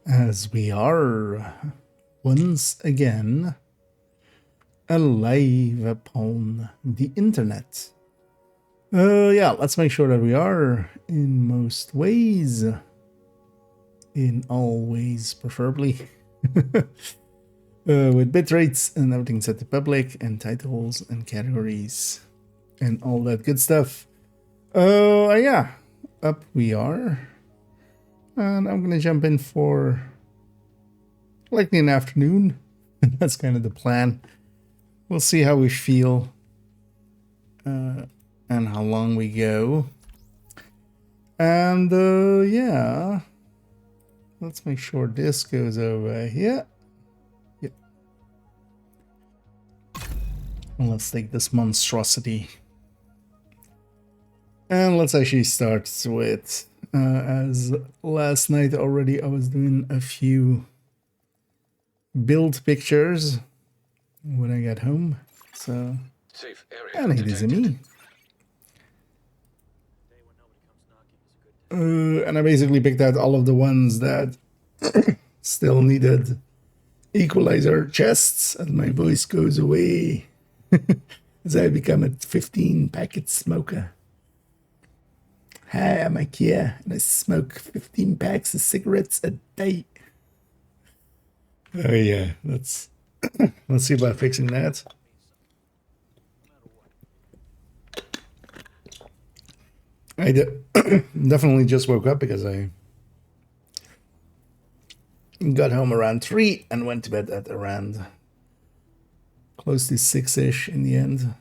As we are once again alive upon the internet. Yeah, let's make sure that we are in most ways. In all ways, preferably. With bit rates and everything set to public, and titles and categories and all that good stuff. Yeah, up we are. And I'm gonna jump in for likely an afternoon. That's kind of the plan. We'll see how we feel and how long we go. And yeah, let's make sure this goes over here. Yep. And let's take this monstrosity. And let's actually start with, as last night already, I was doing a few build pictures when I got home. So, and it is me. And I basically picked out all of the ones that still needed equalizer chests, and my voice goes away as I become a 15 packet smoker. Hi, I'm Ikea, and I smoke 15 packs of cigarettes a day. Oh yeah, let's see about fixing that. I definitely just woke up because I got home around 3 and went to bed at around close to 6-ish in the end.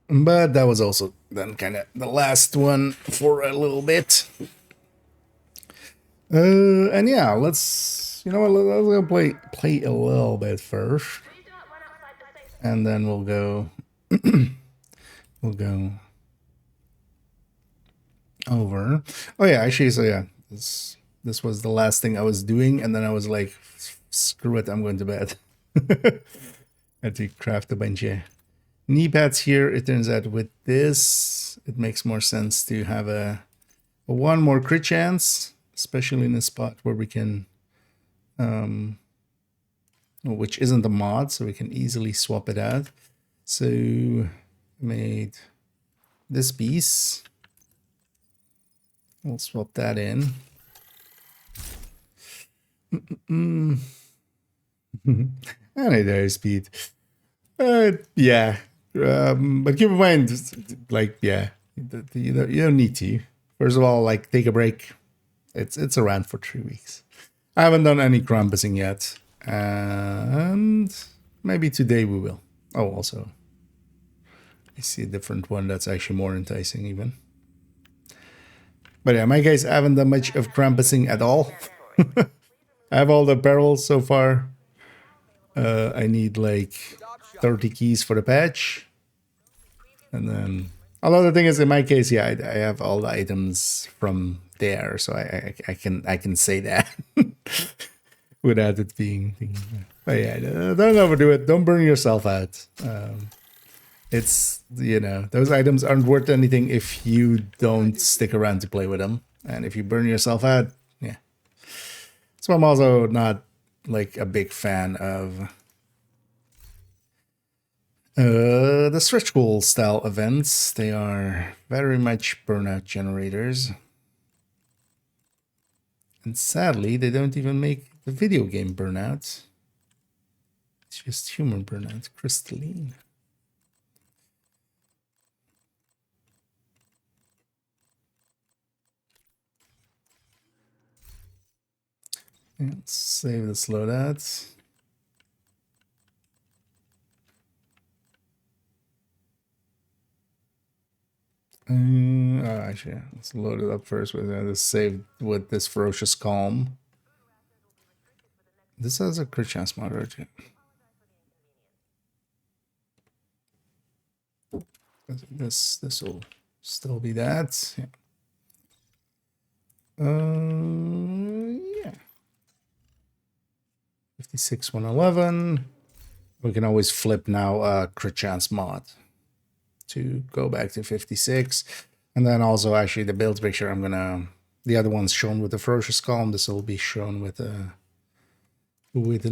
But that was also then kind of the last one for a little bit. And yeah, let's go play a little bit first, and then we'll go over. Oh yeah, actually, so yeah, this was the last thing I was doing, and then I was like, screw it, I'm going to bed. I had to craft a bunch of knee pads here. It turns out with this, it makes more sense to have a one more crit chance, especially in a spot where we can, which isn't a mod, so we can easily swap it out. So I made this piece. We'll swap that in. And there's speed. Yeah. But keep in mind, like, yeah, you don't need to. First of all, like, take a break. It's around for 3 weeks. I haven't done any Krampusing yet, and maybe today we will. Oh, also, I see a different one that's actually more enticing even. But yeah, in my case, I haven't done much of Krampusing at all. I have all the barrels so far. I need like 30 keys for the patch. And then, although the thing is, in my case, yeah, I have all the items from there, so I can say that without it being. But yeah, don't overdo it. Don't burn yourself out. It's, those items aren't worth anything if you don't stick around to play with them, and if you burn yourself out, yeah. So I'm also not like a big fan of the stretch goal style events. They are very much burnout generators. And sadly, they don't even make the video game burnout. It's just human burnout, crystalline. Yeah, let's save this loadout. Actually, let's load it up first with this save with this ferocious calm. This has a crit chance mod, right? This will still be that. Yeah. Yeah. 56 111. We can always flip now crit chance mod to go back to 56. And then also actually the build picture, I'm gonna, the other one's shown with the ferocious column. This will be shown with an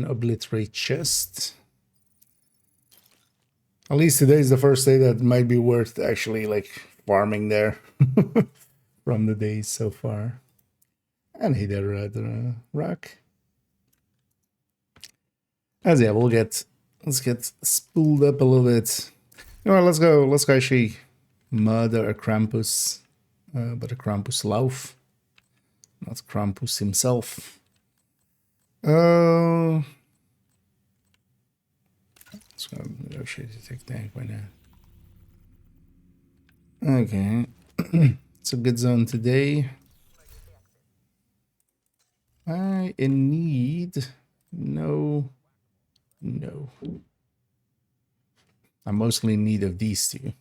obliterate chest. At least today is the first day that might be worth actually like farming there from the days so far. And hit a red rock. As yeah, let's get spooled up a little bit. You know what, let's go actually murder a Krampus, but a Krampus Lauf, not Krampus himself. Let's go negotiate the tech tank, why not? Okay. It's a good zone today. I need no. I'm mostly in need of these two.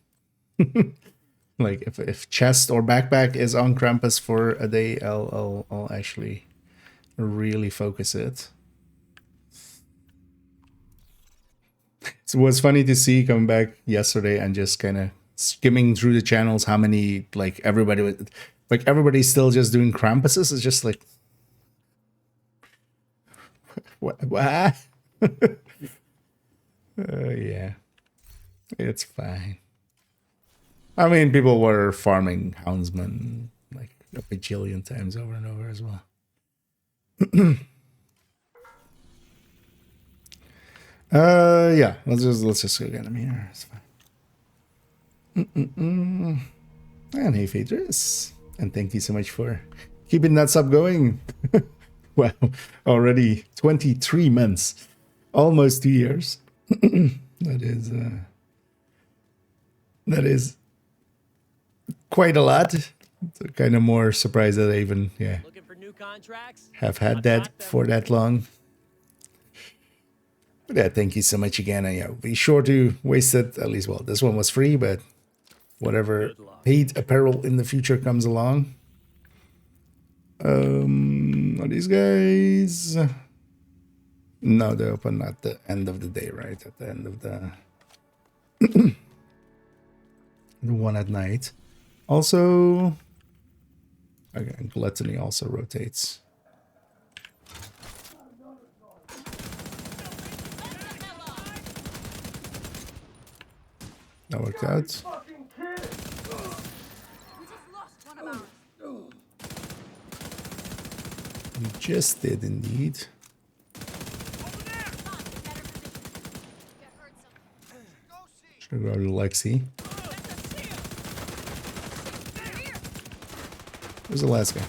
Like if chest or backpack is on Krampus for a day, I'll actually really focus it. So it was funny to see coming back yesterday and just kind of skimming through the channels how many like everybody's still just doing Krampuses. It's just like what? Yeah, it's fine. I mean, people were farming Houndsman like a bajillion times over and over as well. Yeah, let's just go get him here. It's fine. And hey, Phaedrus, and thank you so much for keeping that sub going. Wow, already 23 months, almost 2 years. That is quite a lot. Kind of more surprised that I even have had that for that long. But yeah, thank you so much again. And yeah, be sure to waste it at least. Well, this one was free, but whatever paid apparel in the future comes along. Are these guys? No, they open at the end of the day, right? At the end of the the one at night. Also, again, Gluttony also rotates. That worked out. You just did indeed. Should go to Lexi. Where's the last guy?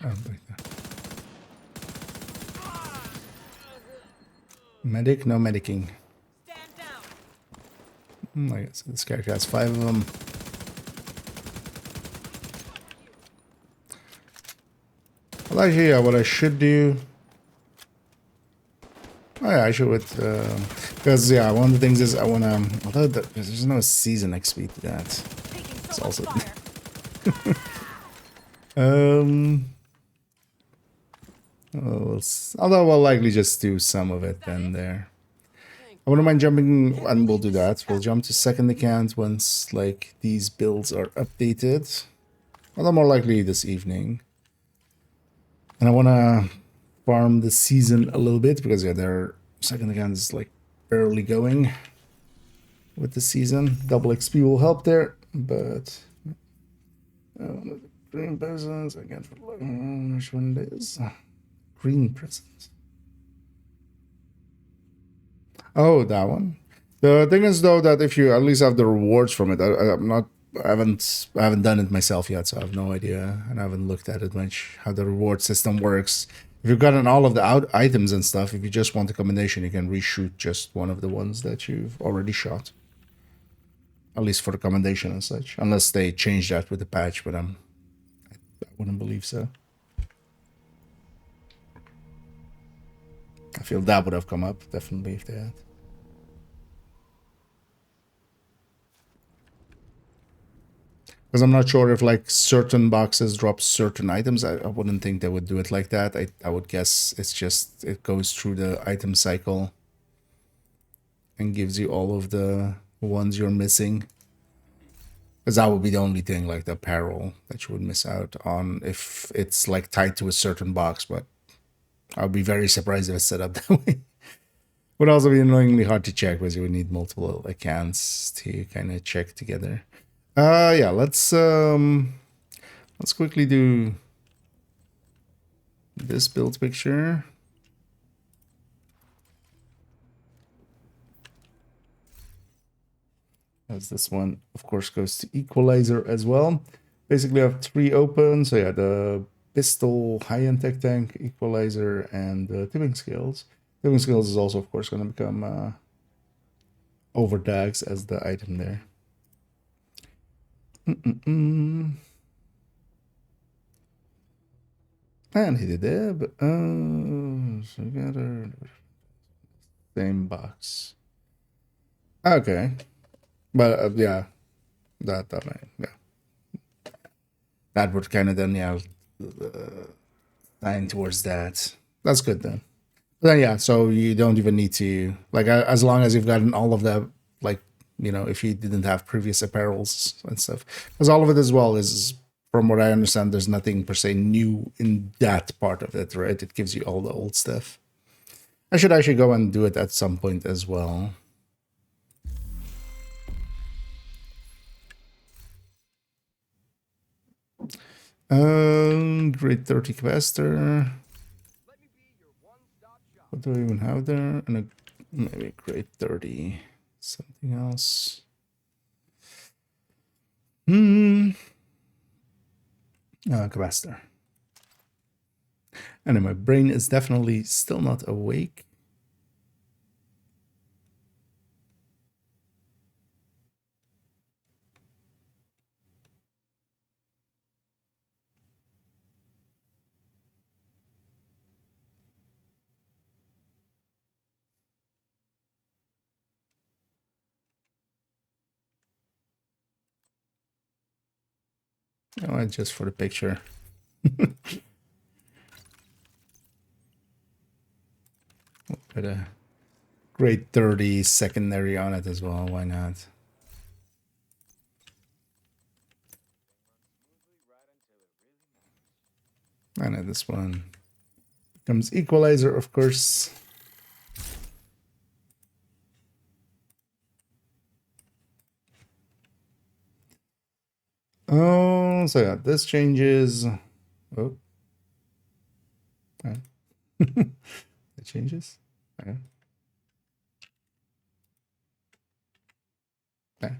Oh, like that. Medic? No medicing. I guess this character has 5 of them. Well, actually, yeah, what I should do. Oh yeah, I should with because yeah, one of the things is I want to. Although there's no season XP to that, it's also. Although we'll likely just do some of it then there. I wouldn't mind jumping, and we'll do that. We'll jump to second account once like these builds are updated. Although more likely this evening. And I want to farm the season a little bit because yeah, their second account is like barely going with the season. Double XP will help there, but green presents I get which one it is. Green presents. Oh, that one. The thing is though that if you at least have the rewards from it, I haven't done it myself yet, so I have no idea, and I haven't looked at it much how the reward system works. If you've gotten all of the items and stuff, if you just want a commendation, you can reshoot just one of the ones that you've already shot. At least for the commendation and such, unless they change that with the patch, but I wouldn't believe so. I feel that would have come up definitely if they had. Because I'm not sure if like certain boxes drop certain items. I wouldn't think they would do it like that. I would guess it's just it goes through the item cycle and gives you all of the ones you're missing. Because that would be the only thing, like the apparel, that you would miss out on if it's like tied to a certain box. But I would be very surprised if it's set up that way. Would also be annoyingly hard to check because you would need multiple accounts to kind of check together. Yeah, let's quickly do this build picture. As this one, of course, goes to equalizer as well. Basically, I have 3 open. So yeah, the pistol, high-end tech tank, equalizer, and tipping scales. Tipping scales is also, of course, going to become overtags as the item there. And he did there, but so we got our same box. Okay, but yeah, that might, yeah, that would kind of then line towards that. That's good then. But then yeah, so you don't even need to like as long as you've gotten all of the like if you didn't have previous apparels and stuff, because all of it as well is, from what I understand, there's nothing per se new in that part of it, right? It gives you all the old stuff. I should actually go and do it at some point as well. Grade 30 capacitor. What do I even have there? And maybe grade 30. Something else. Capacitor. And my brain is definitely still not awake. Oh, just for the picture. We'll put a grade 30 secondary on it as well. Why not? And then this one becomes equalizer, of course. Oh, so yeah, this changes. Oh, okay. It changes. Okay. Okay.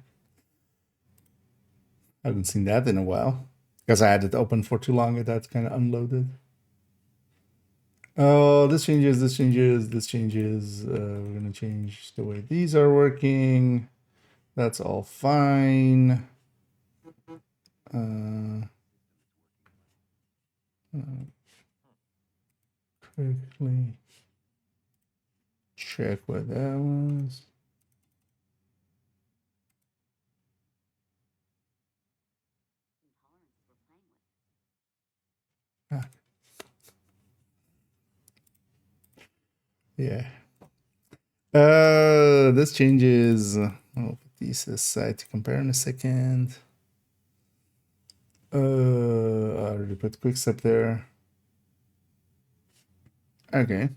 I haven't seen that in a while because I had it open for too long and that's kind of unloaded. Oh, this changes, this changes, this changes. We're gonna change the way these are working. That's all fine. Quickly check what that was. Ah. Yeah. This changes. I'll put these aside to compare in a second. I already put quick step there. Okay.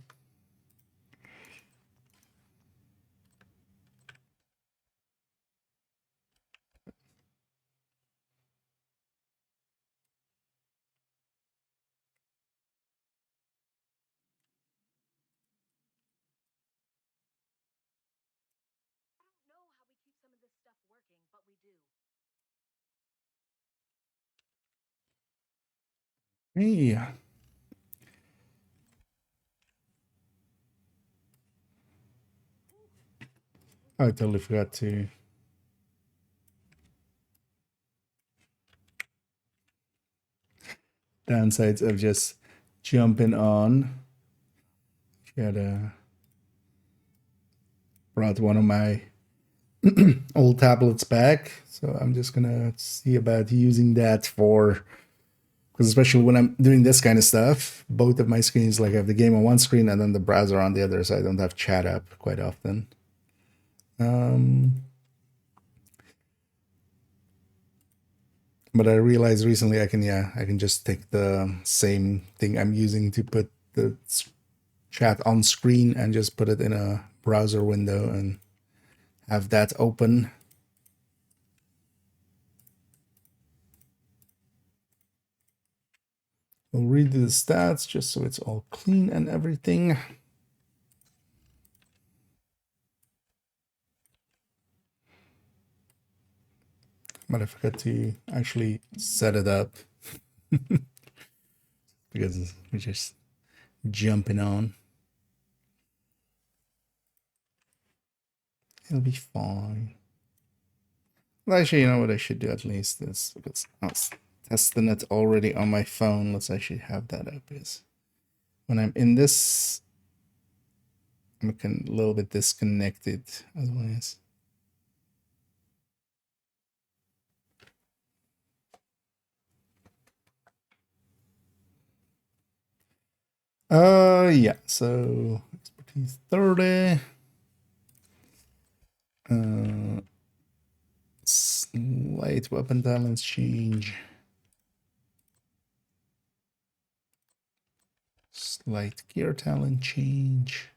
Hey. I totally forgot to. Downsides of just jumping on. Gotta brought one of my old tablets back, so I'm just gonna see about using that for, because especially when I'm doing this kind of stuff, both of my screens, like I have the game on one screen and then the browser on the other, so I don't have chat up quite often. But I realized recently I can just take the same thing I'm using to put the chat on screen and just put it in a browser window and have that open. We'll read the stats just so it's all clean and everything. But I forgot to actually set it up because we're just jumping on. It'll be fine. Well, actually, you know what I should do at least is, because I was testing it already on my phone. Let's actually have that up. Is when I'm in this, I'm a little bit disconnected otherwise. Yeah, so expertise 30. Slight weapon balance change. Slight gear talent change.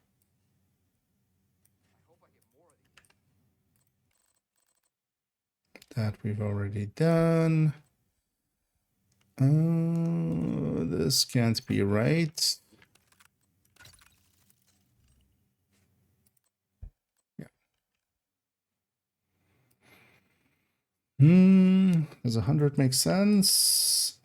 That we've already done. This can't be right. Does 100 make sense?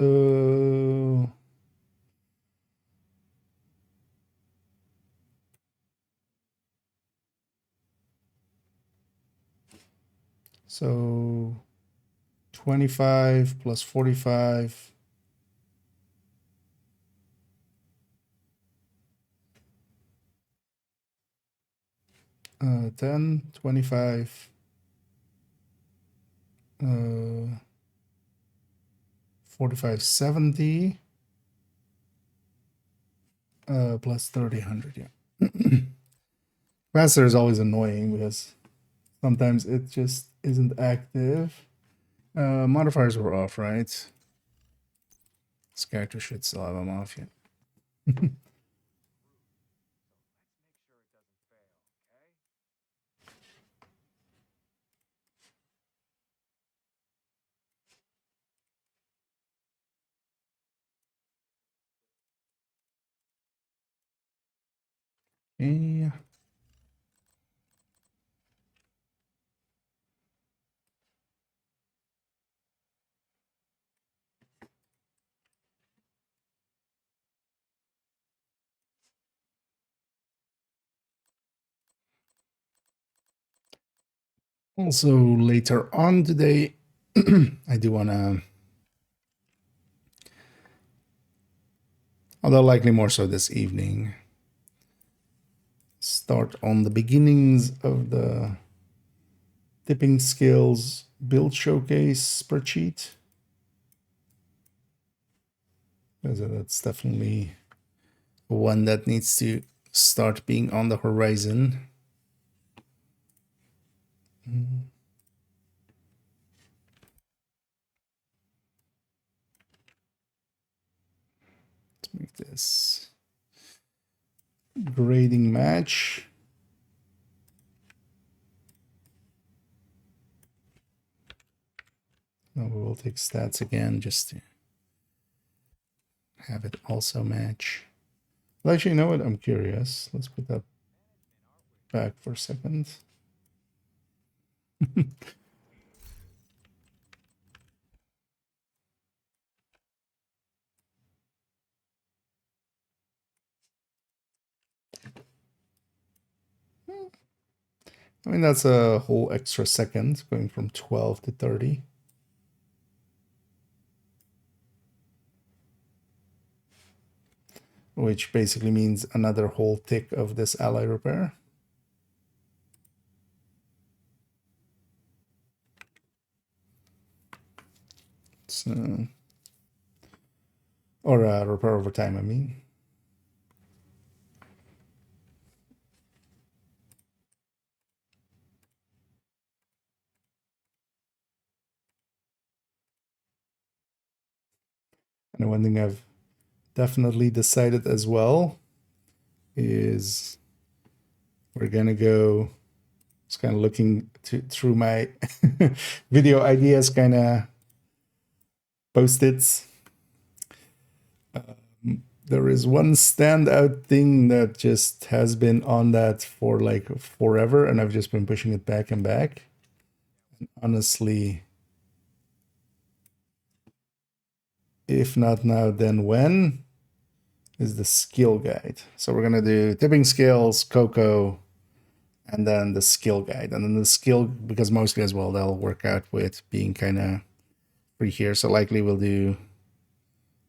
So 25 plus 45. Uh, 10, 25. 45, 70. Plus 30, 100, yeah. Capacitor is always annoying because sometimes it just isn't active. Modifiers were off, right? This character should still have them off yet. Okay. Also, later on today, I do want to, although likely more so this evening, start on the beginnings of the tipping skills build showcase spreadsheet. Because that's definitely one that needs to start being on the horizon. Let's make this grading match. Now we will take stats again just to have it also match. Well, actually, you know what? I'm curious. Let's put that back for a second. I mean, that's a whole extra second going from 12 to 30. Which basically means another whole tick of this ally repair. So, or repair over time, I mean. And one thing I've definitely decided as well is we're gonna go just kind of looking through my video ideas, kind of post-its. There is one standout thing that just has been on that for like forever, and I've just been pushing it back and back. And honestly, if not now, then when? Is the skill guide. So we're gonna do tipping scales, cocoa, and then the skill guide. And then the skill, because mostly as well, they'll work out with being kind of free here. So likely we'll do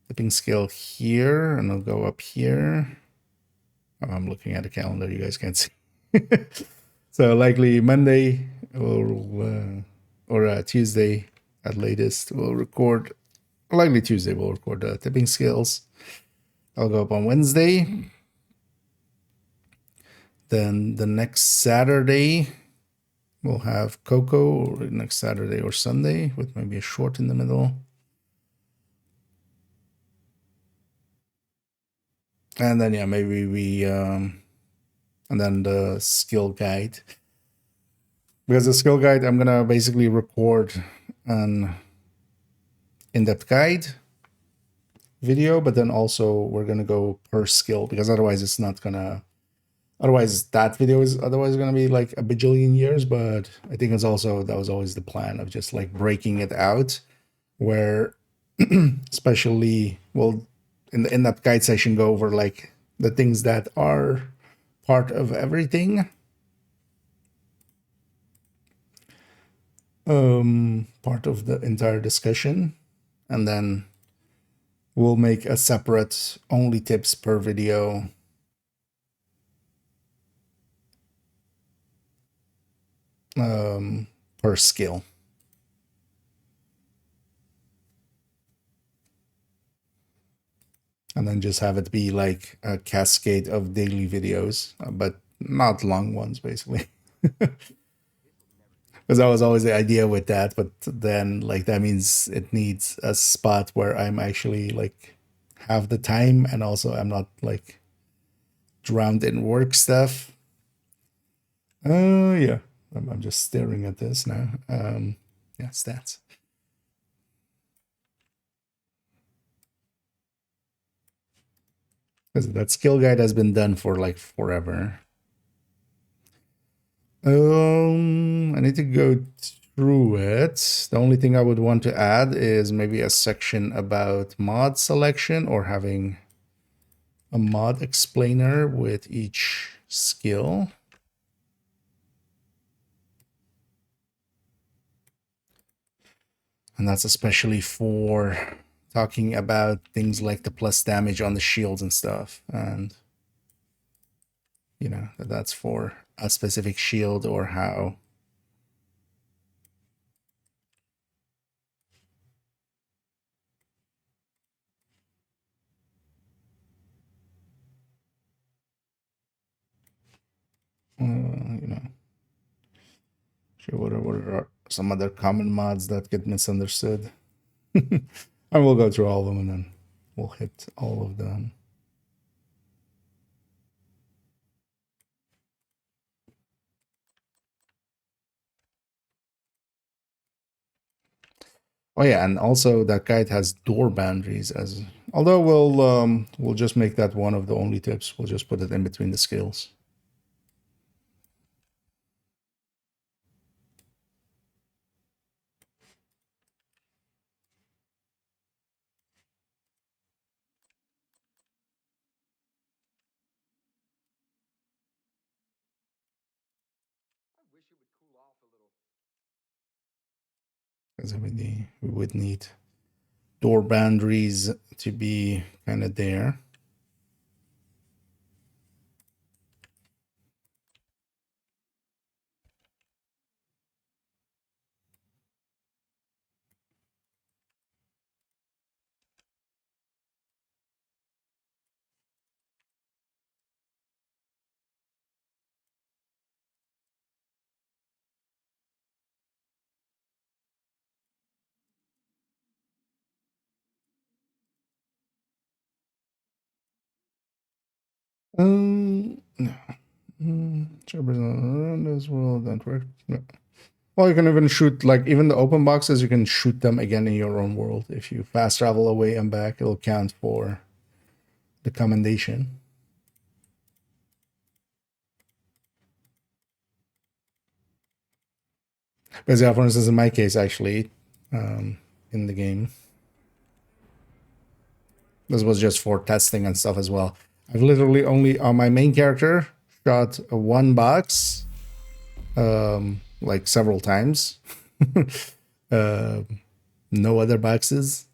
tipping scale here, and I'll go up here. Oh, I'm looking at the calendar, you guys can't see. So likely Monday or Tuesday at latest, we'll record. Likely Tuesday, we'll record the tipping scales. I'll go up on Wednesday. Then the next Saturday, we'll have Coco, or next Saturday or Sunday, with maybe a short in the middle. And then, yeah, maybe we, and then the skill guide. Because the skill guide, I'm going to basically record an in-depth guide video, but then also we're going to go per skill, because otherwise it's not going to, otherwise that video is otherwise going to be like a bajillion years. But I think it's also, that was always the plan of just like breaking it out, where especially, well, in that guide session, go over like the things that are part of everything, part of the entire discussion, and then we'll make a separate only tips per video per skill. And then just have it be like a cascade of daily videos, but not long ones, basically. Because that was always the idea with that. But then, like, that means it needs a spot where I'm actually like have the time, and also I'm not like drowned in work stuff. Yeah, I'm just staring at this now. Yeah, stats. Because that skill guide has been done for like forever. I need to go through it. The only thing I would want to add is maybe a section about mod selection, or having a mod explainer with each skill. And that's especially for talking about things like the plus damage on the shields and stuff. And, you know, that's for a specific shield, or how. You know, sure, what are some other common mods that get misunderstood? I will go through all of them, and then we'll hit all of them. Oh yeah, and also that guide has door boundaries, as although we'll just make that one of the only tips. We'll just put it in between the skills. Because we would need door boundaries to be kind of there. No. Choppers around this world don't work. No. Well, you can even shoot, like, even the open boxes, you can shoot them again in your own world. If you fast travel away and back, it'll count for the commendation. Because, yeah, for instance, in my case, actually, in the game, this was just for testing and stuff as well. I've literally only, on my main character, shot one box, like several times. No other boxes.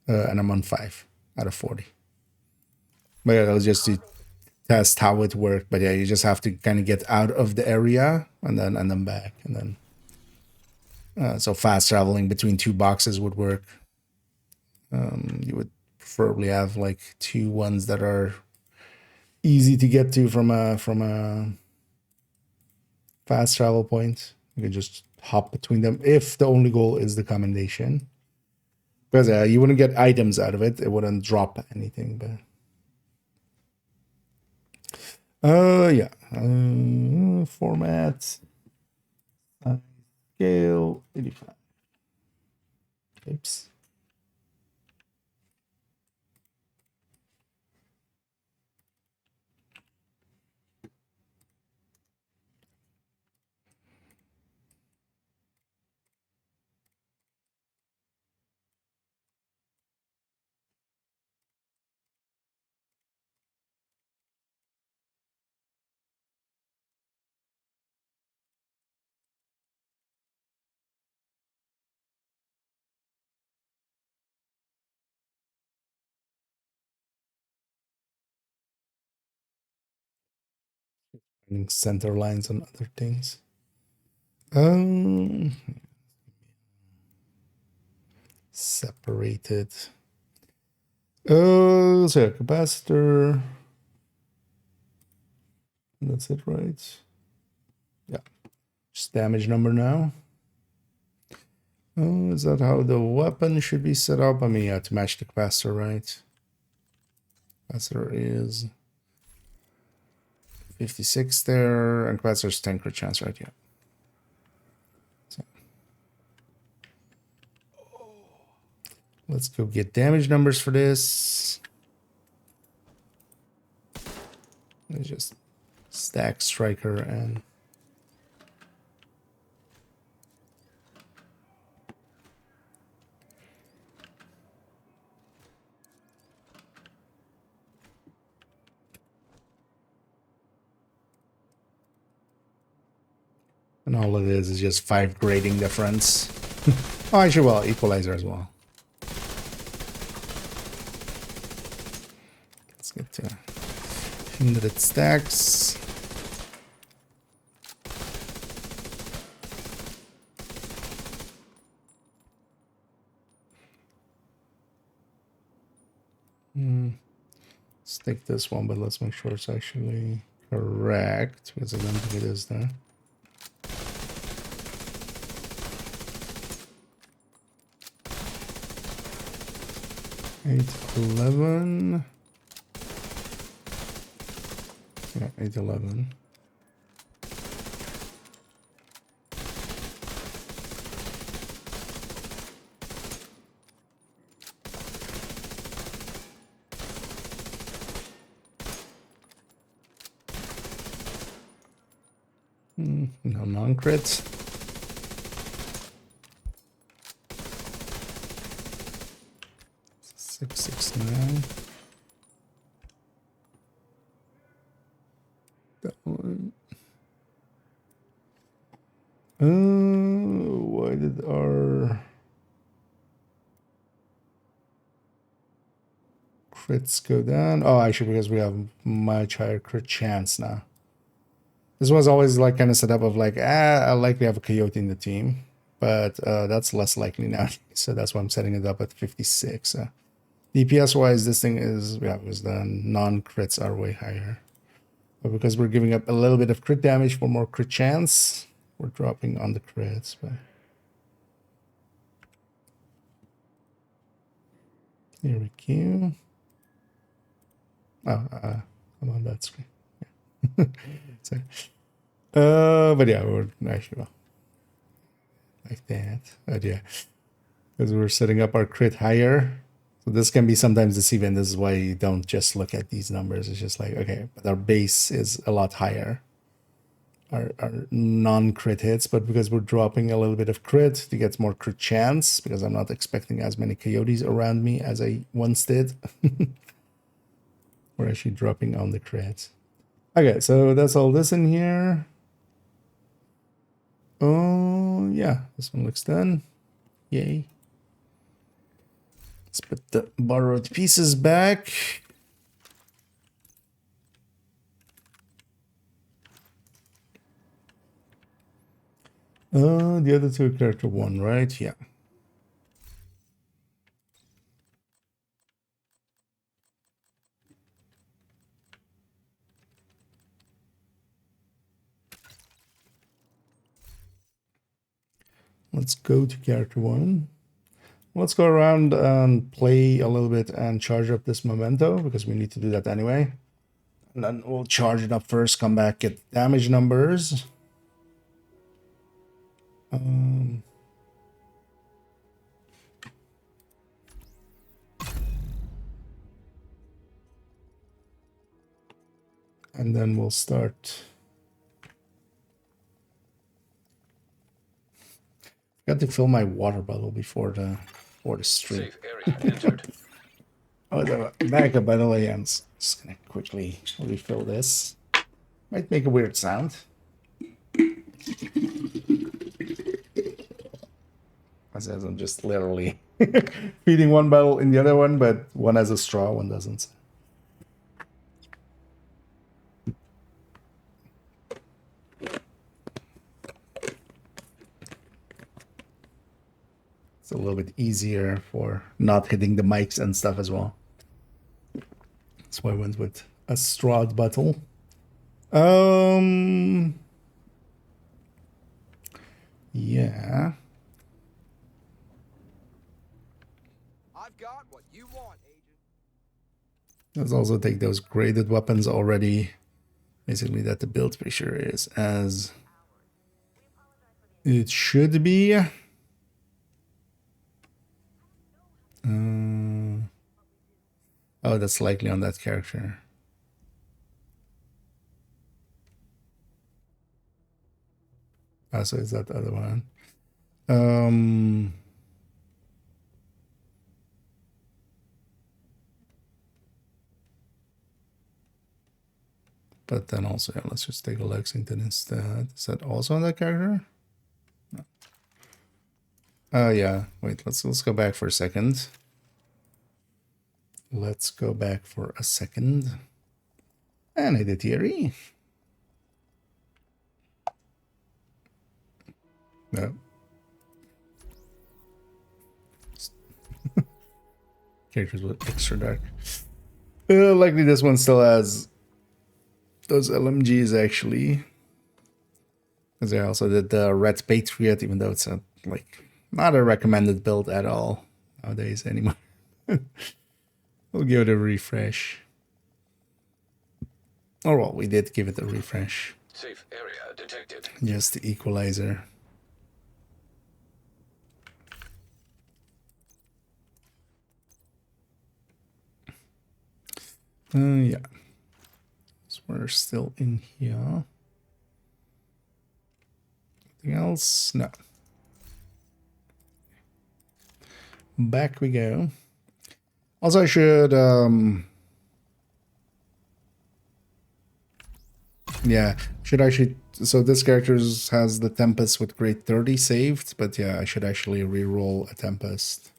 And I'm on 5 out of 40. But yeah, that was just to test how it worked. But yeah, you just have to kind of get out of the area and then back. And then so fast traveling between 2 boxes would work. You would preferably have like 2 ones that are easy to get to from a fast travel point. You can just hop between them if the only goal is the commendation. Because you wouldn't get items out of it. It wouldn't drop anything. But yeah. Format. Scale 85. Oops. Center lines on other things. Separated. So capacitor. That's it, right? Yeah. Just damage number now. Oh, is that how the weapon should be set up? I mean, yeah, to match the capacitor, right? Capacitor is 56 there, and capacitor's 10 crit chance, right? Yeah. So, let's go get damage numbers for this. Let's just stack striker and all it is just 5 grading difference. Oh, actually, well, equalizer as well. Let's get to 100 stacks. Let's take this one, but let's make sure it's actually correct, because I don't think it is there. $811. Yeah, $811. No non-crits. $669. That one. Why did our crits go down? Oh, actually, because we have much higher crit chance now. This was always like kind of set up of like, I likely have a coyote in the team, but that's less likely now. So that's why I'm setting it up at 56. DPS wise, this thing is, yeah, because the non-crits are way higher. But because we're giving up a little bit of crit damage for more crit chance, we're dropping on the crits. But here we go. Oh, I'm on that screen. Yeah. So, but yeah, we're actually well, like that. But yeah, because we're setting up our crit higher. So this can be sometimes deceiving. This is why you don't just look at these numbers. It's just like, okay, but our base is a lot higher. Our non-crit hits, but because we're dropping a little bit of crit to get more crit chance, because I'm not expecting as many coyotes around me as I once did. We're actually dropping on the crit. Okay, so that's all this in here. Oh, yeah, this one looks done. Yay. Let's put the borrowed pieces back. The other two character one, right? Yeah. Let's go to character one. Let's go around and play a little bit and charge up this memento because we need to do that anyway. And then we'll charge it up first, come back, get damage numbers. And then we'll start. Got to fill my water bottle before the stream. Safe area entered. Oh, the backup, by the way, I'm just gonna quickly refill this. Might make a weird sound. As I'm just literally feeding one bottle in the other one, but one has a straw, one doesn't. It's a little bit easier for not hitting the mics and stuff as well. That's why I went with a strawed bottle. Yeah. I've got what you want, Agent. Let's also take those graded weapons already. Basically, that the build picture is as it should be. Oh, that's likely on that character. Oh, so is that the other one? But then also, yeah, let's just take a Lexington instead. Is that also on that character? No. Oh yeah. Wait, let's go back for a second. Let's go back for a second. And hit the theory. No. Characters with extra dark. Likely this one still has those LMGs actually. Because I also did the Red Patriot, even though it's a, like not a recommended build at all nowadays anymore. We'll give it a refresh. Oh well, we did give it a refresh. Safe area detected. Just the equalizer. Yeah. So we're still in here. Anything else? No. Back we go. Also, I should, yeah, should actually, so this character has the Tempest with grade 30 saved, but yeah, I should actually reroll a Tempest.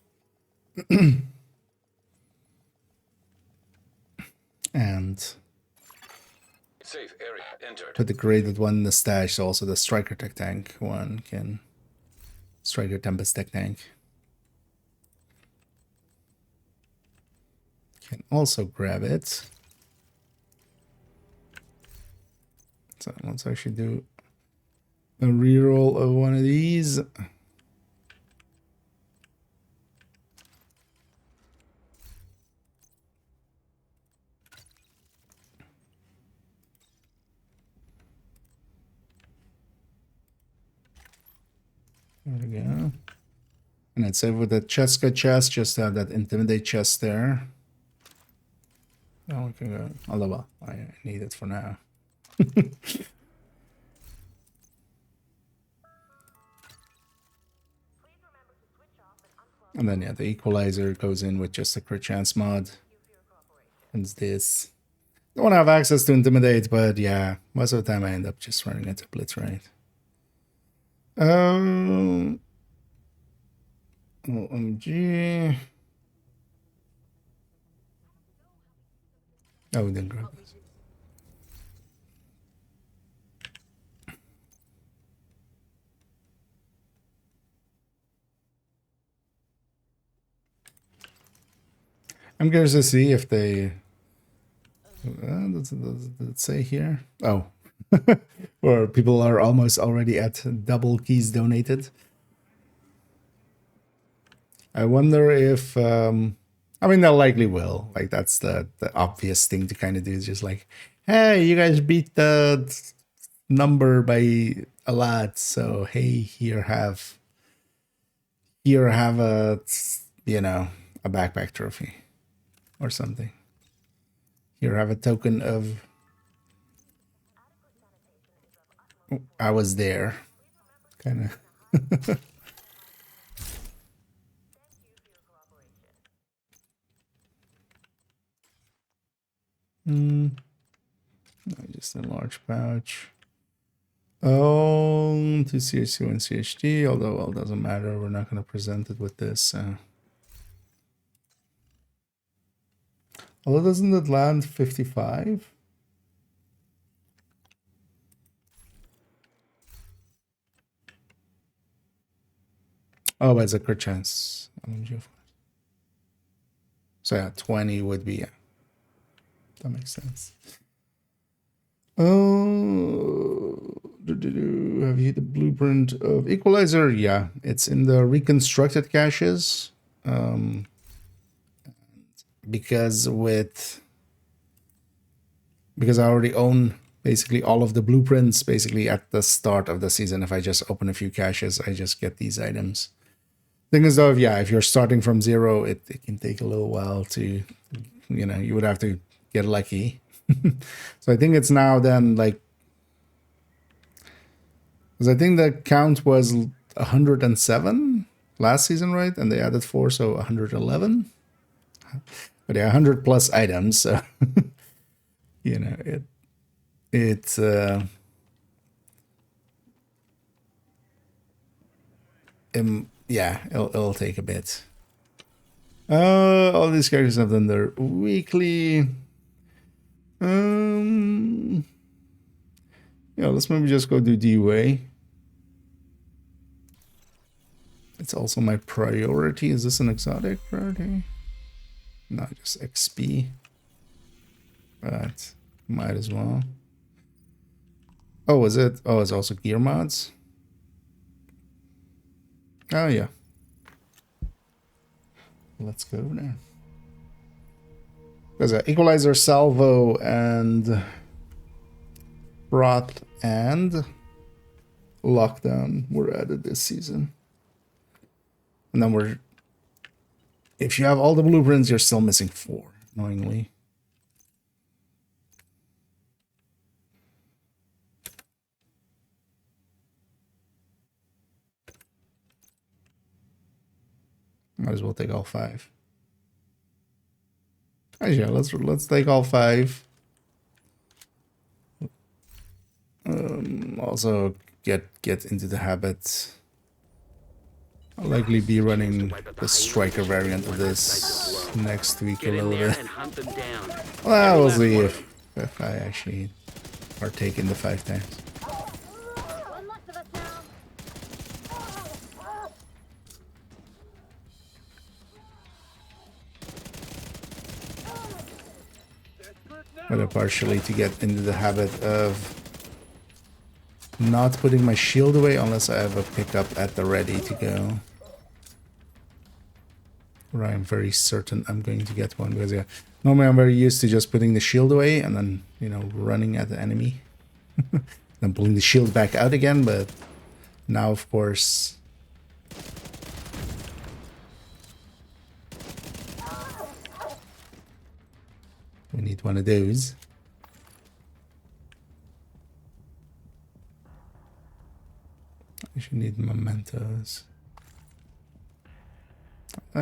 And safe area entered. put the graded one in the stash, so also the Striker Tech Tank one can Striker Tempest Tech Tank. Can also grab it. So let's actually do a reroll of one of these. There we go. And I'd say with the Cheska chest, just have that Intimidate chest there. Oh, we can go. Although, well, I need it for now. And then, yeah, the Equalizer goes in with just a crit chance mod. And this. Don't want to have access to Intimidate, but yeah, most of the time I end up just running into Blitz, right? OMG. Oh, we didn't grab this. I'm curious to see if they... does it say here? Oh. Or people are almost already at double keys donated. I wonder if... I mean, they likely will. Like, that's the obvious thing to kind of do. Is just like, hey, you guys beat the number by a lot. So, hey, here have a, you know, a backpack trophy. Or something. Here, have a token of... Oh, I was there. Kind of. No, just a large pouch. Oh, to CH2 and CHD, although, well, doesn't matter. We're not going to present it with this. Although, doesn't it land 55? Oh, but it's a crit chance. So yeah, 20 would be, yeah. That makes sense. Oh, have you the blueprint of Equalizer? Yeah, it's in the reconstructed caches. Because I already own basically all of the blueprints basically at the start of the season. If I just open a few caches, I just get these items. Thing is though, if you're starting from zero, it can take a little while to, you know, you would have to get lucky. So I think it's now then like, because I think the count was 107 last season, right? And they added 4, so 111. But yeah, 100 plus items, so you know it's yeah, it'll take a bit. All these characters have done their weekly. Yeah, let's maybe just go do DUA. It's also my priority. Is this an exotic priority? No, just XP. But might as well. Oh, is it? Oh, it's also gear mods. Oh, yeah. Let's go there. There's an Equalizer, Salvo, and Broth and Lockdown were added this season. And then if you have all the blueprints, you're still missing 4, annoyingly. Might as well take all 5. Actually, yeah, let's take all 5. Also get into the habit. I'll likely be running the striker variant of this next week a little bit. Well, we'll see if I actually partake in the 5 times. But partially to get into the habit of not putting my shield away unless I have a pickup at the ready to go. Where I'm very certain I'm going to get one, because yeah, normally I'm very used to just putting the shield away and then, you know, running at the enemy. Then pulling the shield back out again, but now of course We need one of those. I should need mementos. Do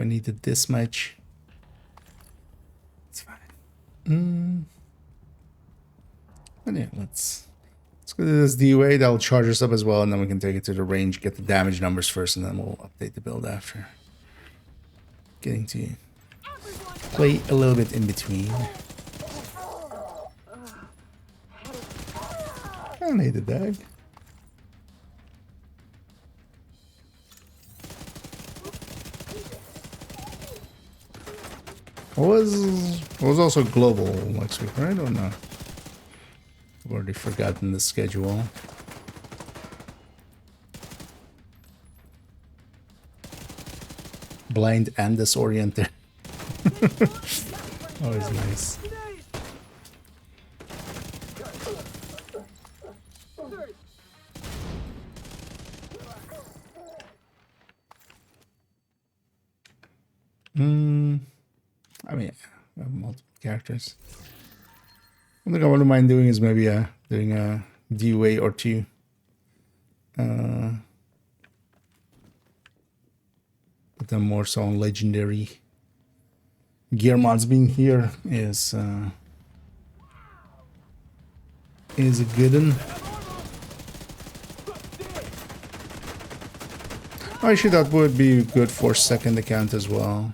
I need it this much? It's fine. And yeah, let's go to this DUA. That'll charge us up as well, and then we can take it to the range, get the damage numbers first, and then we'll update the build after. Getting to play a little bit in between. I need the dag. It was also global next week, right? Or no? I've already forgotten the schedule. Blind and disoriented. Always nice. I mean, I have multiple characters. One thing I wouldn't mind doing is maybe doing a DUA or two. But then more so on legendary. Gear mods being here is a good one. Actually, that would be good for second account as well.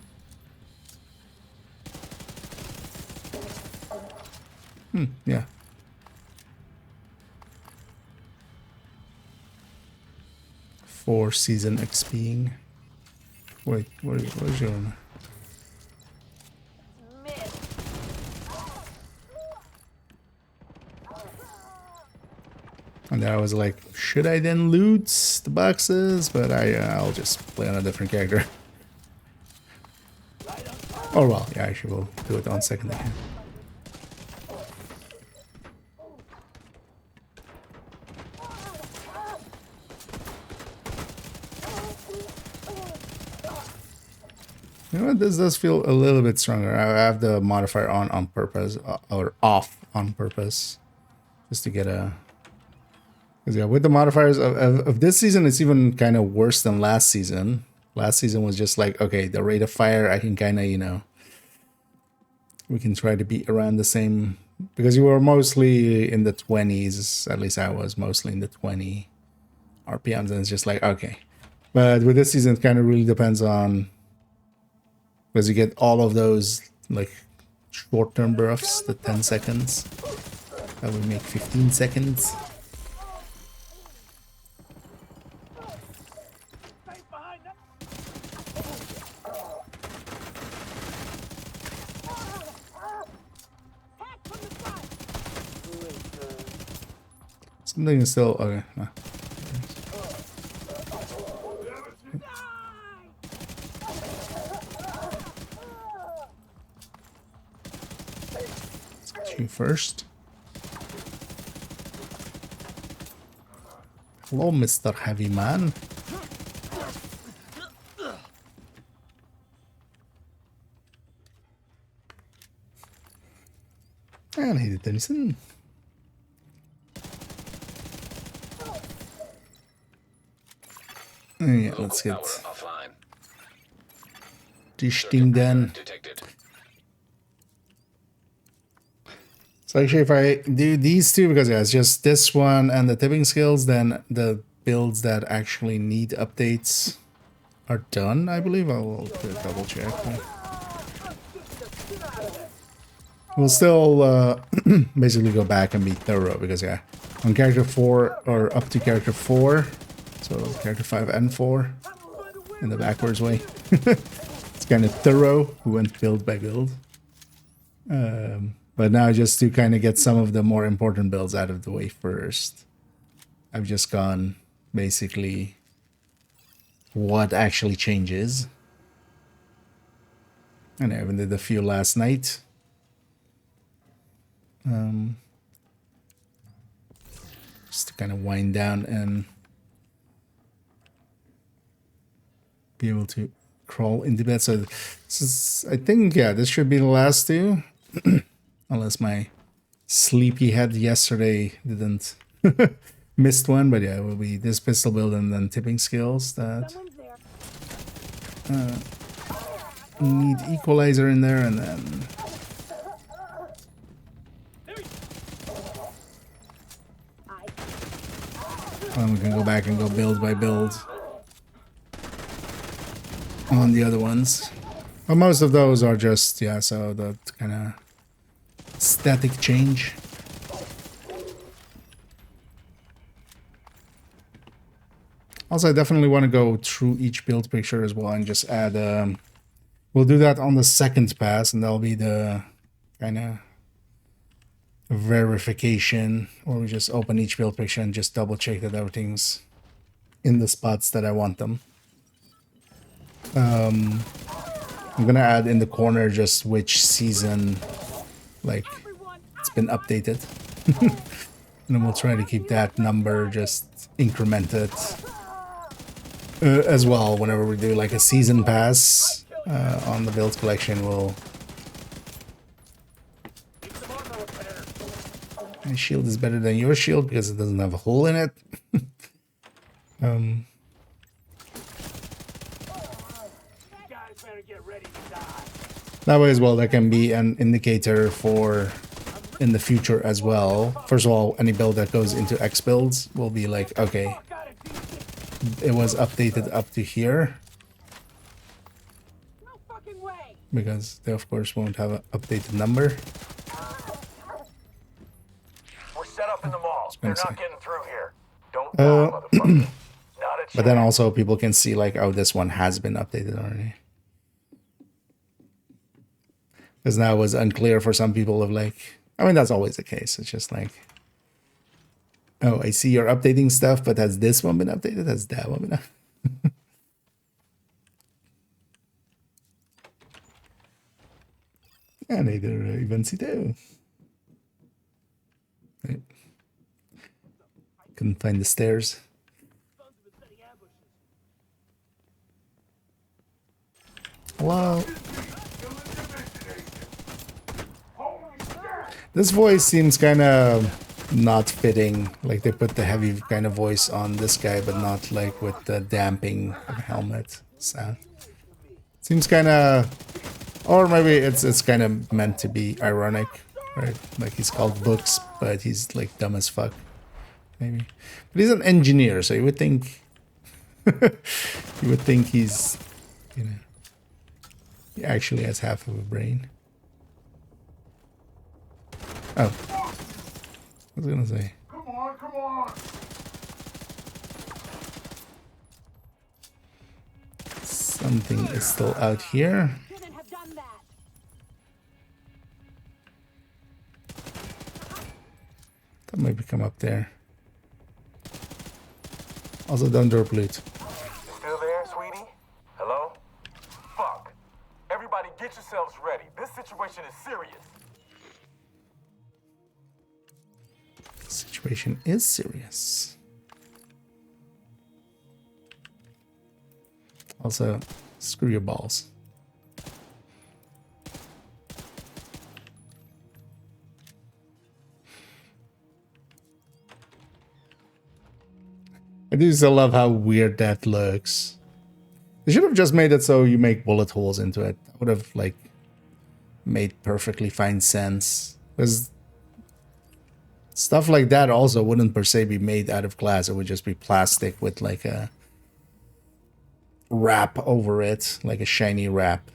Yeah. For season XPing. Wait, where's your... And I was like, should I then loot the boxes? But I'll just play on a different character. Oh well, yeah, I will do it on second account. You know what? This does feel a little bit stronger. I have the modifier on purpose, or off on purpose, just to get a... Because yeah, with the modifiers of this season, it's even kind of worse than last season. Last season was just like, okay, the rate of fire, I can kind of, you know, we can try to be around the same, because you were mostly in the 20s, at least I was mostly in the 20 RPMs, and it's just like, okay. But with this season, it kind of really depends on, because you get all of those, like, short-term buffs, the 10 seconds. That would make 15 seconds. Something is still okay. No. Let's get you first. Hello, Mr. Heavy Man. And he did Denison. Yeah, let's get this thing done. So actually, if I do these two, because yeah, it's just this one and the tipping skills, then the builds that actually need updates are done, I believe. I'll double check. We'll still basically go back and be thorough, because yeah, on character 4 or up to character 4, so character 5 and 4 in the backwards way. It's kind of thorough. We went build by build. But now just to kind of get some of the more important builds out of the way first, I've just gone basically what actually changes. And I even did a few last night. Just to kind of wind down and be able to crawl into bed. So this is, I think, yeah, this should be the last two. Unless my sleepy head yesterday didn't missed one. But yeah, it will be this pistol build and then tipping skills that need equalizer in there, and then we can go back and go build by build on the other ones. But most of those are just, yeah, so that kind of static change. Also, I definitely want to go through each build picture as well and just add, we'll do that on the second pass, and that'll be the kind of verification, or we just open each build picture and just double check that everything's in the spots that I want them. I'm gonna add in the corner just which season, like, it's been updated. And then we'll try to keep that number just incremented as well. Whenever we do like a season pass on the build collection, we'll... My shield is better than your shield because it doesn't have a hole in it. That way as well, that can be an indicator for in the future as well. First of all, any build that goes into X builds will be like, okay, it was updated up to here. Because they of course won't have an updated number. We're set up in the mall. They're not getting through here. Don't die, motherfucker. Not a But then also people can see like, oh, this one has been updated already. Because now it was unclear for some people of like, I mean, that's always the case. It's just like, oh, I see you're updating stuff, but has this one been updated? Has that one been updated? Yeah, neither Ivancito. Right. Couldn't find the stairs. Hello. This voice seems kind of not fitting. Like they put the heavy kind of voice on this guy, but not like with the damping of the helmet sound. Seems kind of, or maybe it's kind of meant to be ironic, right? Like he's called Books, but he's like dumb as fuck, maybe. But he's an engineer, so you would think, you would think he's, you know, he actually has half of a brain. Oh, I was gonna say. Come on, come on. Something is still out here. That might come up there. Also, don't drop loot. Still there, sweetie? Hello? Fuck. Everybody get yourselves ready. This situation is serious. Situation is serious. Also, screw your balls. I do still love how weird that looks. They should have just made it so you make bullet holes into it. That would have like made perfectly fine sense. Because stuff like that also wouldn't per se be made out of glass. It would just be plastic with like a wrap over it, like a shiny wrap.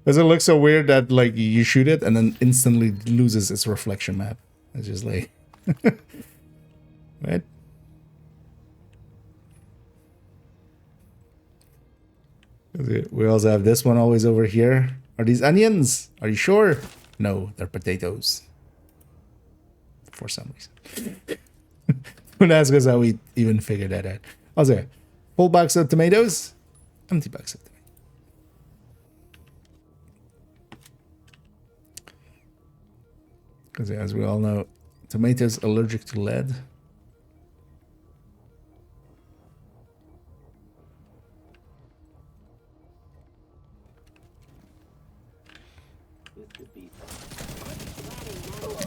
Does it look so weird that like you shoot it and then instantly loses its reflection map? It's just like, right? We also have this one always over here. Are these onions? Are you sure? No, they're potatoes. For some reason. Don't ask us how we even figured that out. Also, full box of tomatoes, empty box of tomatoes. Because as we all know, tomatoes allergic to lead.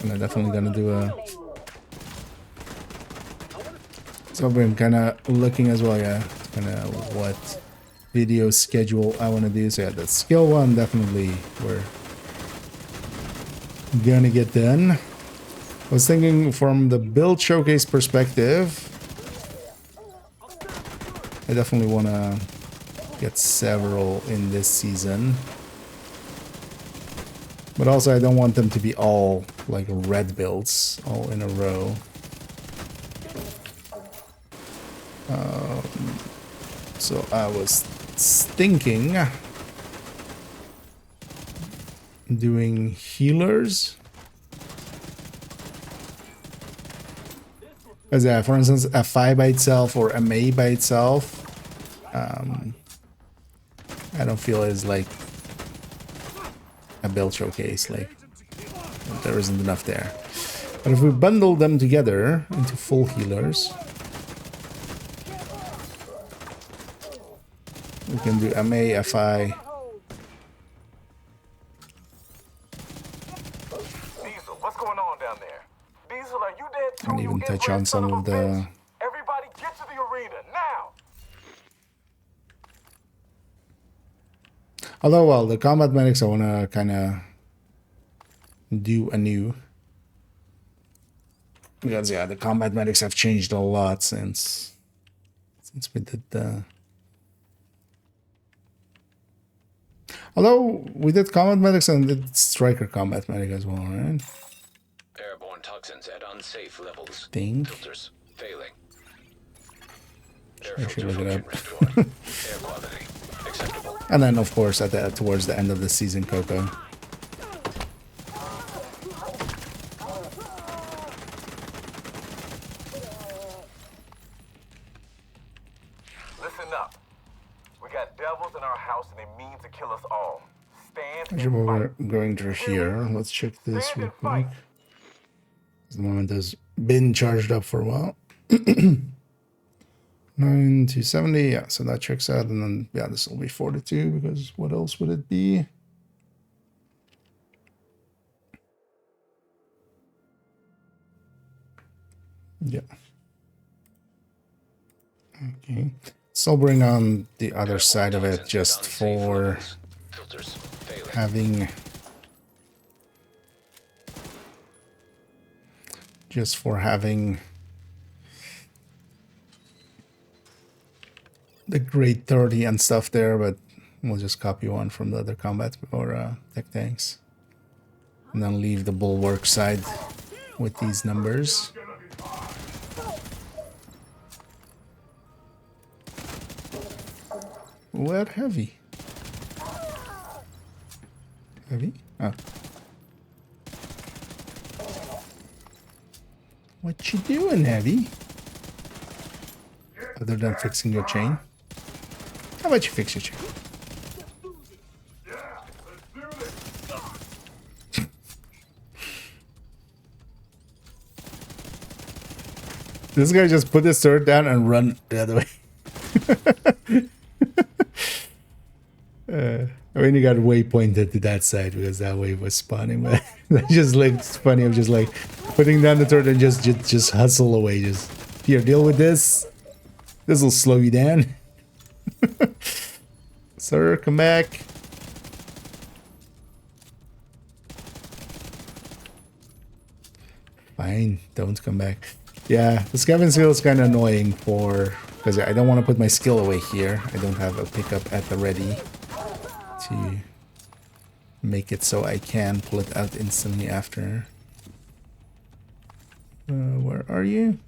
And I'm definitely gonna do a... So I've been kind of looking as well, yeah, kind of what video schedule I want to do. So yeah, the skill one definitely we're gonna get done. I was thinking from the build showcase perspective, I definitely want to get several in this season. But also I don't want them to be all like red builds all in a row. So I was thinking doing healers. As for instance, a Fi by itself or a Mei by itself, I don't feel is like a build showcase. Like there isn't enough there. But if we bundle them together into full healers, we can do a Mei, a Fi. Diesel, what's going on down there? Diesel, are you dead too? And even you touch inbred on some son of a the... bitch? Everybody get to the arena now! Although, well, the combat medics I want to kind of do anew. Because, yeah, the combat medics have changed a lot since we did the... Although, we did combat medics and did striker combat medic as well, right? Airborne toxins at unsafe levels. Think. Filters failing. Air I should filter look it function up. restored. Air quality acceptable. And then, of course, at towards the end of the season, Coco. Listen up. We got devils in our house and they mean to kill us all. Stand Actually, and while fight. we're going through here, let's check this Stand real and fight. quick. The moment has been charged up for a while. 9 to 70, yeah, so that checks out, and then yeah, this will be 42 because what else would it be? Yeah. Okay. So I'll bring on the other side of it just for Filters failing. having the grade 30 and stuff there, but we'll just copy one from the other combat or tech tanks. And then leave the bulwark side with these numbers. What heavy? Heavy? Oh. What you doing, Heavy? Other than fixing your chain? How about you fix your chain? This guy just put his sword down and run the other way. I mean, he got way pointed to that side because that wave was spawning, but that just looked funny. I'm just like putting down the sword and just hustle away. Just here, deal with this. This will slow you down. Sir, come back. Fine, don't come back. Yeah, the scavenge skill is kind of annoying because I don't want to put my skill away here. I don't have a pickup at the ready to make it so I can pull it out instantly after. Where are you?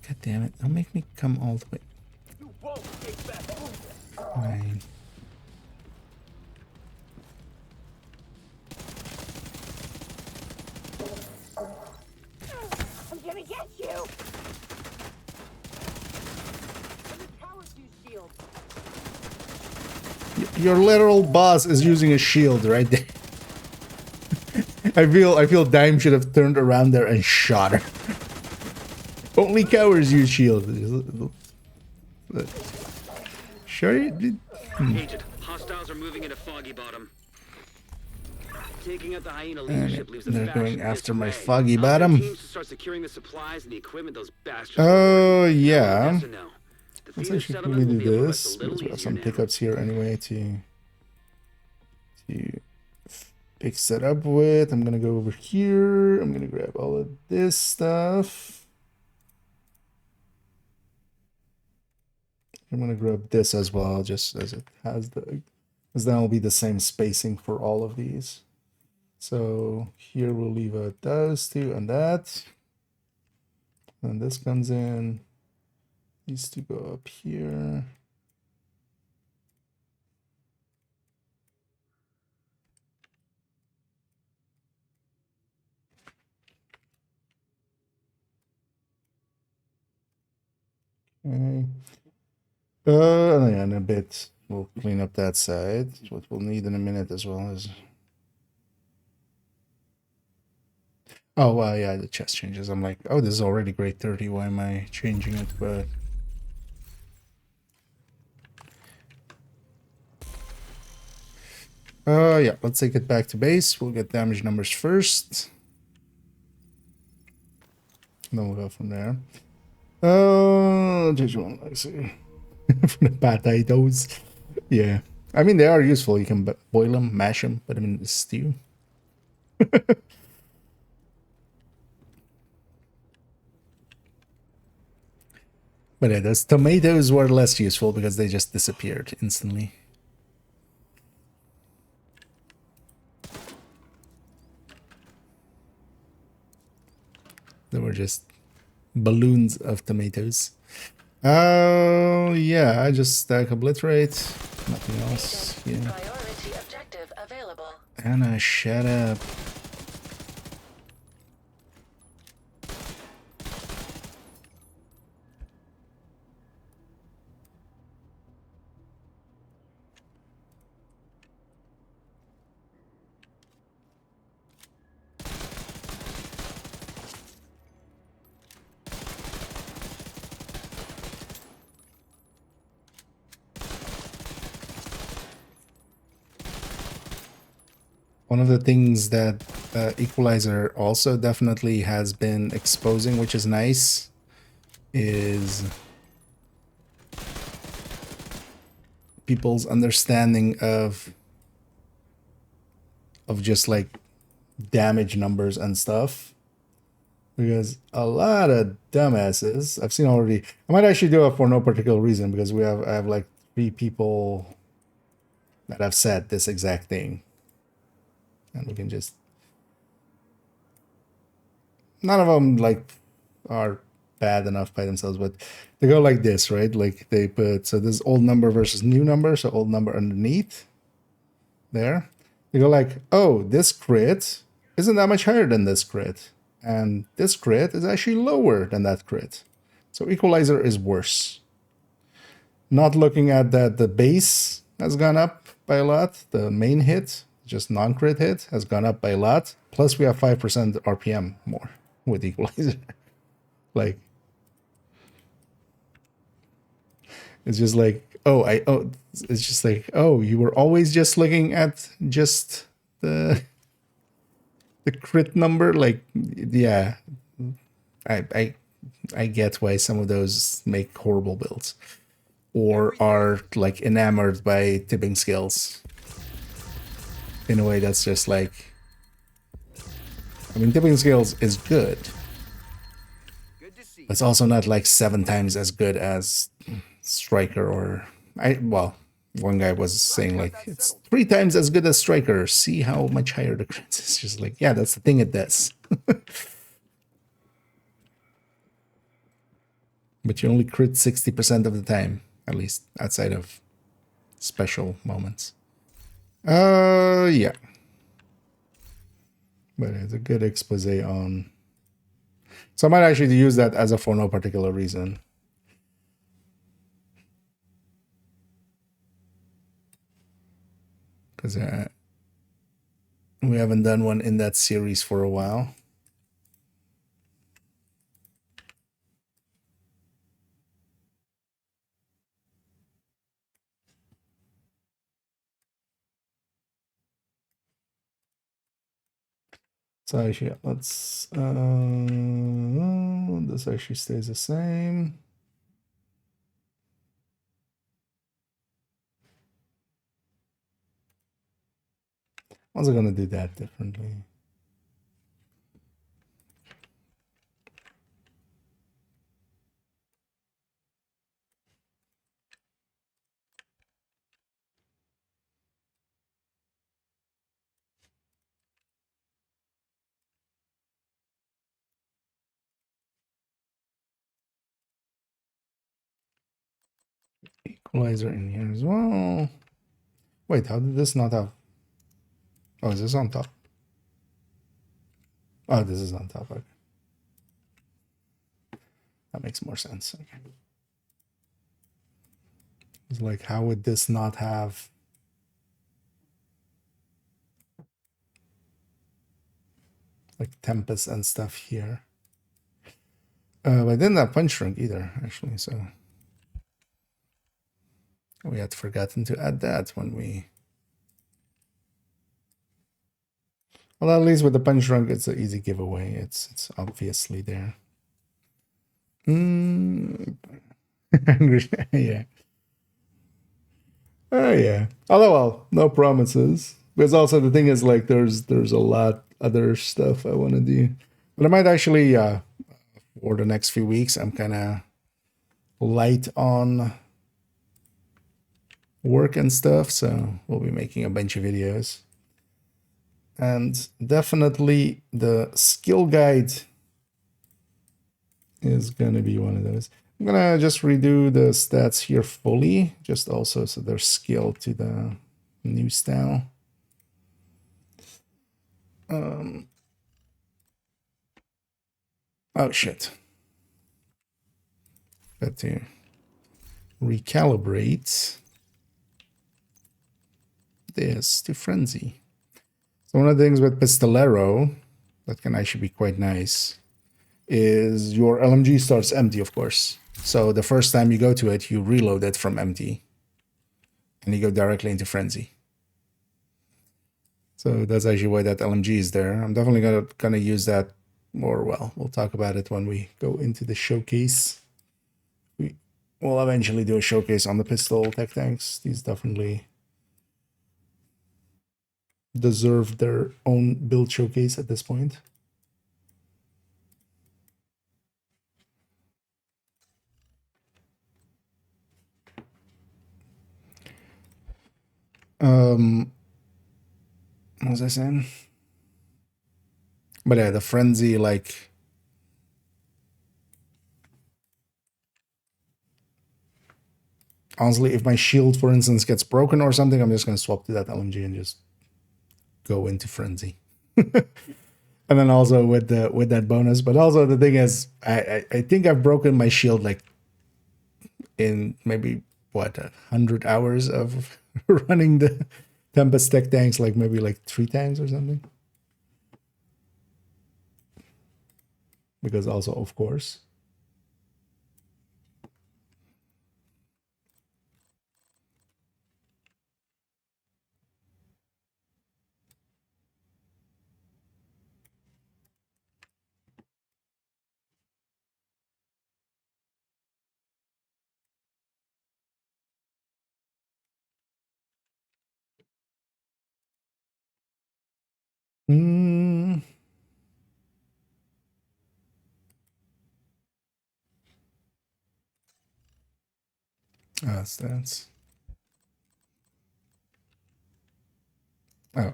God damn it, don't make me come all the way. Fine. I'm gonna get you! Cowards use shields. Your literal boss is using a shield right there. I feel Dime should have turned around there and shot her. Only cowards use shield. But sure, you did. Agent, hostiles are moving into Foggy Bottom. Taking out the hyena leadership leaves the They're faction going after my disarray. Foggy I'll send Bottom. teams to start securing the supplies and the equipment those bastards Oh, were hoarding. yeah. Yes or no? Let's Defeating actually settlement quickly will do be able to rest this a because little we have easier some now. pickups here anyway to fix it up with. I'm gonna go over here. I'm gonna grab all of this stuff. I'm gonna grab this as well, just as it has the, because that will be the same spacing for all of these. So here we'll leave out those two and that. And this comes in. These two go up here. Okay. And yeah, in a bit we'll clean up that side. What we'll need in a minute as well is. Oh well, yeah, the chest changes. I'm like, oh, this is already grade 30. Why am I changing it? But yeah, let's take it back to base. We'll get damage numbers first. Then we'll go from there. Just one, let's see. For the potatoes. Yeah. I mean, they are useful. You can boil them, mash them, put them in the stew. But yeah, those tomatoes were less useful because they just disappeared instantly. They were just balloons of tomatoes. Oh, yeah, I just stack obliterate. Nothing else. Yeah. Priority objective available. Anna, shut up. One of the things that Equalizer also definitely has been exposing, which is nice, is people's understanding of just like damage numbers and stuff. Because a lot of dumbasses I've seen already. I might actually do it for no particular reason because I have like 3 people that have said this exact thing. And we can just, none of them like are bad enough by themselves, but they go like this, right? Like they put, so this old number versus new number, so old number underneath there. They go like, oh, this crit isn't that much higher than this crit, and this crit is actually lower than that crit, so Equalizer is worse. Not looking at that the base has gone up by a lot, the main hit, just non-crit hit, has gone up by a lot. Plus we have 5% RPM more with Equalizer. Like, it's just like, it's just like, oh, you were always just looking at just the crit number. Like, yeah, I get why some of those make horrible builds or are like enamored by tipping skills. In a way that's just like, I mean, tipping skills is good. It's also not like 7 times as good as Striker or well, one guy was saying like it's 3 times as good as Striker. See how much higher the crit is. Just like, yeah, that's the thing it does. But you only crit 60% of the time, at least outside of special moments. Yeah. But it's a good expose on. So I might actually use that as a for no particular reason. Because we haven't done one in that series for a while. So actually, let's this actually stays the same. I was gonna do that differently. Equalizer in here as well. Wait, how did this not have? Oh, is this on top? Oh, this is on top. Okay. That makes more sense. Okay. It's like, how would this not have? Like Tempest and stuff here. But I didn't have punch shrink either, actually, so we had forgotten to add that when we. Well, at least with the punch shrink, it's an easy giveaway. It's obviously there. Yeah. Oh yeah. Although, well, no promises. Because also the thing is, like, there's a lot other stuff I want to do, but I might actually for the next few weeks, I'm kind of light on work and stuff, so we'll be making a bunch of videos. And definitely the skill guide is gonna be one of those. I'm gonna just redo the stats here fully, just also so they're scaled to the new style. Oh shit. Got to recalibrate this to frenzy. So one of the things with Pistolero that can actually be quite nice is your LMG starts empty, of course. So the first time you go to it, you reload it from empty and you go directly into frenzy. So that's actually why that LMG is there. I'm definitely gonna use that more. Well, we'll talk about it when we go into the showcase. We'll eventually do a showcase on the pistol tech tanks. These definitely deserve their own build showcase at this point. What was I saying? But yeah, the frenzy, like, honestly, if my shield, for instance, gets broken or something, I'm just gonna swap to that LMG and just go into frenzy. And then also with that bonus, but also the thing is, I think I've broken my shield like in maybe what 100 hours of running the Tempest tech tanks, like maybe like 3 times or something. Because also, of course. Stats. Oh,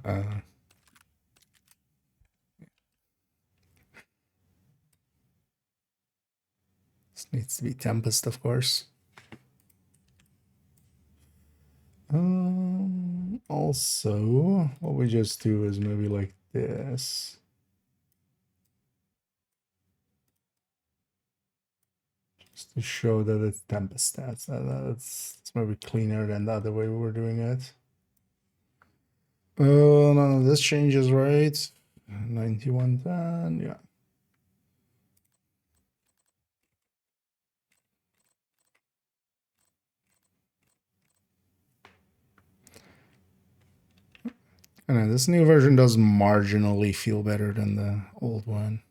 this needs to be Tempest, of course. Also, what we just do is maybe like this. Just to show that it's Tempest stats. It's maybe cleaner than the other way we were doing it. Oh, no, this changes, right? 9110, yeah. I know this new version does marginally feel better than the old one.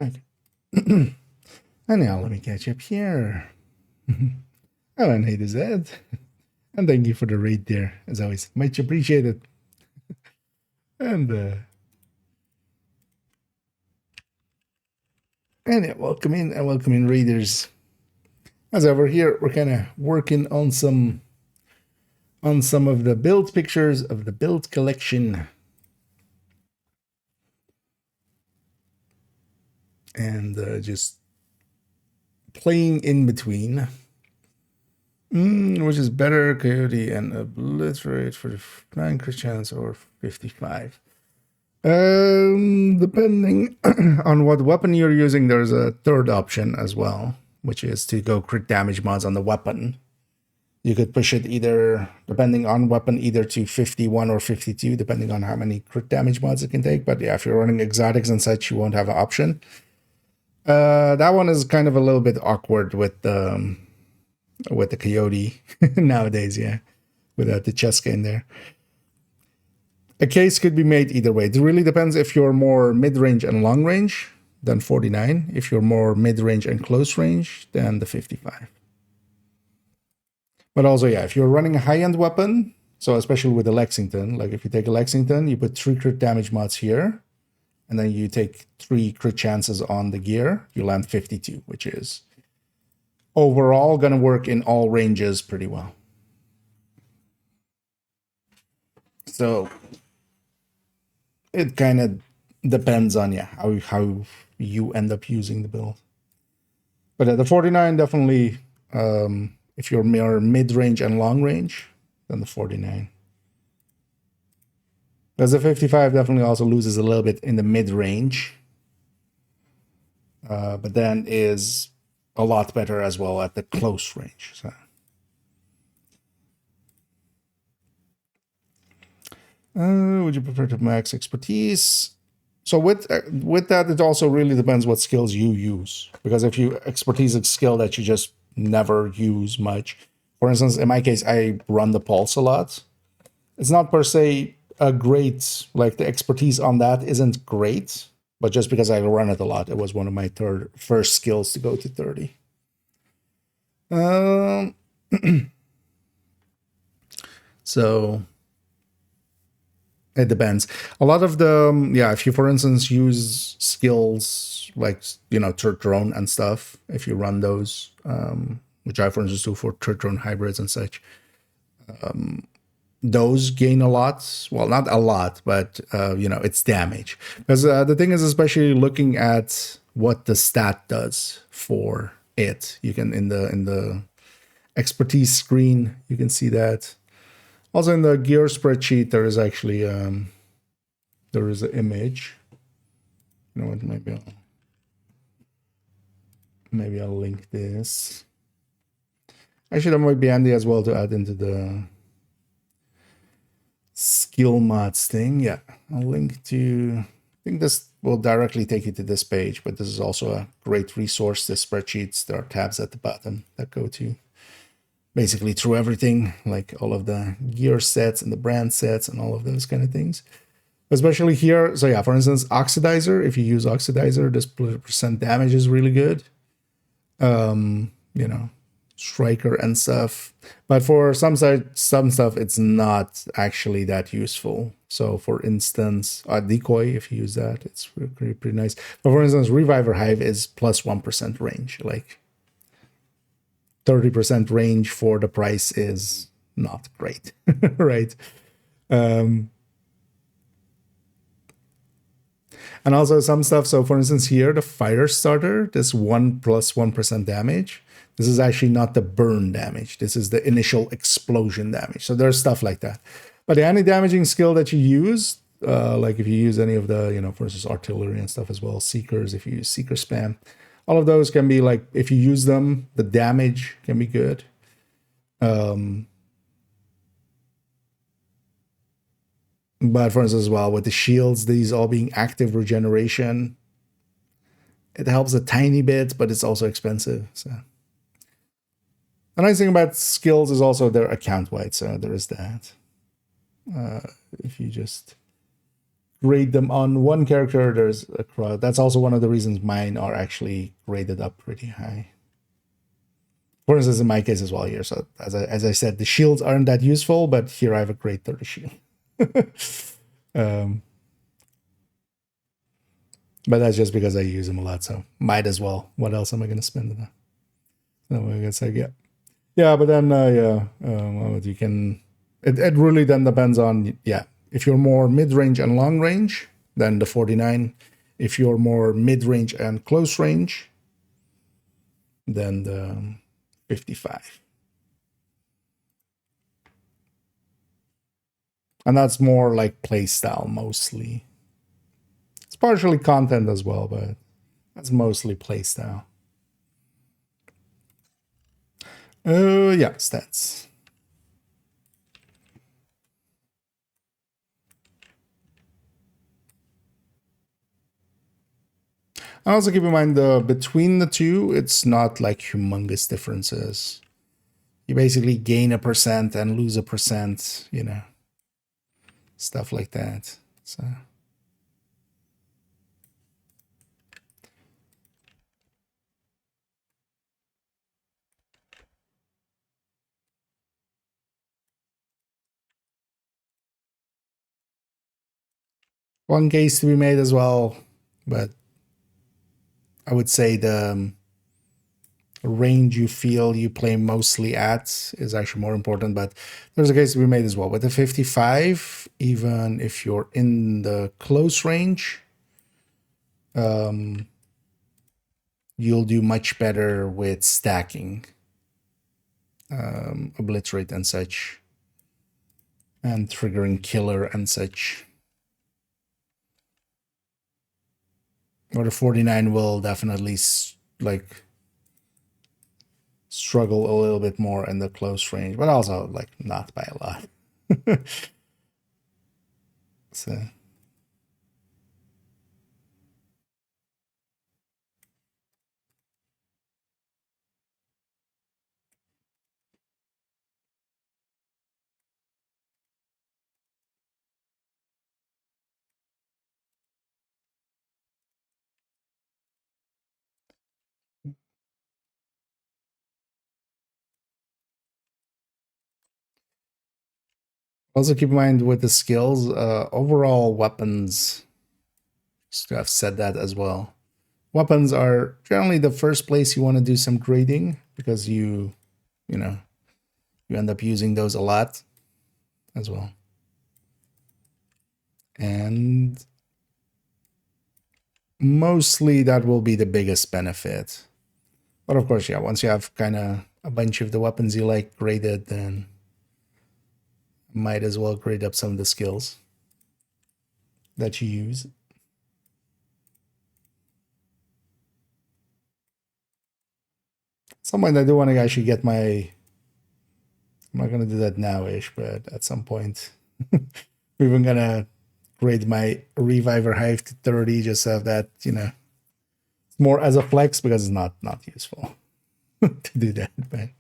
Okay. Anyhow, let me catch up here. Oh, and hey to Zed. And thank you for the raid there, as always. Much appreciated. And yeah, welcome in raiders. As over here, we're kind of working on some of the build pictures of the build collection. And just playing in between. Which is better, Coyote and Obliterate for 9 crit chance or 55? Depending on what weapon you're using, there's a third option as well, which is to go crit damage mods on the weapon. You could push it either, depending on weapon, either to 51 or 52, depending on how many crit damage mods it can take. But yeah, if you're running exotics and such, you won't have an option. That one is kind of a little bit awkward with the Coyote nowadays, yeah, without the Cheska in there. A case could be made either way. It really depends if you're more mid-range and long-range, then 49. If you're more mid-range and close-range, then the 55. But also, yeah, if you're running a high-end weapon, so especially with the Lexington, like if you take a Lexington, you put 3 crit damage mods here, and then you take 3 crit chances on the gear, you land 52, which is overall going to work in all ranges pretty well. So it kind of depends on how you end up using the build. But the 49 definitely, if you're more mid-range and long-range, then the 49. Because the 55 definitely also loses a little bit in the mid-range, but then is a lot better as well at the close range. So. Would you prefer to max expertise? So with that, it also really depends what skills you use. Because if you expertise a skill that you just never use much, for instance, in my case, I run the pulse a lot. It's not per se a great, like the expertise on that isn't great, but just because I run it a lot, it was one of my first skills to go to 30. So it depends. A lot of the, if you, for instance, use skills like, turret drone and stuff, if you run those, which I, for instance, do for turret drone hybrids and such, those gain a lot. Well, not a lot, but, it's damage. Because the thing is, especially looking at what the stat does for it, you can, in the expertise screen, you can see that. Also in the gear spreadsheet, there is actually there is an image. You know what? Maybe I'll link this. Actually, that might be handy as well to add into the skill mods thing. Yeah, I'll link to. I think this will directly take you to this page, but this is also a great resource. The spreadsheets. There are tabs at the bottom that go to basically through everything, like all of the gear sets and the brand sets and all of those kind of things. Especially here, so yeah, for instance, Oxidizer, if you use Oxidizer, this percent damage is really good. Striker and stuff. But for some stuff, it's not actually that useful. So for instance, Decoy, if you use that, it's pretty nice. But for instance, Reviver Hive is plus 1% range, like 30% range for the price is not great, And also some stuff. So for instance, here, the fire starter, this 1 plus 1% damage. This is actually not the burn damage. This is the initial explosion damage. So there's stuff like that. But the anti-damaging skill that you use, like if you use any of the, for instance, artillery and stuff as well, seekers, if you use seeker spam, all of those can be like, if you use them, the damage can be good. But for instance, as well, with the shields, these all being active regeneration, it helps a tiny bit, but it's also expensive. So the nice thing about skills is also they're account-wide, so there is that. If you just grade them on one character, there's a crowd. That's also one of the reasons mine are actually graded up pretty high. For instance, in my case as well here. So as I said, the shields aren't that useful, but here I have a grade 30 shield. But that's just because I use them a lot, so might as well. What else am I going to spend it on? So I guess I get. Yeah, but then well, you can. It really then depends on if you're more mid-range and long range, then the 49. If you're more mid-range and close range, then the 55. And that's more like playstyle mostly. It's partially content as well, but that's mostly playstyle. Yeah, stats. And also keep in mind between the two, it's not like humongous differences. You basically gain 1% and lose 1%, stuff like that. So one case to be made as well, but I would say the range you feel you play mostly at is actually more important, but there's a case to be made as well. With the 55, even if you're in the close range, you'll do much better with stacking, obliterate and such, and triggering killer and such. Or the 49 will definitely struggle a little bit more in the close range, but also not by a lot. So also keep in mind with the skills, overall weapons, just to have said that as well. Weapons are generally the first place you want to do some grading because you end up using those a lot as well. And mostly that will be the biggest benefit. But of course, yeah, once you have kind of a bunch of the weapons you like graded, then might as well grade up some of the skills that you use. Some point I do want to actually get my, I'm not going to do that now-ish, but at some point, we're even going to grade my Reviver Hive to 30, just have that, more as a flex because it's not useful to do that. But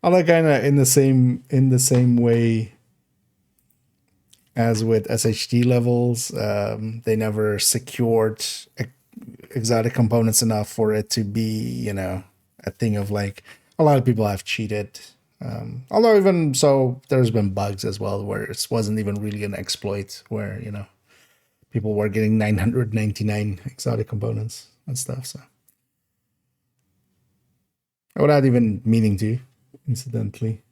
I like kind of in the same way as with SHD levels, they never secured exotic components enough for it to be, a thing of a lot of people have cheated. Although even so, there's been bugs as well where it wasn't even really an exploit where, people were getting 999 exotic components and stuff. So without even meaning to, incidentally.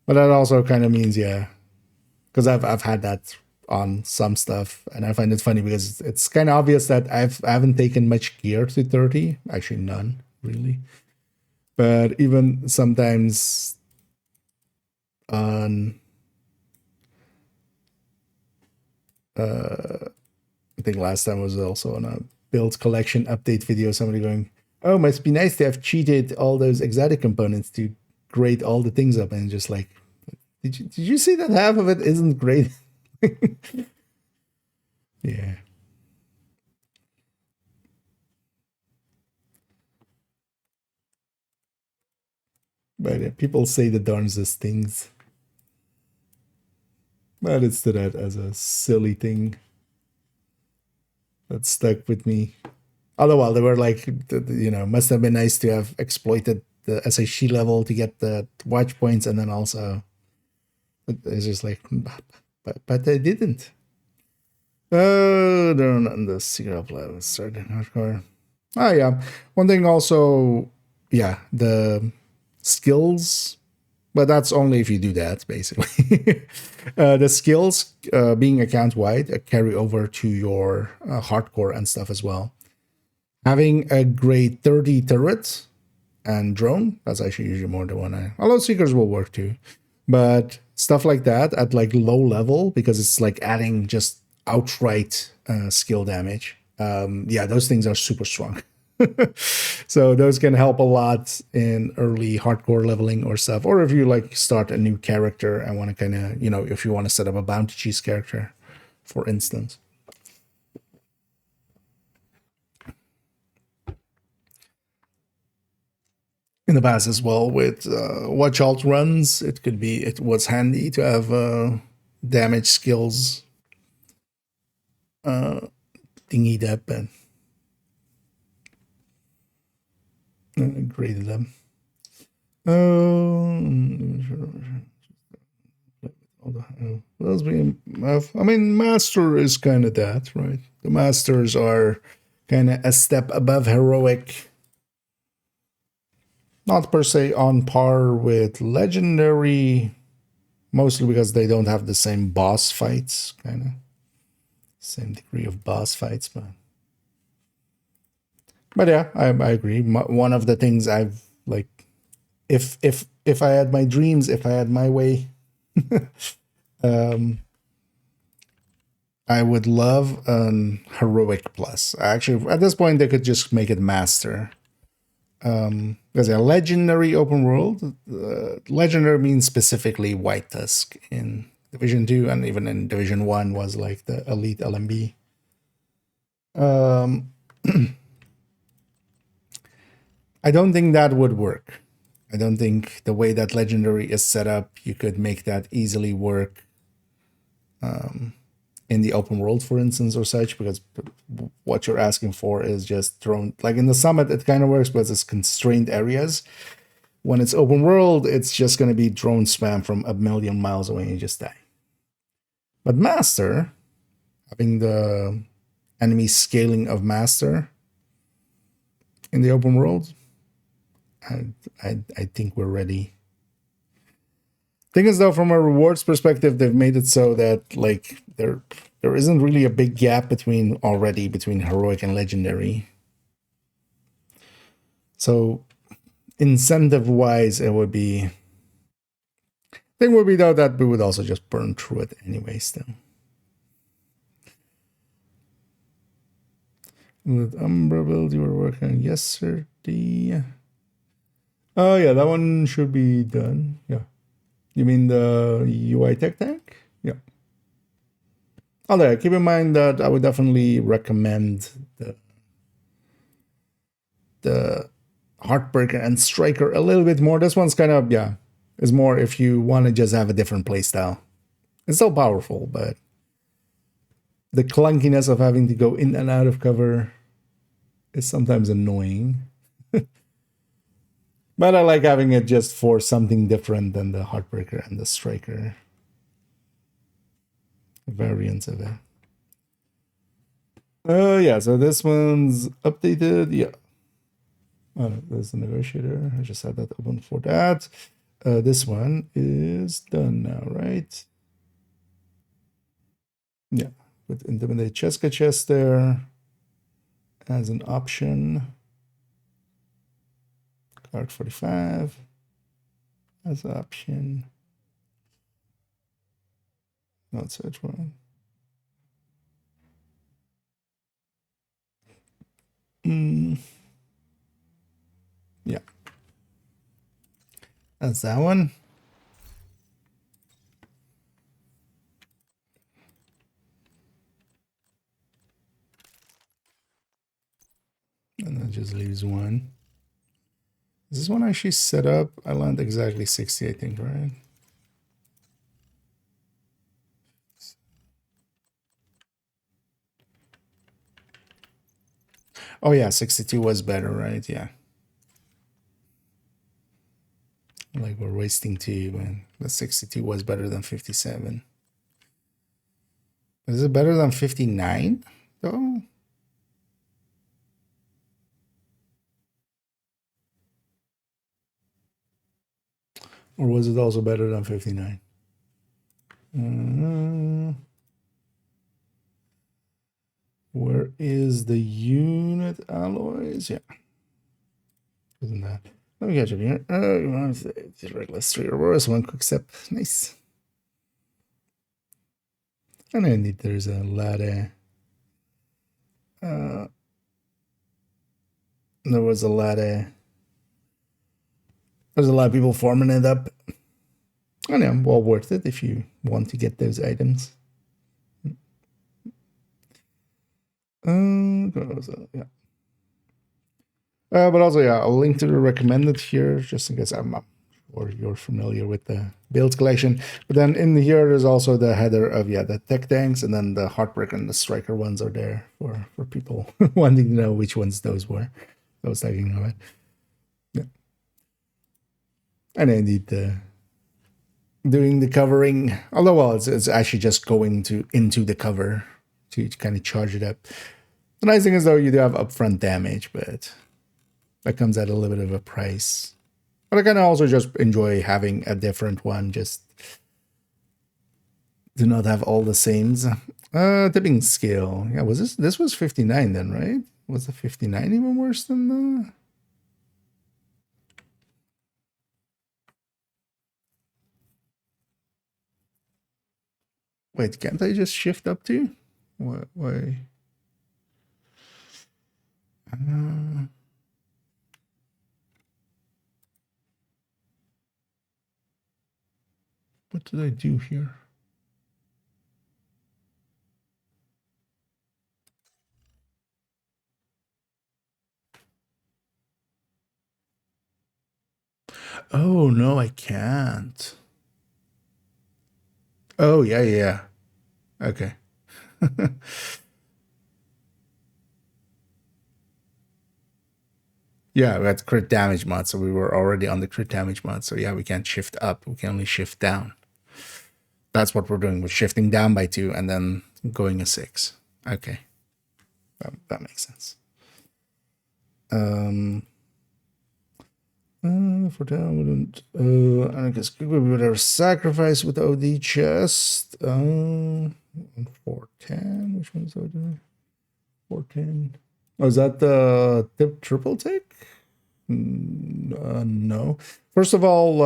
But that also kind of means, yeah, because I've had that on some stuff, and I find it funny because it's kind of obvious that I haven't taken much gear to 30, actually none really. But even sometimes on I think last time was also on a build collection update video, somebody going, oh, must be nice to have cheated all those exotic components to grade all the things up, and just like, did you see that half of it isn't great? Yeah. But yeah, people say the darndest things. But it's to that as a silly thing that stuck with me. Otherwise, they were like, must have been nice to have exploited the SHC level to get the watch points, and then also it's just like, but I didn't. Oh, they're not in the secret level. Starting hardcore. Oh yeah, one thing also, yeah, the skills, but that's only if you do that, basically. The skills, being account wide, carry over to your hardcore and stuff as well. Having a grade 30 turret and drone, that's actually usually more than one. Although seekers will work too, but stuff like that at like low level, because it's like adding just outright skill damage. Yeah, those things are super strong. So those can help a lot in early hardcore leveling or stuff, or if you like start a new character and want to kind of, if you want to set up a bounty cheese character, for instance. In the past as well, with watch alt runs, it was handy to have damage skills thingied up and graded them. I mean, master is kind of that, right? The masters are kind of a step above heroic. Not per se on par with legendary, mostly because they don't have the same boss fights, kind of same degree of boss fights, but yeah, I agree. One of the things I've like, if I had my dreams, if I had my way, I would love an heroic plus. Actually, at this point, they could just make it master. There's a legendary open world. Legendary means specifically White Tusk in Division 2, and even in Division 1 was like the elite LMB. I don't think that would work. I don't think the way that legendary is set up, you could make that easily work in the open world, for instance, or such, because what you're asking for is just drone. Like in the summit, it kind of works, but it's constrained areas. When it's open world, it's just going to be drone spam from a million miles away and you just die. But master, having the enemy scaling of master in the open world, I think we're ready. Thing is, though, from a rewards perspective, they've made it so that like there isn't really a big gap between heroic and legendary. So incentive wise, it would be. Thing would be though that we would also just burn through it anyway. Still, with Umbra build you were working on yesterday. Oh yeah, that one should be done. Yeah. You mean the UI Tech Tank? Yeah. Although, keep in mind that I would definitely recommend the Heartbreaker and Striker a little bit more. This one's kind of, is more if you want to just have a different playstyle. It's still powerful, but the clunkiness of having to go in and out of cover is sometimes annoying. But I like having it just for something different than the Heartbreaker and the Striker variants of it. Yeah, so this one's updated. Yeah. Oh, there's the negotiator. I just had that open for that. This one is done now, right? Yeah, with Intimidate Cheska chest there as an option. Card 45 as an option. Not search one. Yeah. That's that one. And that just leaves one. Is this one actually set up? I land exactly 60, I think, right? Oh yeah, 62 was better, right? Yeah. Like we're wasting 2 when the 62 was better than 57. Is it better than 59 though? Or was it also better than 59? Where is the unit alloys? Yeah. Isn't that? Let me get you here. Oh, you want the regular 3 reverse, 1 quick step. Nice. And indeed, there's a lot of. There was a lot of. There's a lot of people forming it up. And yeah, well worth it if you want to get those items. Yeah. But also, yeah, I'll link to the recommended here, just in case or you're familiar with the build collection. But then in here, there's also the header of, yeah, the tech tanks, and then the Heartbreaker and the Striker ones are there for people wanting to know which ones those were. I was talking about. Yeah. And indeed, doing the covering, although, well, it's actually just going into the cover to kind of charge it up. The nice thing is, though, you do have upfront damage, but that comes at a little bit of a price. But I kind of also just enjoy having a different one, just do not have all the sames. Tipping scale. Yeah, was this was 59 then, right? Was the 59 even worse than the... Wait, can't I just shift up to? What? Why? What did I do here? Oh, no, I can't. Oh, yeah. Okay. Yeah, we had crit damage mod, so we were already on the crit damage mod. So yeah, we can't shift up. We can only shift down. That's what we're doing. We're shifting down by 2 and then going a 6. Okay. That makes sense. For down, wouldn't I guess we would have sacrifice with the OD chest. 410. Which one is that doing? 410. Oh, is that the triple tick? No. First of all,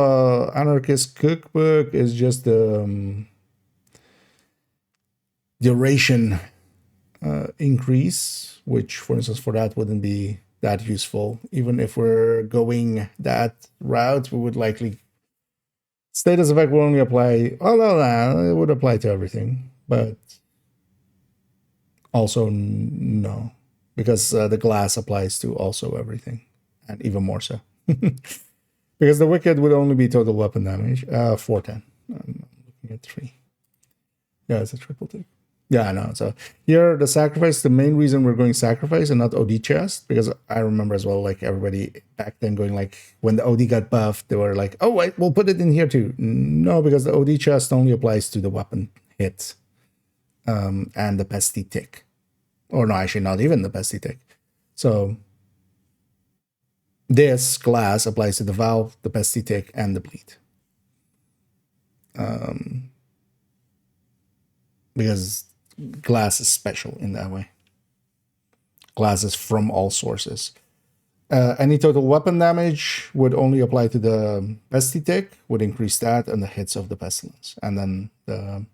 Anarchist Cookbook is just the duration increase, which, for instance, for that wouldn't be that useful. Even if we're going that route, we would likely... Status effect will only apply... Although it would apply to everything, but also no. Because the glass applies to also everything, and even more so. Because the Wicked would only be total weapon damage. 410. I'm looking at 3. Yeah, it's a triple tick. Yeah, I know. So here, the sacrifice, the main reason we're going sacrifice and not OD chest, because I remember as well, like everybody back then going like, when the OD got buffed, they were like, oh, wait, we'll put it in here too. No, because the OD chest only applies to the weapon hit and the pesty tick. Or no, actually not even the pesty tick. So this glass applies to the valve, the pesty tick, and the bleed. because glass is special in that way. Glass is from all sources. Any total weapon damage would only apply to the Pesty Tick, would increase that, and the hits of the Pestilence. And then the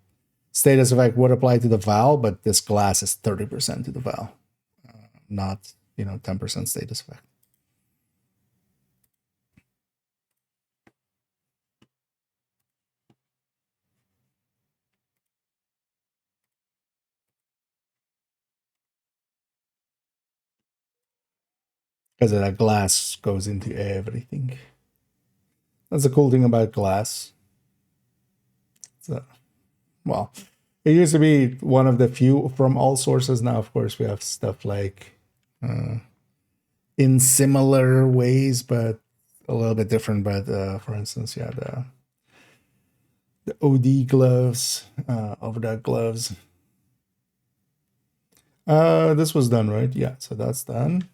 status effect would apply to the Vow, but this glass is 30% to the Vow, not 10% status effect. Because that glass goes into everything. That's the cool thing about glass. So, well, it used to be one of the few from all sources. Now, of course, we have stuff like in similar ways, but a little bit different. But for instance, yeah, the OD gloves, Overdog gloves. This was done, right? Yeah, so that's done.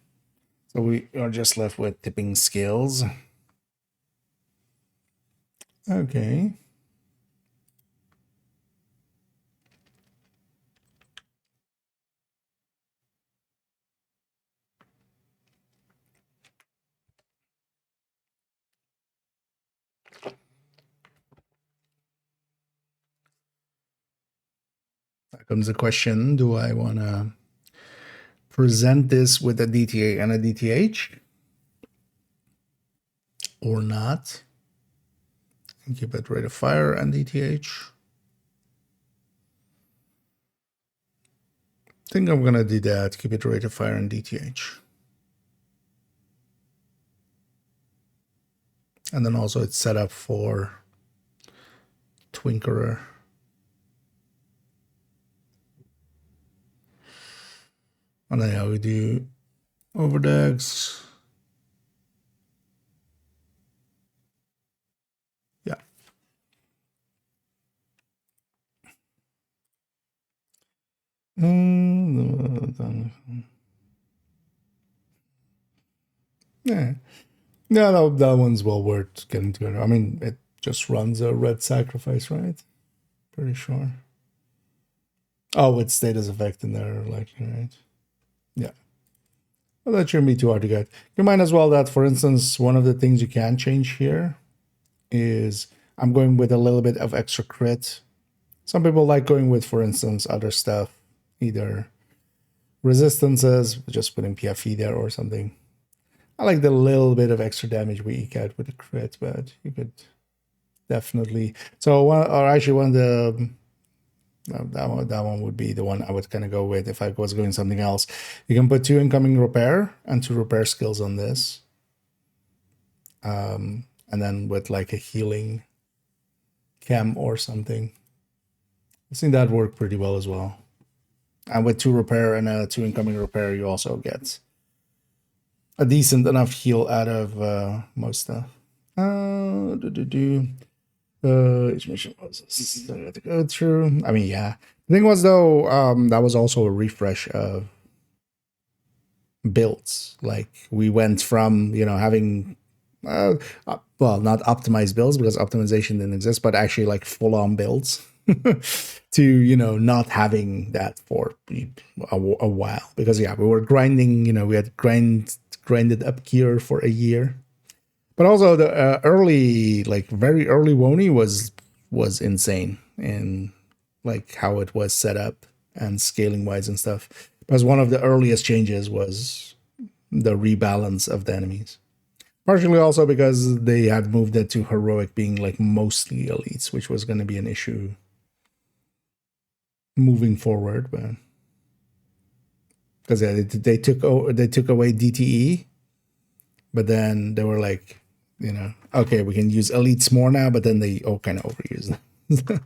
So we are just left with tipping skills. Okay. There comes the question, do I want to present this with a DTA and a DTH? Or not? And keep it rate of fire and DTH. I think I'm gonna do that. Keep it rate of fire and DTH. And then also it's set up for Twinkerer. And then yeah, we do overdegs. Yeah. Yeah. Yeah, that one's well worth getting together. I mean, it just runs a red sacrifice, right? Pretty sure. Oh, with status effect in there, like, right? Yeah. Well, that shouldn't be too hard to get. Keep in mind as well that, for instance, one of the things you can change here is I'm going with a little bit of extra crit. Some people like going with, for instance, other stuff, either resistances, just putting PFE there or something. I like the little bit of extra damage we eke out with the crit, but you could definitely. So, one of the that one would be the one I would kind of go with if I was going something else. You can put 2 incoming repair and 2 repair skills on this, and then with like a healing chem or something. I've seen that work pretty well as well. And with 2 repair and 2 incoming repair, you also get a decent enough heal out of most stuff. Each mission was I had to go through. I mean, yeah. The thing was though, that was also a refresh of builds. Like we went from having well, not optimized builds because optimization didn't exist, but actually like full-on builds to not having that for a while. Because yeah, we were grinding. We had grinded up gear for a year. But also the very early Woni was insane in like how it was set up and scaling wise and stuff. Because one of the earliest changes was the rebalance of the enemies. Partially also because they had moved it to heroic being like mostly elites, which was going to be an issue moving forward. But because they took away DTE, but then they were like, okay, we can use elites more now, but then they all kind of overuse them.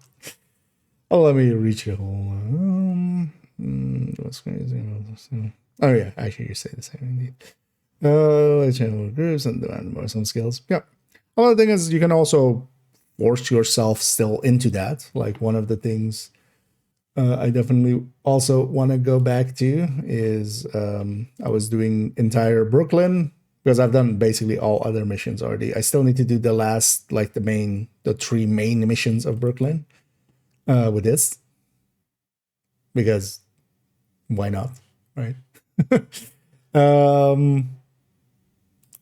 Oh, let me reach a whole. What's crazy? Oh yeah, actually, you say the same indeed. Channel groups and demand some skills. Yeah. Another thing is you can also force yourself still into that. Like one of the things I definitely also want to go back to is I was doing entire Brooklyn. because I've done basically all other missions already. I still need to do the last, like the 3 main missions of Brooklyn with this, because why not, right?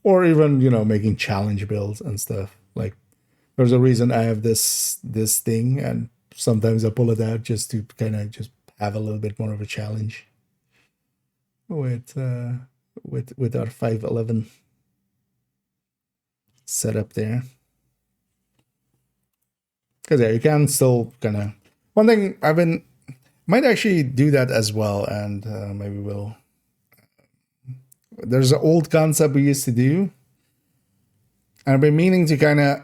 Or even, you know, making challenge builds and stuff. Like, there's a reason I have this thing, and sometimes I pull it out just to kind of just have a little bit more of a challenge with our 511 setup there. Because yeah, you can still kind of, one thing might actually do that as well, and maybe we'll. There's an old concept we used to do, and I've been meaning to kind of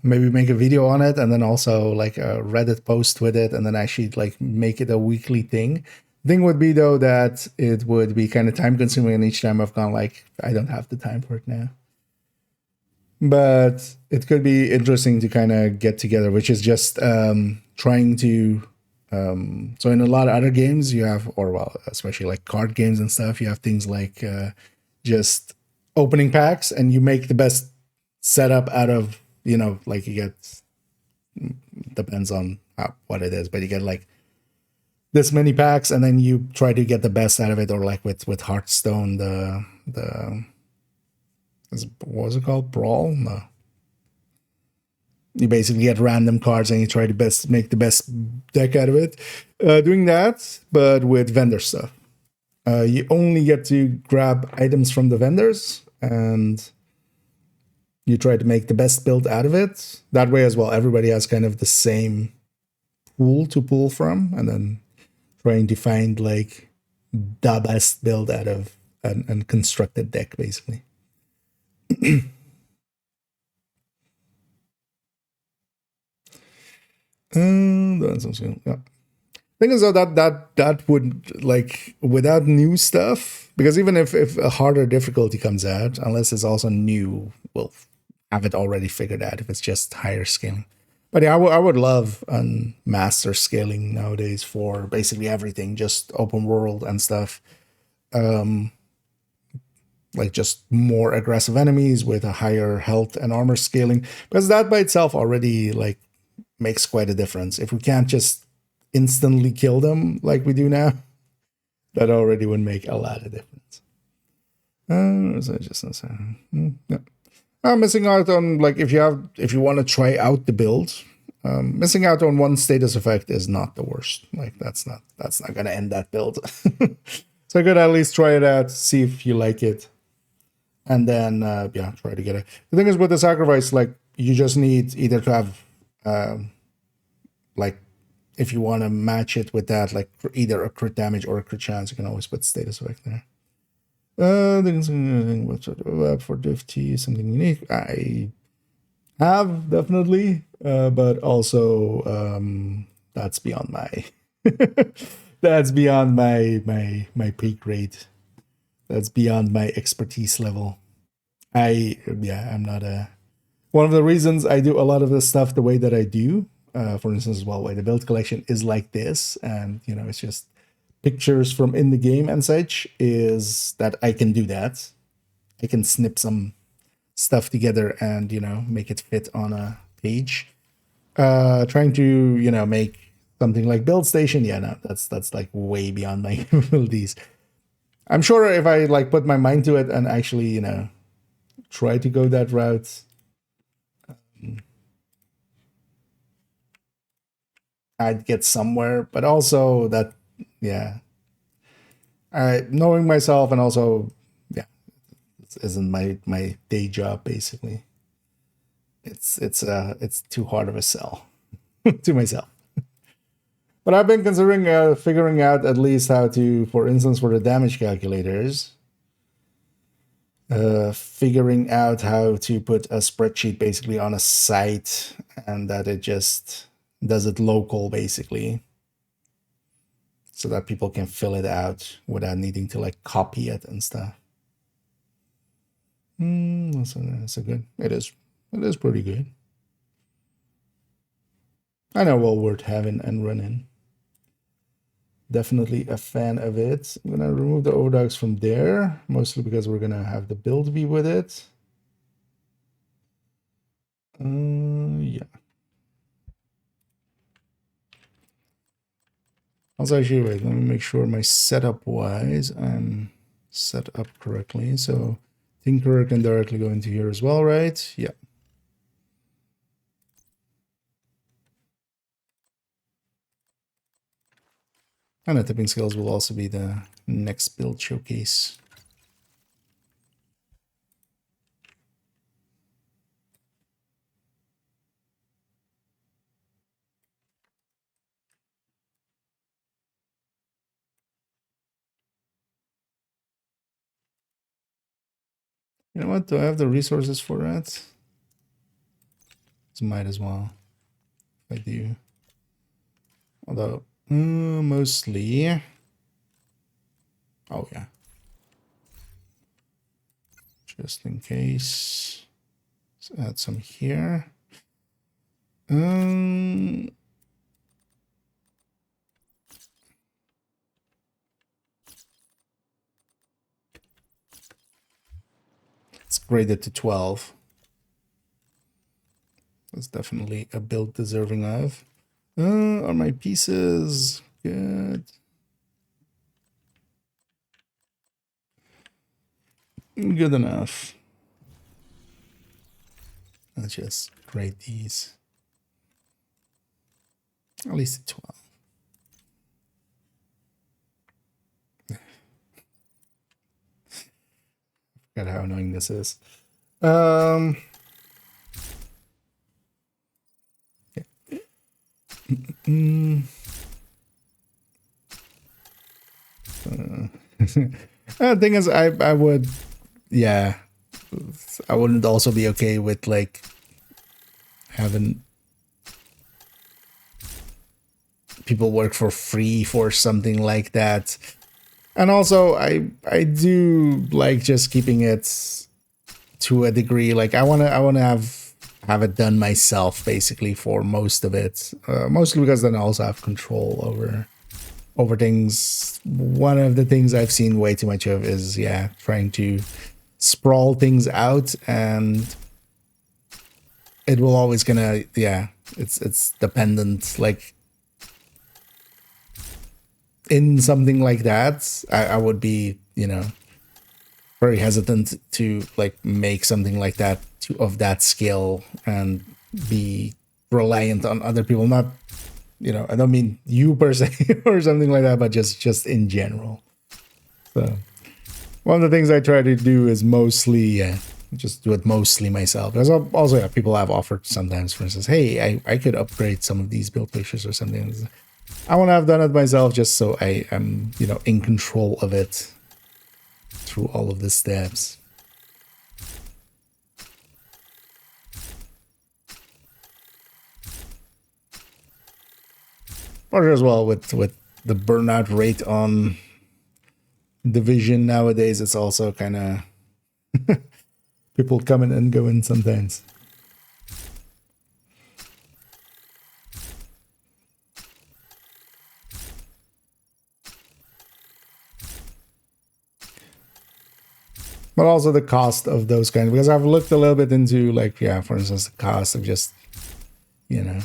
maybe make a video on it, and then also like a Reddit post with it, and then actually like make it a weekly thing. Thing would be though that it would be kind of time consuming, and each time I've gone like, I don't have the time for it now. But it could be interesting to kind of get together, which is just trying to. So in a lot of other games you have, or well, especially like card games and stuff, you have things like just opening packs, and you make the best setup out of, you know, like you get, depends on what it is, but you get like this many packs, and then you try to get the best out of it. Or like with Hearthstone, the what was it called? Brawl? No. You basically get random cards and you try to make the best deck out of it. Doing that, but with vendor stuff. You only get to grab items from the vendors, and you try to make the best build out of it. That way as well, everybody has kind of the same pool to pull from, and then trying to find like the best build out of an constructed deck, basically. Yeah. Thing is though that would, like, without new stuff, because even if a harder difficulty comes out, unless it's also new, we'll have it already figured out if it's just higher scaling. But yeah, I would love master scaling nowadays for basically everything, just open world and stuff. Like just more aggressive enemies with a higher health and armor scaling, because that by itself already like makes quite a difference. If we can't just instantly kill them like we do now, that already would make a lot of difference. Yeah. I'm missing out on, like, if you want to try out the build, missing out on one status effect is not the worst. Like that's not gonna end that build. So I could at least try it out, see if you like it, and then try to get it. The thing is with the sacrifice, like, you just need either to have like, if you want to match it with that, like either a crit damage or a crit chance, you can always put status effect there. For diff T, something unique. I have definitely, but also that's beyond my that's beyond my peak rate. That's beyond my expertise level. I'm not a. One of the reasons I do a lot of this stuff the way that I do, for instance, as well, why the build collection is like this, and you know, it's just pictures from in the game and such, is that I can do that. I can snip some stuff together and, you know, make it fit on a page. Trying to, you know, make something like Build Station, that's like way beyond my abilities. I'm sure if I like put my mind to it and actually, you know, try to go that route, I'd get somewhere. But also that, knowing myself, and also, this isn't my day job, basically. It's too hard of a sell to myself. But I've been considering figuring out at least how to, for instance, for the damage calculators, figuring out how to put a spreadsheet basically on a site, and that it just does it local, basically, so that people can fill it out without needing to like copy it and stuff. That's a good. It is pretty good. I know, well worth having and running. definitely a fan of it. I'm gonna remove the overdogs from there, mostly because we're gonna have the build be with it. Yeah. Also, actually, wait, let me make sure my setup wise I'm set up correctly. So Tinkerer can directly go into here as well, right? Yeah. And the tipping skills will also be the next build showcase. You know what? Do I have the resources for that? So might as well. If I do. Although, mostly. Oh, yeah. Just in case. Let's add some here. It's graded to 12. That's definitely a build deserving of. Are my pieces good? Good enough. Let's just grade these. At least a 12. Forgot how annoying this is. Yeah. The thing is, I would, yeah, I wouldn't also be okay with like having people work for free for something like that. And also, I do like just keeping it to a degree. Like I wanna have it done myself basically for most of it. Mostly because then I also have control over things. One of the things I've seen way too much of is trying to sprawl things out, and it will always gonna it's dependent. Like in something like that, I would be, you know, very hesitant to like make something like that of that scale and be reliant on other people. Not, you know, I don't mean you per se or something like that, but just in general. So one of the things I try to do is mostly just do it mostly myself. Because also people have offered sometimes, for instance, hey, I could upgrade some of these build pictures or something. I want to have done it myself just so I am, you know, in control of it through all of the steps. Or as well with the burnout rate on Division nowadays, it's also kind of people coming and going sometimes. But also the cost of those kinds, because I've looked a little bit into, like, for instance, the cost of just, you know,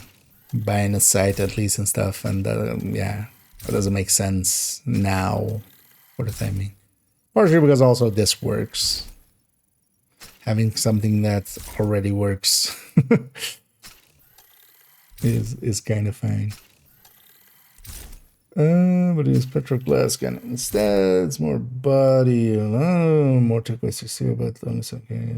buying a site at least and stuff. And that doesn't make sense now for the timing. Partially because also this works. Having something that already works is kind of fine. But it's petroglass cannon instead. It's more body. More turquoise to see, but it's okay.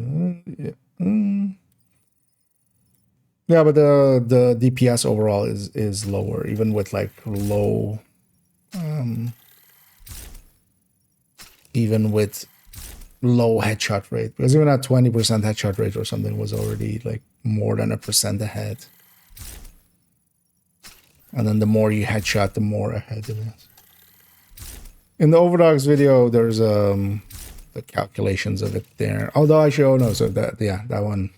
Yeah, but the DPS overall is lower, even with like low, even with low headshot rate. Because even at 20% headshot rate or something was already like more than 1% ahead. And then the more you headshot, the more ahead it is. In the Overdogs video, there's the calculations of it there. Although actually, oh no, so that one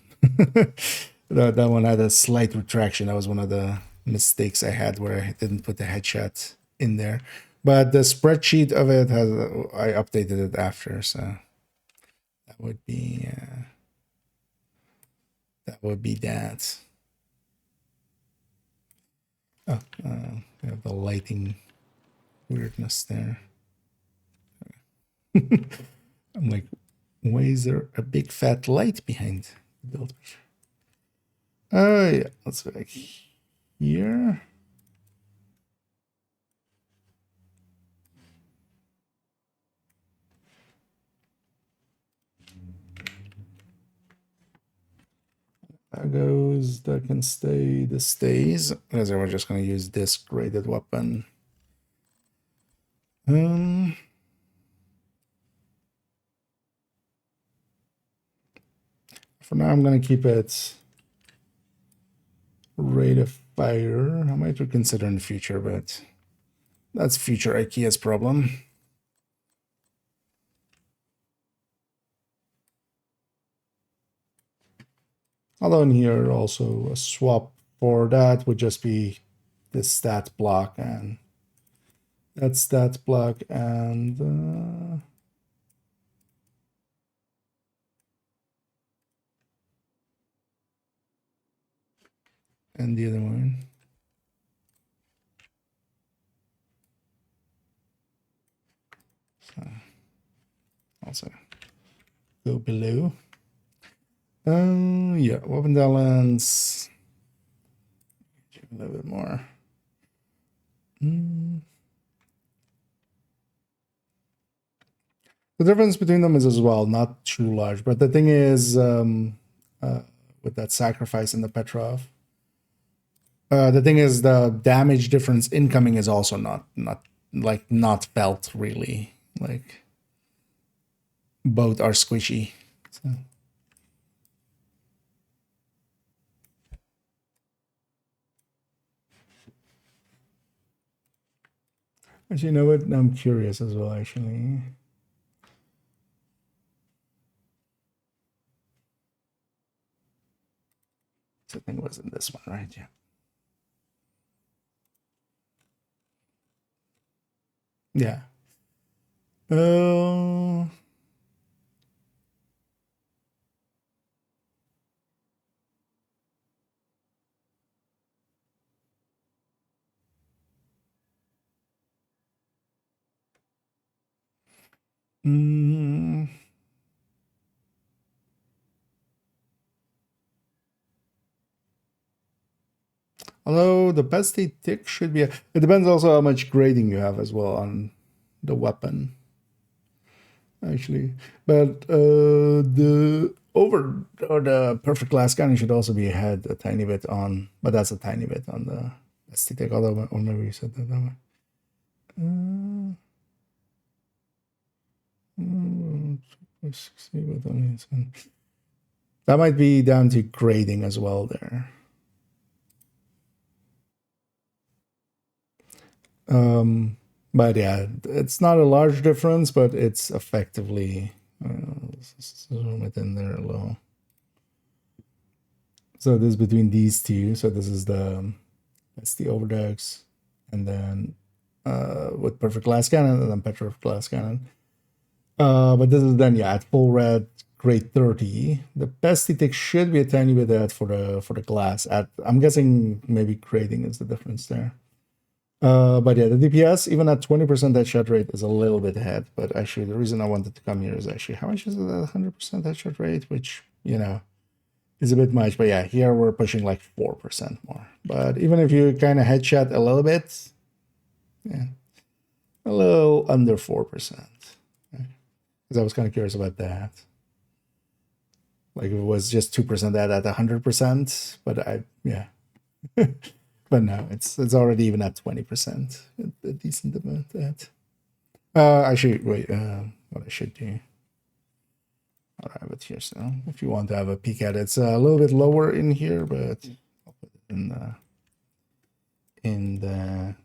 that one had a slight retraction. That was one of the mistakes I had where I didn't put the headshot in there. But the spreadsheet of it has, I updated it after, so that would be that. Oh, we have the lighting weirdness there. I'm like, why is there a big fat light behind the building? Oh yeah, let's go back here. That goes, that can stay, this stays. Because we're just gonna use this graded weapon. For now, I'm gonna keep it rate of fire. I might reconsider in the future, but that's future IKEA's problem. Although in here also a swap for that would just be this stat block and that stat block and the other one. So also go below. Yeah, weapon balance. A little bit more. The difference between them is as well not too large, but the thing is, with that sacrifice in the Petrov, the thing is the damage difference incoming is also not felt really. Like both are squishy. So. Actually, you know what? I'm curious as well, actually. I think it was in this one, right? Yeah. Yeah. Although the best tick should be, it depends also how much grading you have as well on the weapon. Actually, but the perfect glass cannon should also be ahead a tiny bit on, but that's a tiny bit on the aesthetic. Although, or maybe you said that way. That might be down to grading as well there. But yeah, it's not a large difference, but it's effectively zoom it in there a little. So this is between these two. So this is that's the overdex, and then with perfect glass cannon, and then Petrov glass cannon. But this is then at full red, grade 30. The best tick should be a tiny bit ahead for the glass. I'm guessing maybe grading is the difference there. But yeah, the DPS, even at 20% headshot rate, is a little bit ahead. But actually, the reason I wanted to come here is actually how much is it at 100% headshot rate, which, is a bit much. But yeah, here we're pushing like 4% more. But even if you kind of headshot a little bit, yeah, a little under 4%. Because I was kind of curious about that. Like if it was just 2% that at 100%, but yeah. But no, it's already even at 20%. A decent amount that. Actually, wait. What I should do. I'll have it here. So if you want to have a peek at it, it's a little bit lower in here, but I'll put it in the.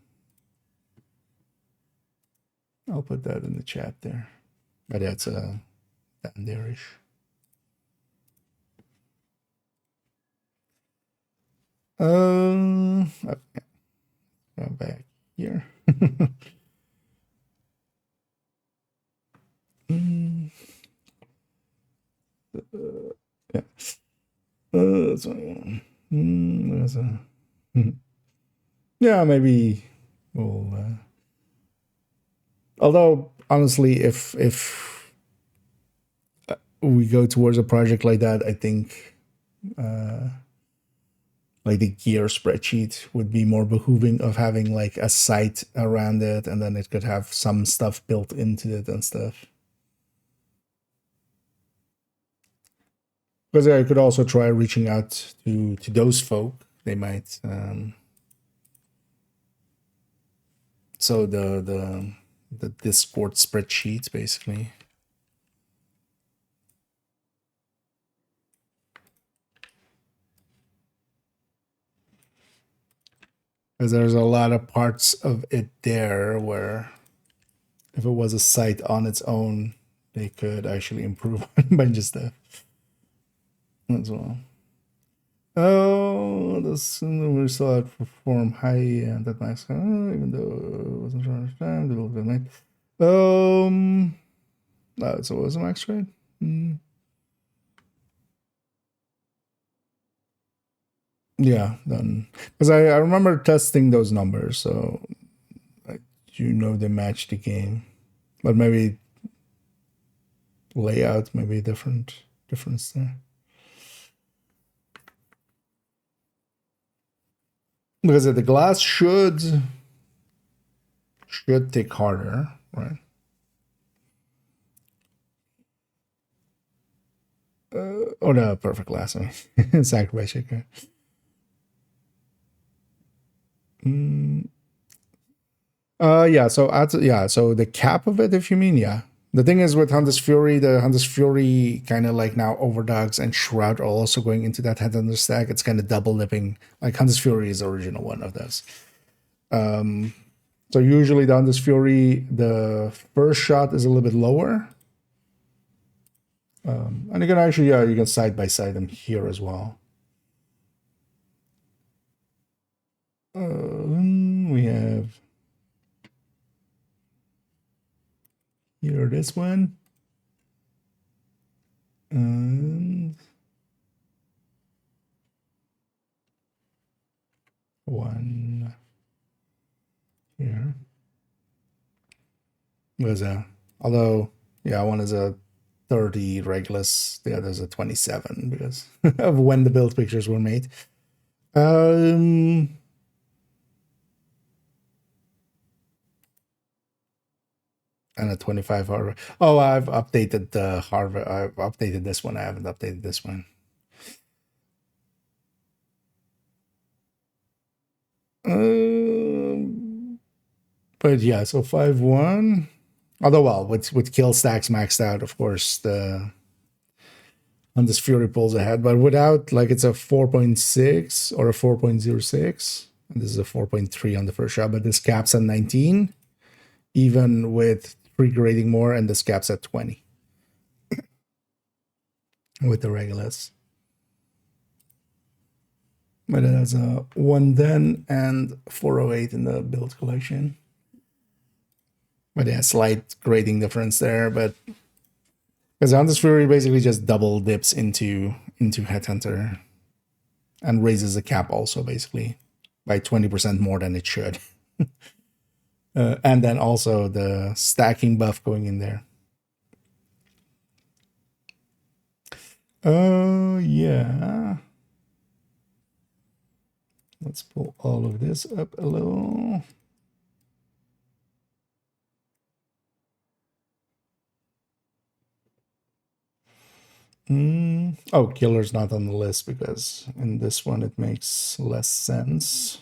I'll put that in the chat there. But yeah, it's down there-ish. Okay. Go back here. Yeah. That's there's a, yeah, maybe we'll. Although honestly, if we go towards a project like that, I think like the gear spreadsheet would be more behooving of having like a site around it, and then it could have some stuff built into it and stuff. Because I could also try reaching out to those folk. They might. So the Discord spreadsheet basically. Because there's a lot of parts of it there where if it was a site on its own, they could actually improve a bunch of stuff as well. Oh, this we still had perform high and that max, even though it wasn't sure of time. They will be made. So it was a max rate. Yeah, then because I remember testing those numbers, so they match the game, but maybe layout maybe difference there. Because the glass should tick harder, right? Oh no, perfect glass. I mean, sacrifice shaker. Yeah. So the cap of it, if you mean, yeah. The thing is with Hunter's Fury, the Hunter's Fury kind of like now Overdogs and Shroud are also going into that Hunter stack. It's kind of double lipping. Like Hunter's Fury is the original one of those. So usually the Hunter's Fury, the first shot is a little bit lower. And you can actually, you can side by side them here as well. We have here this one. And one here. Was although one is a 30 Regulus, the other is a 27 because of when the build pictures were made. And a 25 Harvard. Oh, I've updated the Harvard. I've updated this one. I haven't updated this one. But yeah, so 5-1. Although, well, with kill stacks maxed out, of course, the Hunter's Fury pulls ahead. But without, like, it's a 4.6 or a 4.06. And this is a 4.3 on the first shot, but this caps at 19, even with 3 grading more, and this caps at 20 with the Regulus. But it has a 110 and 408 in the build collection. But yeah, slight grading difference there, but because Hunter's Fury basically just double dips into Headhunter and raises the cap also basically by 20% more than it should. And then also the stacking buff going in there. Oh, yeah. Let's pull all of this up a little. Oh, killer's not on the list because in this one it makes less sense.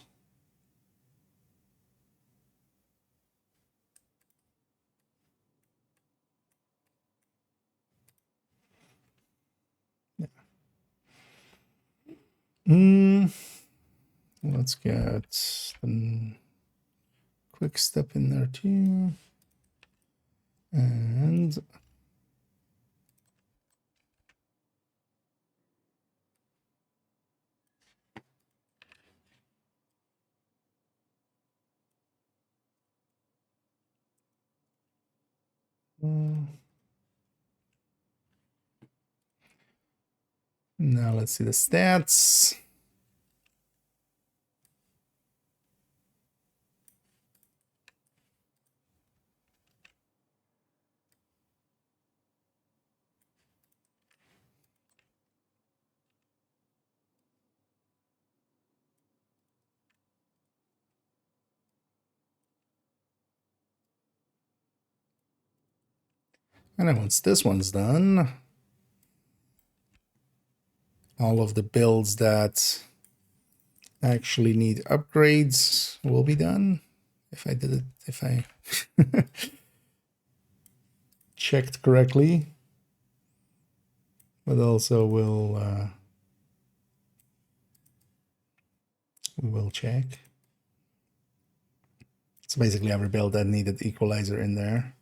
Yeah. Let's get quick step in there too. And Now let's see the stats. And then once this one's done, all of the builds that actually need upgrades will be done. If I did it, if I checked correctly, but also we will check. It's basically every build that needed equalizer in there.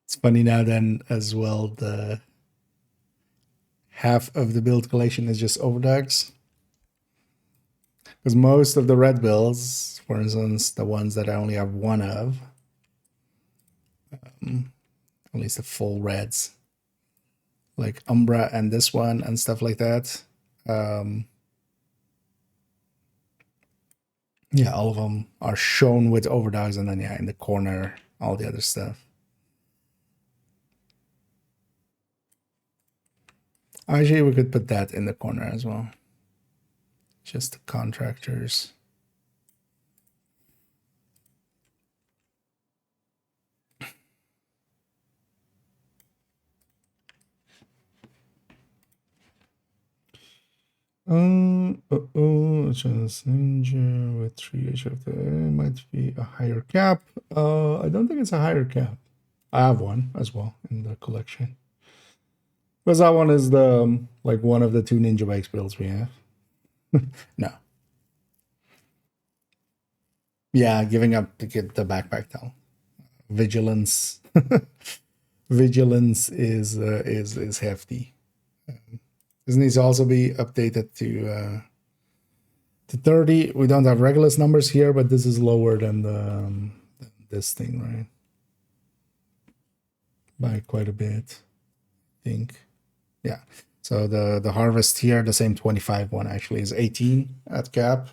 It's funny now then as well, the half of the build collection is just overdogs. Because most of the red builds, for instance, the ones that I only have one of, at least the full reds, like Umbra and this one and stuff like that. Yeah, all of them are shown with overdogs, and then yeah, in the corner, all the other stuff. Actually, we could put that in the corner as well. Just the contractors. Just ninja with 3 each of the might be a higher cap. I don't think it's a higher cap. I have one as well in the collection. Because that one is the like one of the 2 ninja bikes builds we have. No. Yeah, giving up to get the backpack down. Vigilance. Vigilance is hefty. This needs to also be updated to 30. We don't have Regulus numbers here, but this is lower than the this thing, right? By quite a bit, I think. Yeah. So the harvest here, the same 25 one actually is 18 at cap.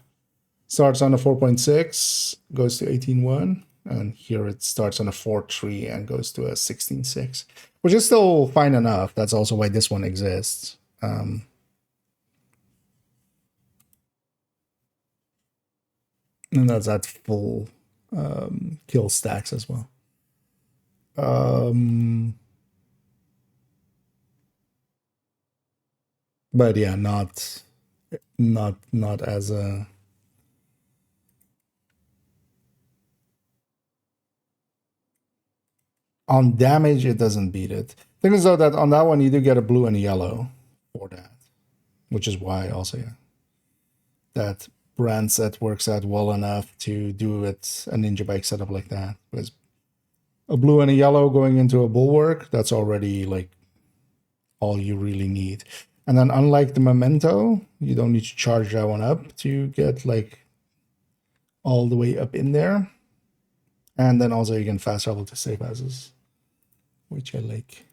Starts on a 4.6, goes to 18.1, and here it starts on a 4.3 and goes to a 16.6, which is still fine enough. That's also why this one exists. And that's at full kill stacks as well. But yeah, not as a on damage. It doesn't beat it. Thing is though that on that one you do get a blue and a yellow for that, which is why also yeah, that brand set works out well enough to do it a ninja bike setup like that. Because a blue and a yellow going into a bulwark, that's already like all you really need. And then unlike the Memento, you don't need to charge that one up to get like all the way up in there. And then also you can fast travel to safe houses, which I like.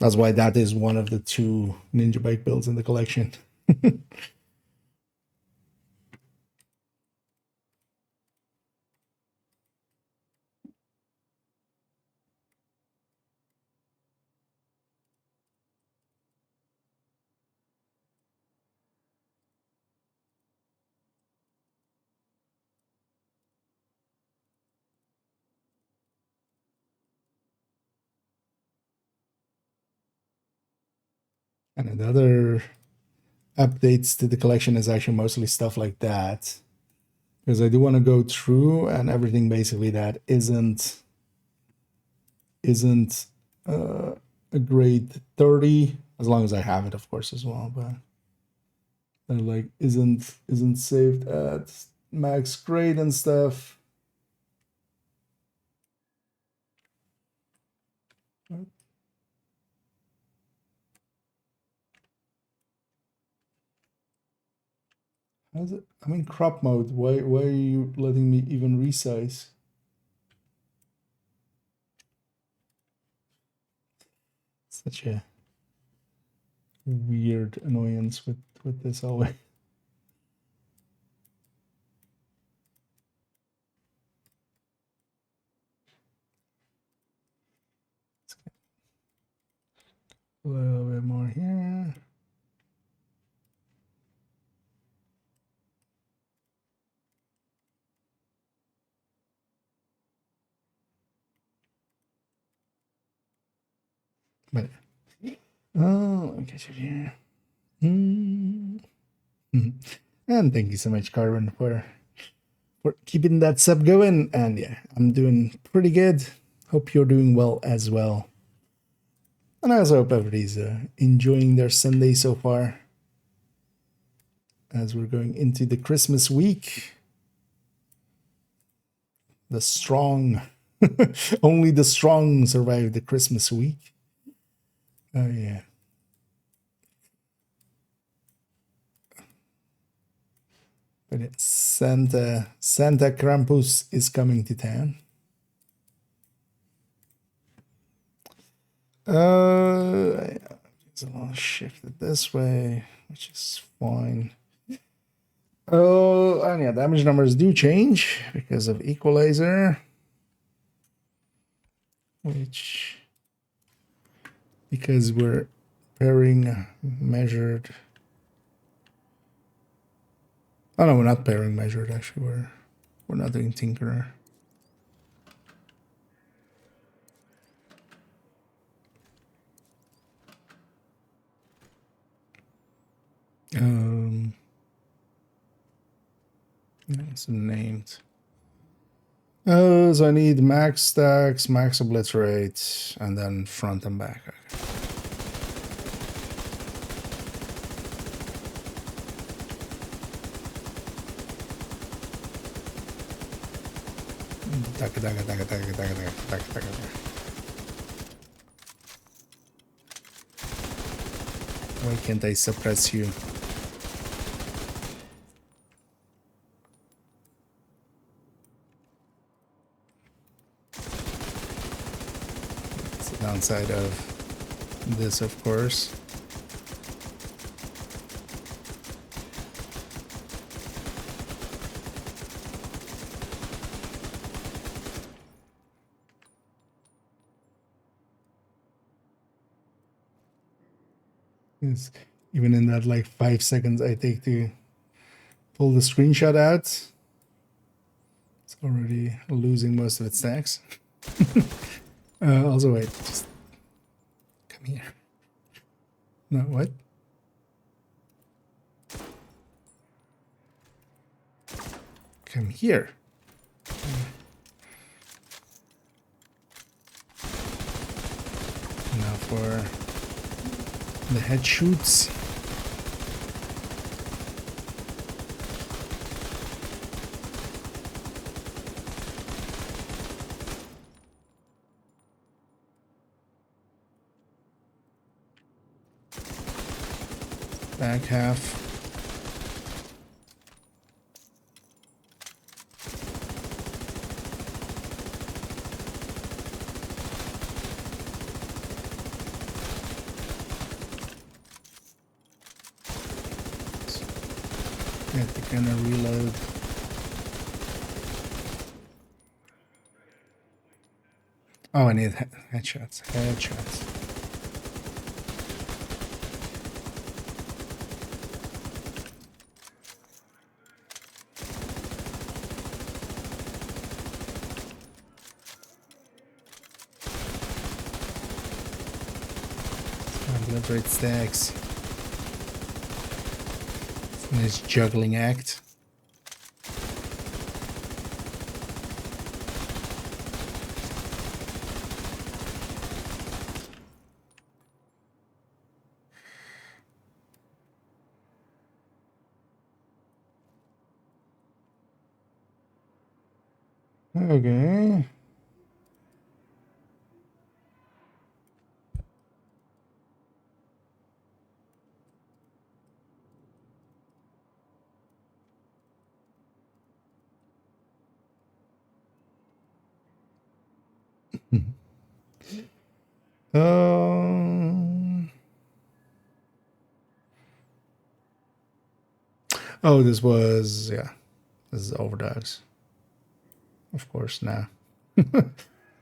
That's why that is one of the 2 ninja bike builds in the collection. And another updates to the collection is actually mostly stuff like that. Because I do want to go through and everything basically that isn't a grade 30, as long as I have it, of course, as well, but that like isn't saved at max grade and stuff. How's it? I'm in crop mode. Why are you letting me even resize? Such a weird annoyance with this always. A little bit more here. But oh, let me catch it here. And thank you so much, Carmen, for keeping that sub going. And yeah, I'm doing pretty good. Hope you're doing well as well. And I also hope everybody's enjoying their Sunday so far. As we're going into the Christmas week. The strong, only the strong survive the Christmas week. Oh, yeah. But it's Santa Krampus is coming to town. It's a little shifted this way, which is fine. Oh, and yeah, damage numbers do change because of equalizer, because we're pairing measured. Oh no, we're not pairing measured. Actually, we're not doing Tinkerer. It's named. Oh, so I need max stacks, max obliterate, and then front and back. Why can't I suppress you? It's the downside of this, of course. Even in that like 5 seconds I take to pull the screenshot out, it's already losing most of its stacks. Also, wait, just come here. No, what? Come here. Now for the head shoots. Back half. Have to kind of reload. Oh, I need headshots. Headshots. Obliterate stacks. Nice juggling act. Okay. Um. Oh, this was This is Overdogs. Of course, nah. I'm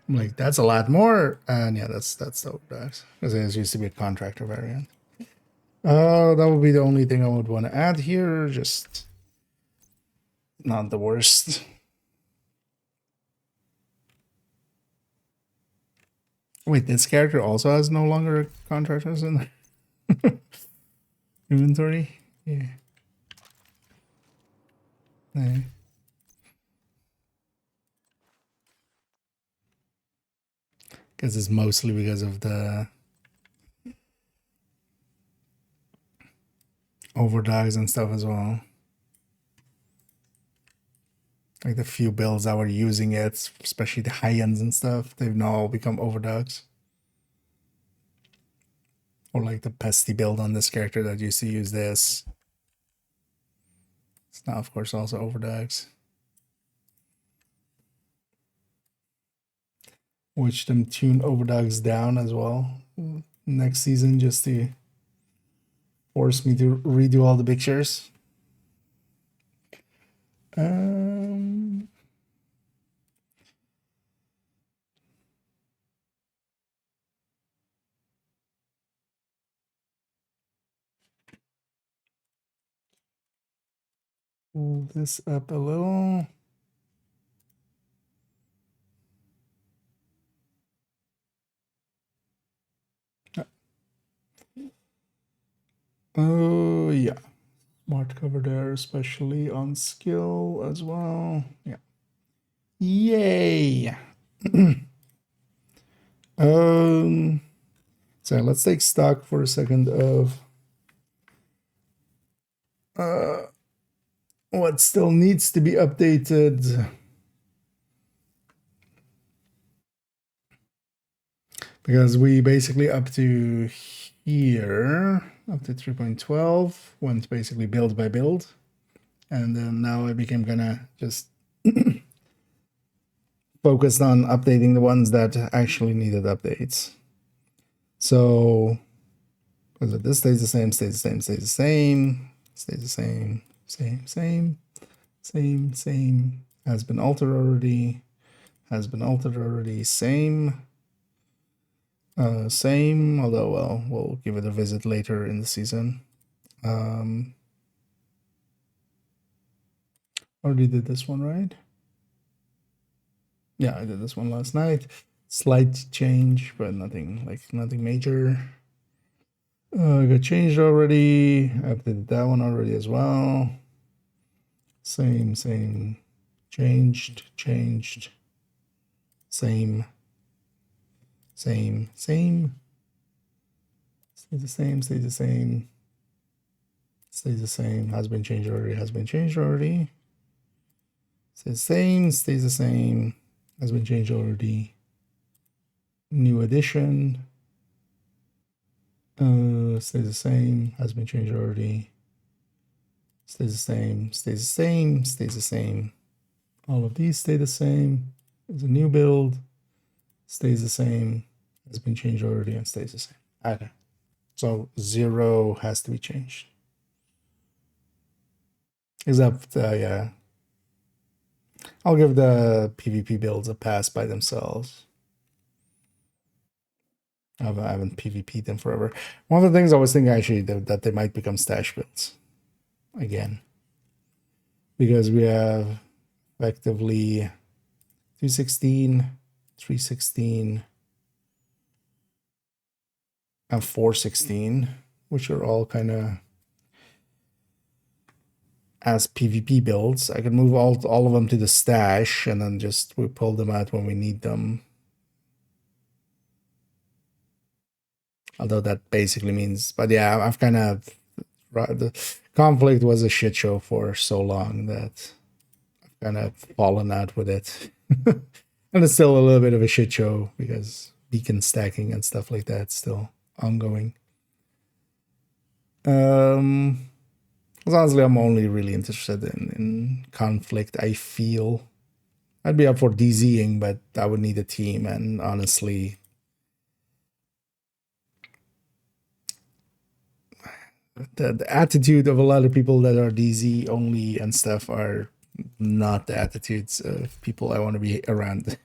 like, that's a lot more. And yeah, that's the Overdogs. Because it used to be a contractor variant. That would be the only thing I would want to add here. Just not the worst. Wait, this character also has no longer contractors in there? Inventory? Yeah. Yeah. Because it's mostly because of the overdogs and stuff as well. Like the few builds that were using it, especially the high ends and stuff, they've now all become overdogs. Or like the pesty build on this character that used to use this. It's now, of course, also overdogs. Watch them tune overdogs down as well next season just to force me to redo all the pictures. Pull this up a little. Oh, yeah. Smart cover there, especially on skill as well. Yeah. Yay. So let's take stock for a second of what still needs to be updated. Because we basically up to here, up to 3.12, went basically build by build. And then now I became gonna just focused on updating the ones that actually needed updates. So this stays the same, stays the same, stays the same, stays the same, same, has been altered already, same, same, although, well, we'll give it a visit later in the season. Already did this one, right? Yeah, I did this one last night. Slight change, but nothing major. Got changed already. I updated that one already as well. Same, changed, same. Stays the same, stays the same. Stays the same, has been changed already. Stays the same, stays the same, has been changed already. New addition. Stays the same, has been changed already. Stays the same, stays the same, stays the same. All of these stay the same. There's a new build. Stays the same, has been changed already, and stays the same. Okay. So 0 has to be changed. Except, yeah. I'll give the PvP builds a pass by themselves. I haven't PvP'd them forever. One of the things I was thinking actually that they might become stash builds again. Because we have effectively 216, 316, and 416, which are all kind of as PvP builds. I can move all of them to the stash and then just we pull them out when we need them. Although that basically means, but yeah, I've kind of, the conflict was a shit show for so long that I've kind of fallen out with it. And it's still a little bit of a shit show because beacon stacking and stuff like that still ongoing. Honestly, I'm only really interested in conflict. I feel I'd be up for DZing, but I would need a team, and honestly, the attitude of a lot of people that are DZ only and stuff are not the attitudes of people I want to be around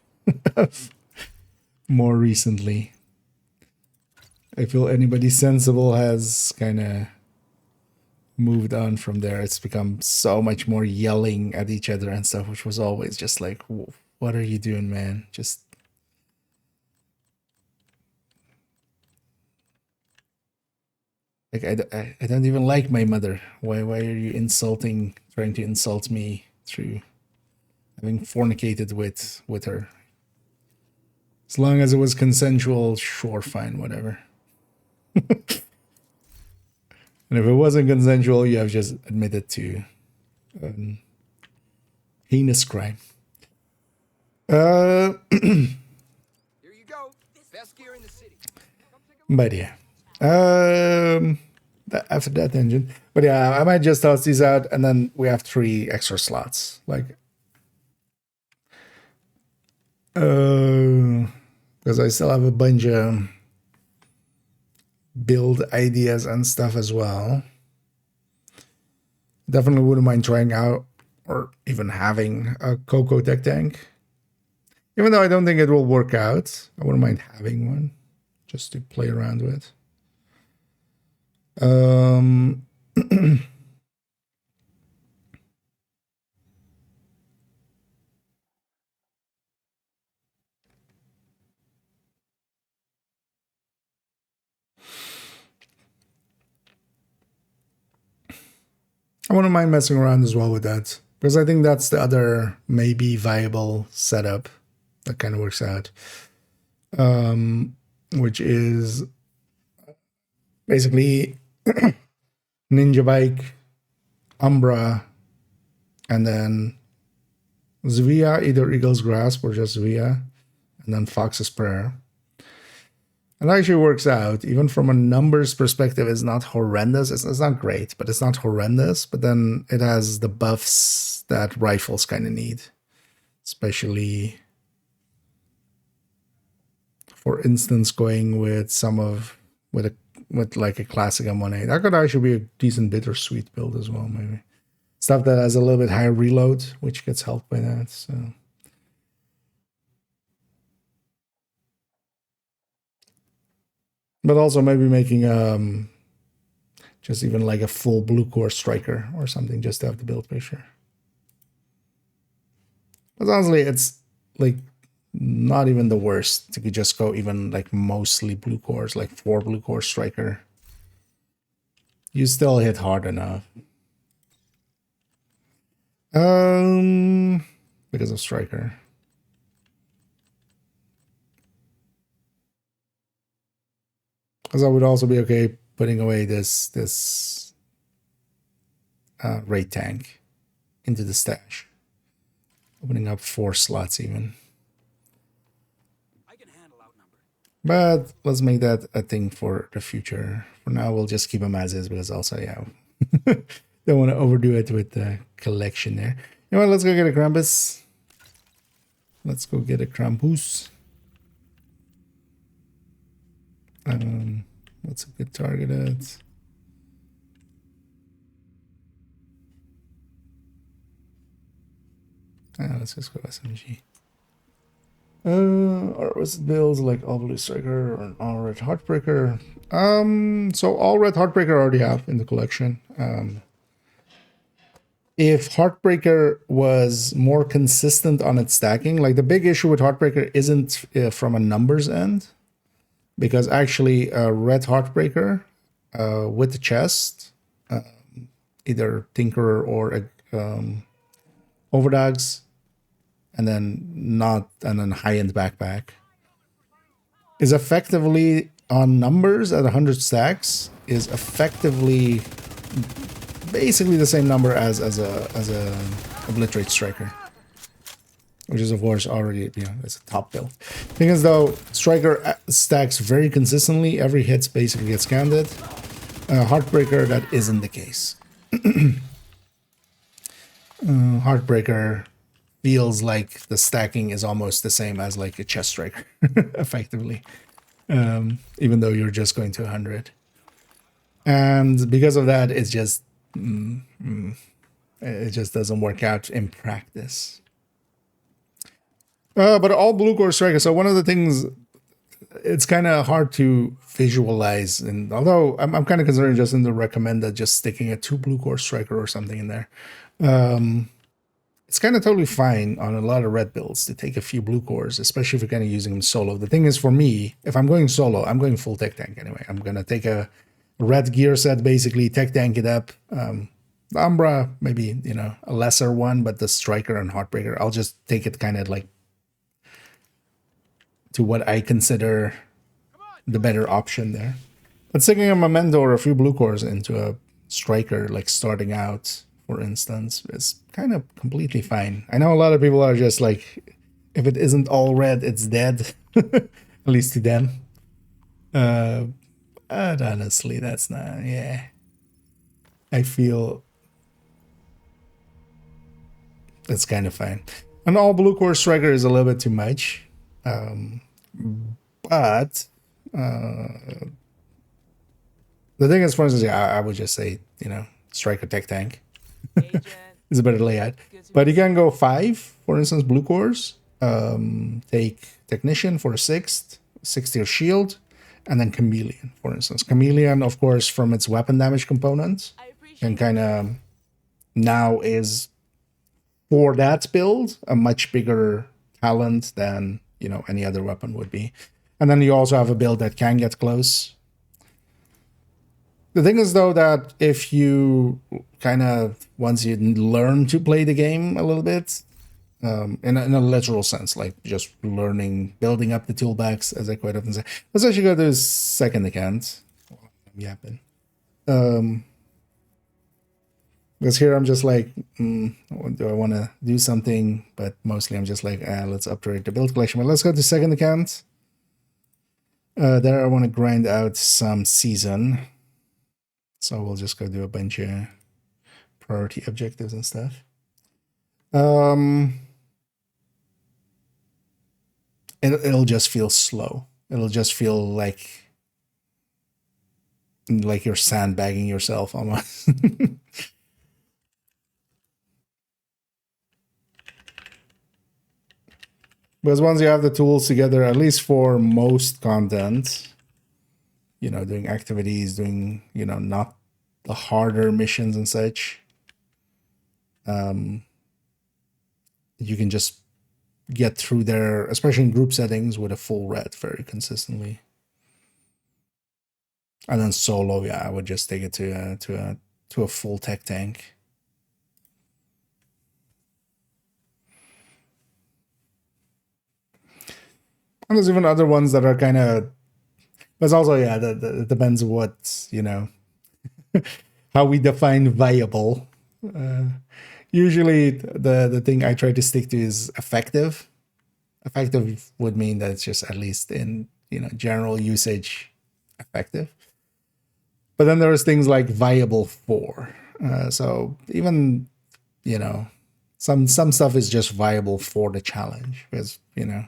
more recently. I feel anybody sensible has kind of moved on from there. It's become so much more yelling at each other and stuff, which was always just like, what are you doing, man? Just like, I don't even like my mother. Why are you trying to insult me through having fornicated with her? As long as it was consensual, sure, fine, whatever. And if it wasn't consensual, you have just admitted to heinous crime. Here you go. Best gear in the city. But yeah. After that engine. But yeah, I might just toss these out, and then we have 3 extra slots. Like, because I still have a bunch of build ideas and stuff as well. Definitely wouldn't mind trying out or even having a Coco Tech tank. Even though I don't think it will work out, I wouldn't mind having one just to play around with. I wouldn't mind messing around as well with that, because I think that's the other maybe viable setup that kind of works out, which is basically Ninja Bike, Umbra, and then Zvia, either Eagle's Grasp or just Zvia, and then Fox's Prayer. And that actually works out, even from a numbers perspective. It's not horrendous. It's not great, but it's not horrendous. But then it has the buffs that rifles kind of need, especially, for instance, going with like a classic M18. That could actually be a decent bittersweet build as well, maybe. Stuff that has a little bit higher reload, which gets helped by that. So. But also maybe making just even like a full blue core striker or something, just to have the build picture. But honestly, it's like not even the worst to just go even like mostly blue cores, like 4 blue core striker. You still hit hard enough. Because of striker. Because I would also be okay putting away this raid tank into the stash, opening up 4 slots even. I can handle outnumbered. But let's make that a thing for the future. For now, we'll just keep them as is, because also, yeah, don't want to overdo it with the collection there. You know what? Let's go get a Krampus. Let's go get a Krampus. What's a good target at? Let's just go SMG. Or was it builds like all blue striker or an all red heartbreaker? So all red heartbreaker I already have in the collection. If Heartbreaker was more consistent on its stacking, like the big issue with Heartbreaker isn't from a numbers end, because actually a red Heartbreaker with the chest, either Tinkerer or Overdogs, and then high-end backpack, is effectively on numbers at 100 stacks, is effectively basically the same number as a obliterate striker, which is of course already, it's a top build. Thing is though, striker stacks very consistently, every hit basically gets counted. Heartbreaker, that isn't the case. Heartbreaker feels like the stacking is almost the same as like a chest striker, effectively, even though you're just going to 100. And because of that, it's just it just doesn't work out in practice. But all blue core strikers. So one of the things, it's kind of hard to visualize, and although I'm kind of considering just in the recommended, just sticking a 2 blue core striker or something in there. It's kind of totally fine on a lot of red builds to take a few blue cores, especially if you're kind of using them solo. The thing is, for me, if I'm going solo, I'm going full tech tank anyway. I'm gonna take a red gear set, basically tech tank it up. The Umbra, maybe, you know, a lesser one, but the striker and heartbreaker, I'll just take it kind of like to what I consider the better option there. But sticking a memento or a few blue cores into a striker, like starting out, for instance, is kind of completely fine. I know a lot of people are just like, if it isn't all red, it's dead. At least to them. But honestly, that's not, yeah. I feel that's kind of fine. An all blue core striker is a little bit too much. But the thing is, for instance, I would just say, you know, striker tech tank is a better layout. But you can go 5, for instance, blue cores. Take technician for a 6th, 6-tier shield, and then chameleon, for instance. Chameleon, of course, from its weapon damage component, and kind of now is, for that build, a much bigger talent than, you know, any other weapon would be. And then you also have a build that can get close. The thing is, though, that if you kind of, once you learn to play the game a little bit, in a literal sense, like just learning, building up the toolbox, as I quite often say. Let's actually go to the second account. I'm yapping. Because here I'm just like, do I want to do something? But mostly I'm just like, let's upgrade the build collection. But let's go to second account. There I want to grind out some season. So we'll just go do a bunch of priority objectives and stuff. It'll just feel slow. It'll just feel like you're sandbagging yourself almost. Because once you have the tools together, at least for most content, you know, doing activities, doing, you know, not the harder missions and such, you can just get through there, especially in group settings, with a full red very consistently. And then solo, yeah, I would just take it to a full tech tank. And there's even other ones that are kind of, but also, yeah, it depends what, you know, how we define viable. Usually the thing I try to stick to is effective. Effective would mean that it's just at least in, you know, general usage effective. But then there's things like viable for. So even, you know, some stuff is just viable for the challenge, because, you know,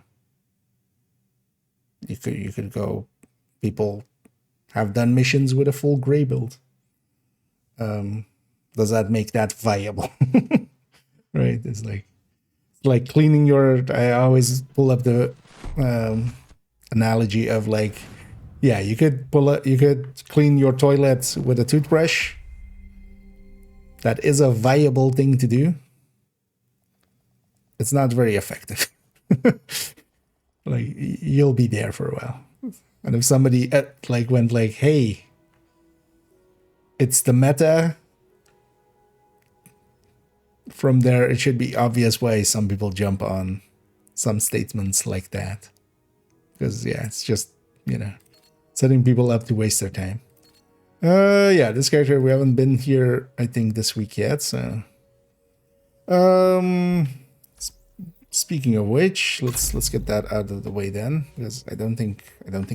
you could go, people have done missions with a full gray build. Does that make that viable? Right? It's like cleaning your, I always pull up the analogy of like, yeah, you could clean your toilet with a toothbrush. That is a viable thing to do. It's not very effective. Like, you'll be there for a while. And if somebody went like, hey, it's the meta, from there it should be obvious why some people jump on some statements like that. Because, yeah, it's just, you know, setting people up to waste their time. Yeah, this character, we haven't been here, I think, this week yet, so. Speaking of which, let's get that out of the way then, because I don't think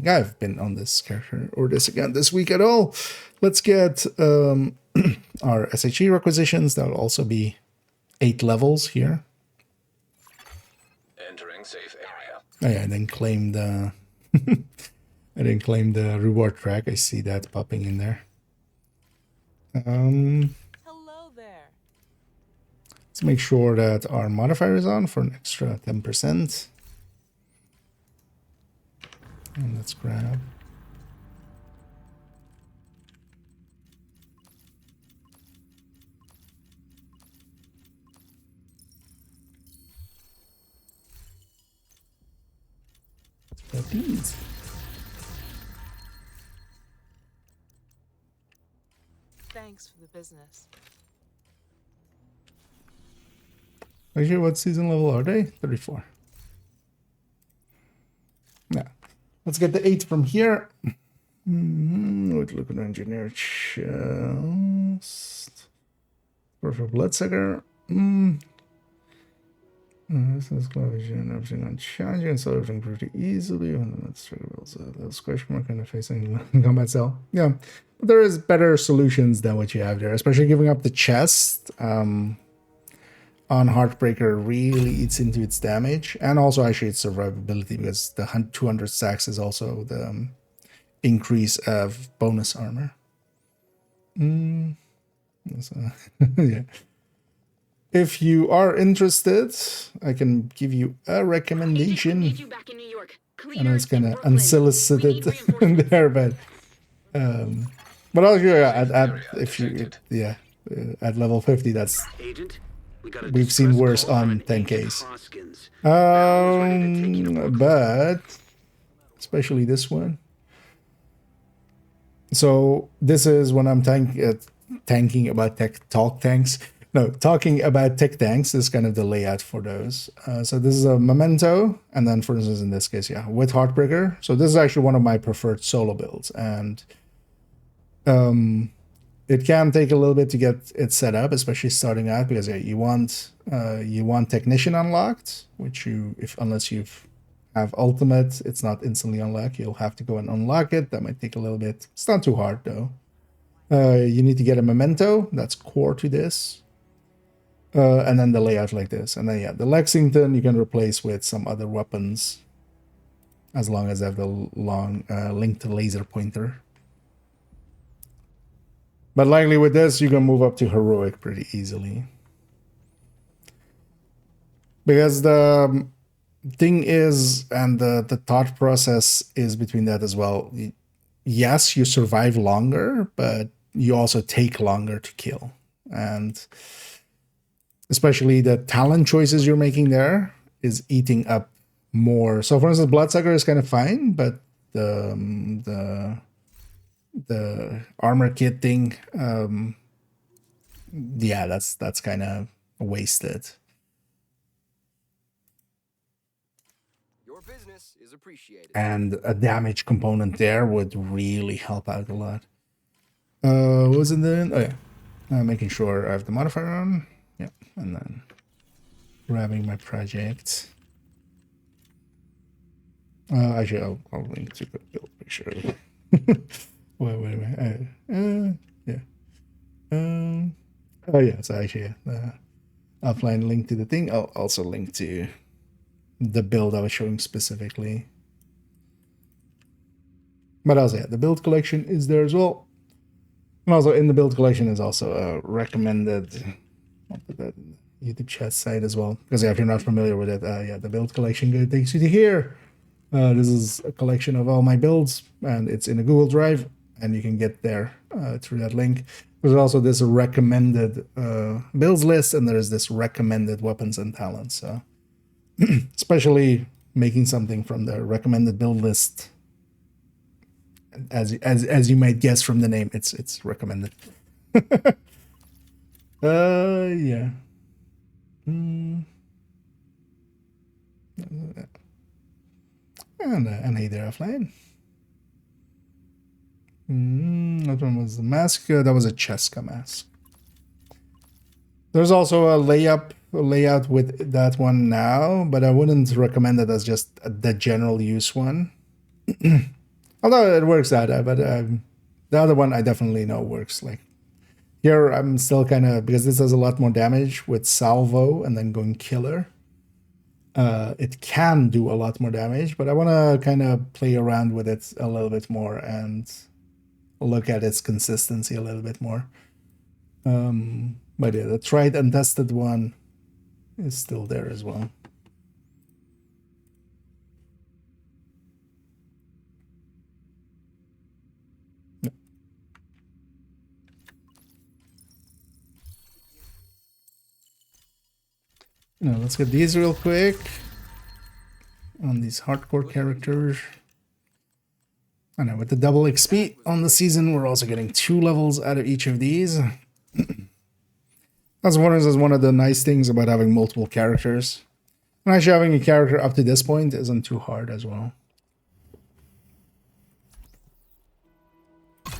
I've been on this character or this account this week at all. Let's get our SHE requisitions. That'll also be 8 levels here. Securing safe area. Oh yeah, I didn't claim the I didn't claim the reward track. I see that popping in there. Hello there. Let's make sure that our modifier is on for an extra 10%. And let's grab. These. Thanks for the business. Actually, what season level are they? 34. Now, let's get the 8 from here. Look at engineer chest. For bloodsucker. This is and everything on challenging, so everything pretty easily. Let's try those question mark kind of facing combat cell. Yeah, but there is better solutions than what you have there, especially giving up the chest. On Heartbreaker really eats into its damage, and also actually its survivability, because the 200 stacks is also the increase of bonus armor. Yeah. If you are interested, I can give you a recommendation. Need you back in New York. I know it's kind of Brooklyn. unsolicited We need reinforcements. there, but I'll give you at level 50, that's Agent, we got a we've seen distress worse call from on an Agent 10Ks. Hoskins. Barrel is ready to take you to Brooklyn. But especially this one. So this is when I'm talking about tech tanks. This is kind of the layout for those. So this is a Memento, and then for instance in this case, yeah, with Heartbreaker. So this is actually one of my preferred solo builds, and it can take a little bit to get it set up, especially starting out, because you want Technician unlocked, which unless you have Ultimate, it's not instantly unlocked. You'll have to go and unlock it. That might take a little bit. It's not too hard though. You need to get a Memento. That's core to this. And then the layout like this. And then, yeah, the Lexington you can replace with some other weapons, as long as they have the long linked laser pointer. But likely with this, you can move up to Heroic pretty easily. Because the thing is, and the thought process is between that as well. Yes, you survive longer, but you also take longer to kill. And especially the talent choices you're making there is eating up more. So for instance, Bloodsucker is kind of fine, but the armor kit thing, yeah, that's kind of wasted. Your business is appreciated. And a damage component there would really help out a lot. What was it then? Oh yeah, making sure I have the modifier on. Yeah, and then grabbing my project. Actually, I'll link to the build picture. Wait a minute. Yeah. Oh yeah. So actually, offline link to the thing. I'll also link to the build I was showing specifically. But also, yeah, the build collection is there as well. And also in the build collection is also a recommended. I'll put that in the YouTube chat site as well. Because if you're not familiar with it, yeah, the build collection guide takes you to here. This is a collection of all my builds, and it's in a Google Drive, and you can get there through that link. There's also this recommended builds list, and there's this recommended weapons and talents. So, especially making something from the recommended build list, as you might guess from the name, it's recommended. Yeah. And hey there, offline. That one was the mask. That was a Cheska mask. There's also a layout with that one now, but I wouldn't recommend it as just the general use one. Although it works out, but the other one I definitely know works. Like here, I'm still kind of, because this does a lot more damage with salvo and then going killer. it can do a lot more damage, but I want to kind of play around with it a little bit more and look at its consistency a little bit more. But yeah, the tried and tested one is still there as well. Now let's get these real quick on these hardcore characters. I know with the double XP on the season, we're also getting 2 levels out of each of these. That's one of the nice things about having multiple characters. And actually having a character up to this point isn't too hard as well.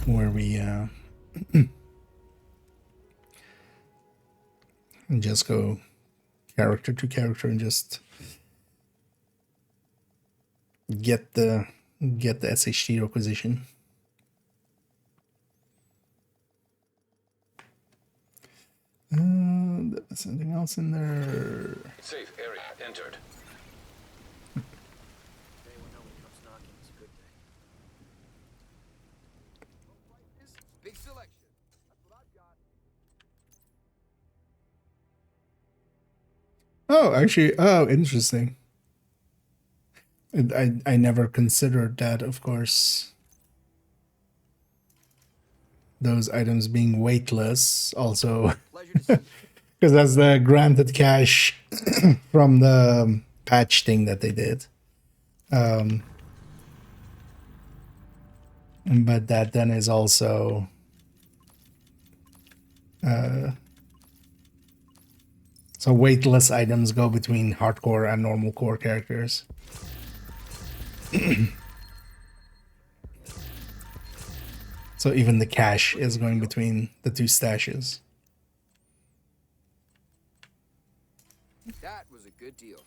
Where we and just go character to character and just get the SHT requisition. Something else in there. Safe area entered. Big selection. That's what I've got. Oh, actually, oh, interesting. I never considered that, of course. Those items being weightless also. Pleasure to see you. Because that's the granted cache from the patch thing that they did. But that then is also so weightless items go between hardcore and normal core characters. So even the cache is going between the 2 stashes. That was a good deal.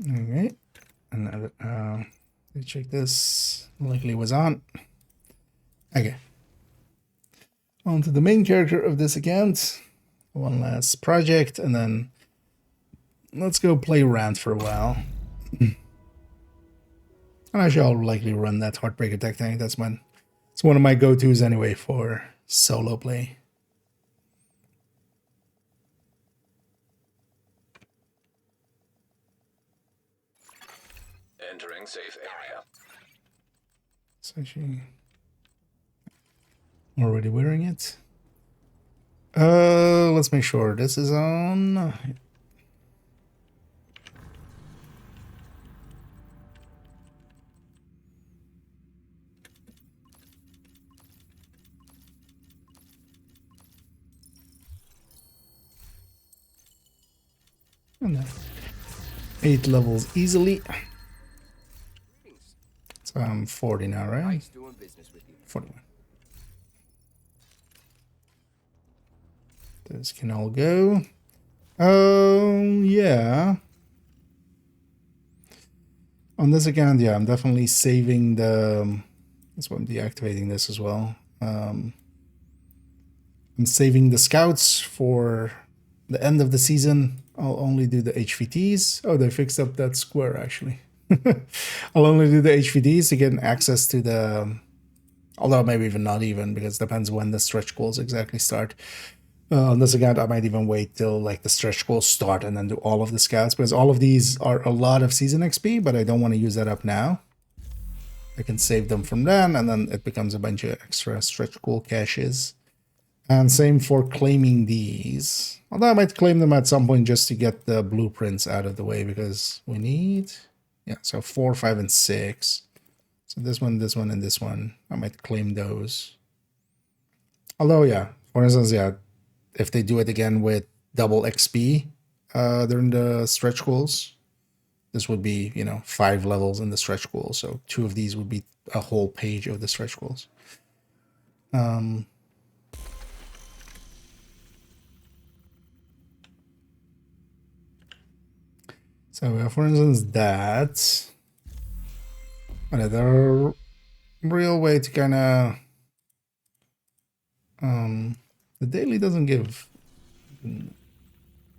Okay, and let's check this. Likely was on. Okay, on to the main character of this account. One last project, and then let's go play around for a while. And actually, I'll likely run that Heartbreak Attack tank. It's one of my go-tos anyway for solo play. Entering safe area. It's actually already wearing it. Let's make sure this is on. And 8 levels easily. So I'm 40 now, right? Nice doing business with you. 41. This can all go. Oh, yeah. On this account, yeah, I'm definitely saving the... That's why I'm deactivating this as well. I'm saving the scouts for the end of the season. I'll only do the HVTs. Oh, they fixed up that square, actually. I'll only do the HVTs to get access to the... Although maybe even not even, because it depends when the stretch goals exactly start. On this account, I might even wait till like the stretch goals start and then do all of the scouts, because all of these are a lot of season XP, but I don't want to use that up now. I can save them from then, and then it becomes a bunch of extra stretch goal caches. And same for claiming these. Although I might claim them at some point just to get the blueprints out of the way, because we need... Yeah, so 4, 5, and 6. So this one, and this one. I might claim those. Although, yeah, for instance, yeah, if they do it again with double XP during the stretch goals, this would be, 5 levels in the stretch goal. So 2 of these would be a whole page of the stretch goals. So for instance, that's another real way to kind of the daily doesn't give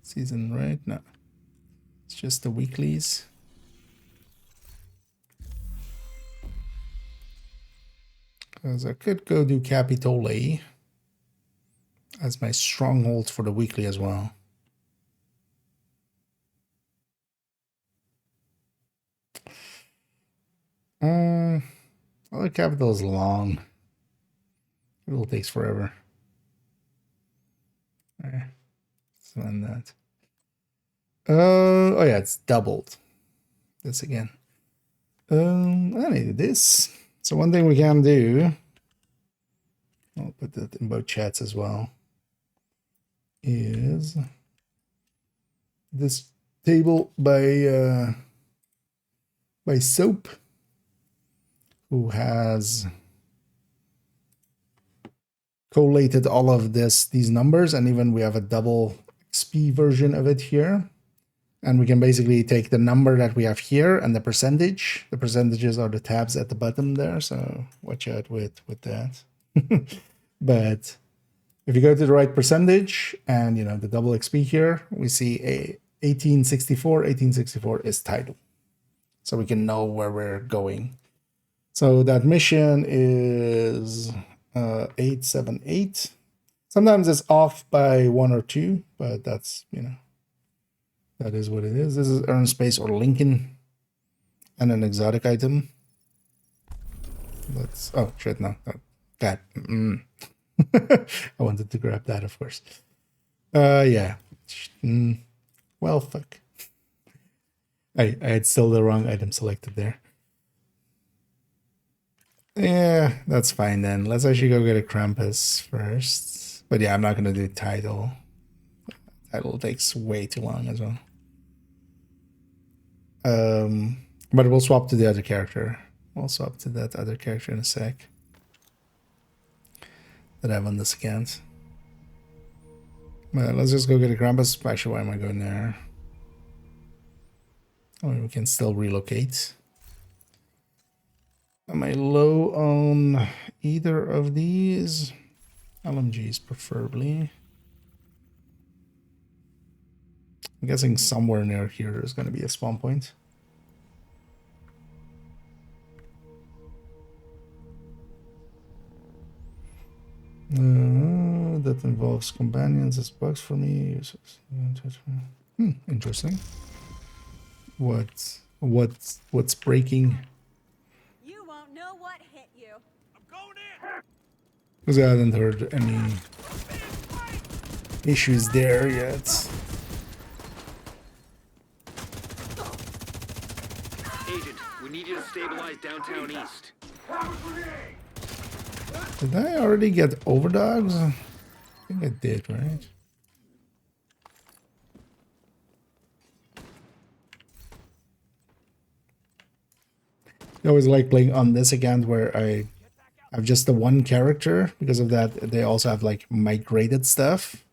season, right? No. It's just the weeklies. Because I could go do Capitole as my stronghold for the weekly as well. Well, the capital is long. It will takes forever. There. So on that. Oh yeah, it's doubled. This again. I need this. So one thing we can do, I'll put that in both chats as well, is this table by Soap, who has collated all of these numbers, and even we have a double XP version of it here. And we can basically take the number that we have here and the percentage. The percentages are the tabs at the bottom there, so watch out with that. But if you go to the right percentage and the double XP here, we see a 1864. 1864 is title, so we can know where we're going. So that mission is 878. Sometimes it's off by 1 or 2, but that's that is what it is. This is Earn Space or Lincoln and an exotic item. Let's oh shit, no, that I wanted to grab that, of course. Yeah. Well, fuck. I had still the wrong item selected there. Yeah, that's fine then. Let's actually go get a Krampus first. But yeah, I'm not gonna do title. Title takes way too long as well. But we'll swap to the other character. We'll swap to that other character in a sec. That I have on this account. But let's just go get a Krampus. Actually, why am I going there? Oh, we can still relocate. Am I low on either of these? LMGs preferably. I'm guessing somewhere near here there's going to be a spawn point. That involves companions as bugs for me. Interesting. What's breaking? You won't know what hit you. I'm going in. Because I haven't heard any issues there yet. Agent, we need you to stabilize downtown east. Did I already get overdogs? I think I did, right? I always like playing on this account where I have just the one character. Because of that, they also have like migrated stuff.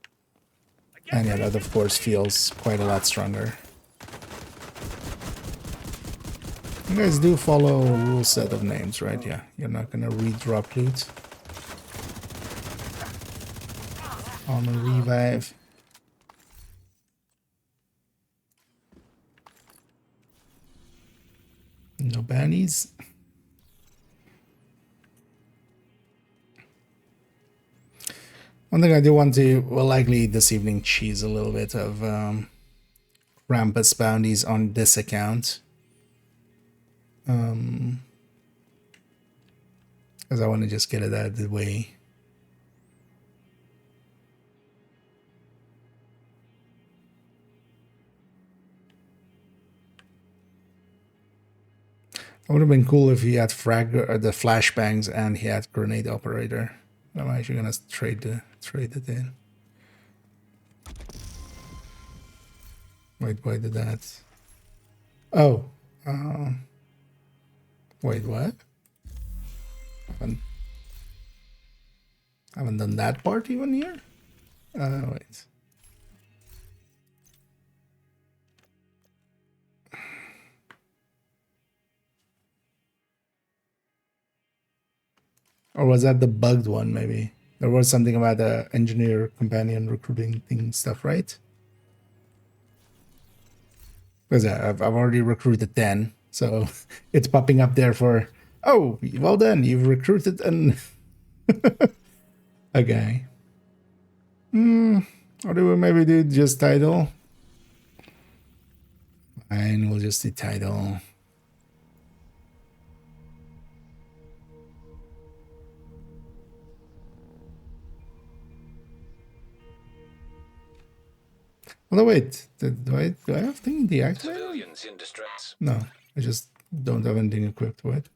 And yeah, that of course feels quite a lot stronger. You guys do follow a rule set of names, right? Yeah, you're not gonna redrop loot. On a revive. No bannies. One thing I do want to, well, likely this evening, cheese a little bit of Krampus bounties on this account. Because I want to just get it out of the way. It would have been cool if he had the flashbangs and he had grenade operator. I'm actually gonna trade it in. Wait, why did that? Oh, wait, what? Haven't done that part even here. Wait. Or was that the bugged one, maybe? There was something about the engineer companion recruiting thing stuff, right? Because I've already recruited 10, so it's popping up there for, oh, well done, you've recruited a guy. Or do we maybe do just title? Fine, we'll just do title. Oh, no, wait. Do I have thing deactivated? Civilians in distress. No, I just don't have anything equipped with.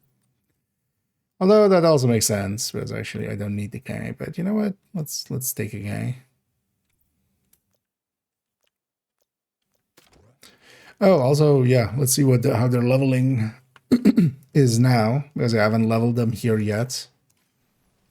Although that also makes sense, because actually I don't need the guy. But you know what? Let's take a guy. Oh, also, yeah, let's see what how their leveling is now, because I haven't leveled them here yet.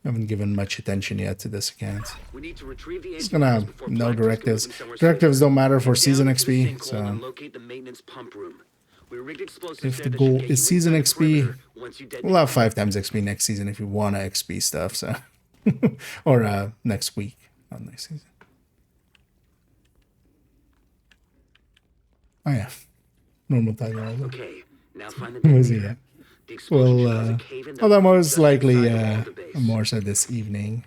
I haven't given much attention yet to this account. We need to retrieve the It's gonna have before no Black Tusk directives. can move somewhere Directives safe. don't matter for Down season into the XP, sinkhole so and locate the maintenance pump room. We rigged explosives if there the that goal should get is you season inside the XP, perimeter once you detonate. we'll have 5 times XP next season if you want to XP stuff, so or next week, not next season. Oh yeah, normal title. Okay, now find the What was he detonator. at? The explosion should cause a Well, cave-in that although runs most just likely inside the wall of the base. more so this evening.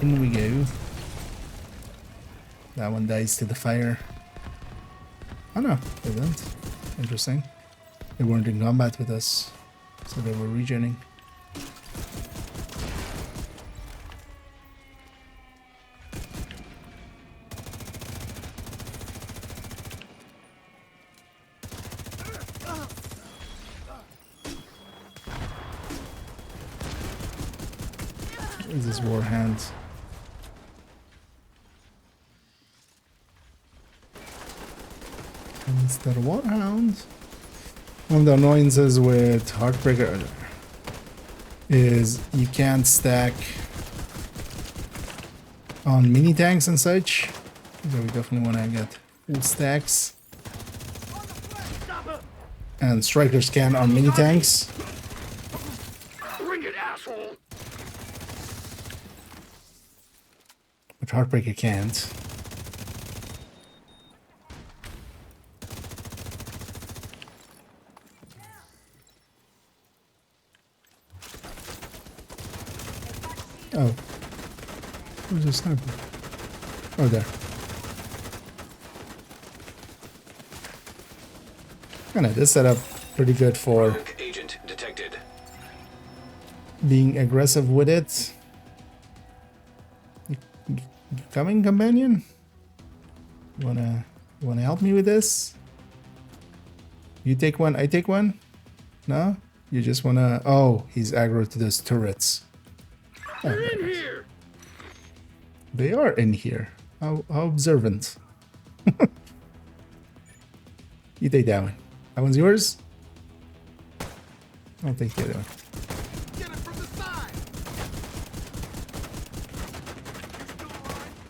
In we go. That one dies to the fire. Oh no, they didn't. Interesting. They weren't in combat with us, so they were regening. What is this warhound? It's the warhound. One of the annoyances with Heartbreaker is you can't stack on mini tanks and such. So we definitely want to get full stacks. And strikers can on mini tanks. Bring it, asshole! But Heartbreaker can't. Oh. Where's the sniper? Oh, there. Kinda, this setup pretty good for Rogue agent detected. being aggressive with it. You coming, companion? You wanna help me with this? You take one, I take one? No? You just wanna... Oh, he's aggro to those turrets. You're in here! They are in here. How observant. You take that one. That one's yours? I'll take the other one. Get it from the side.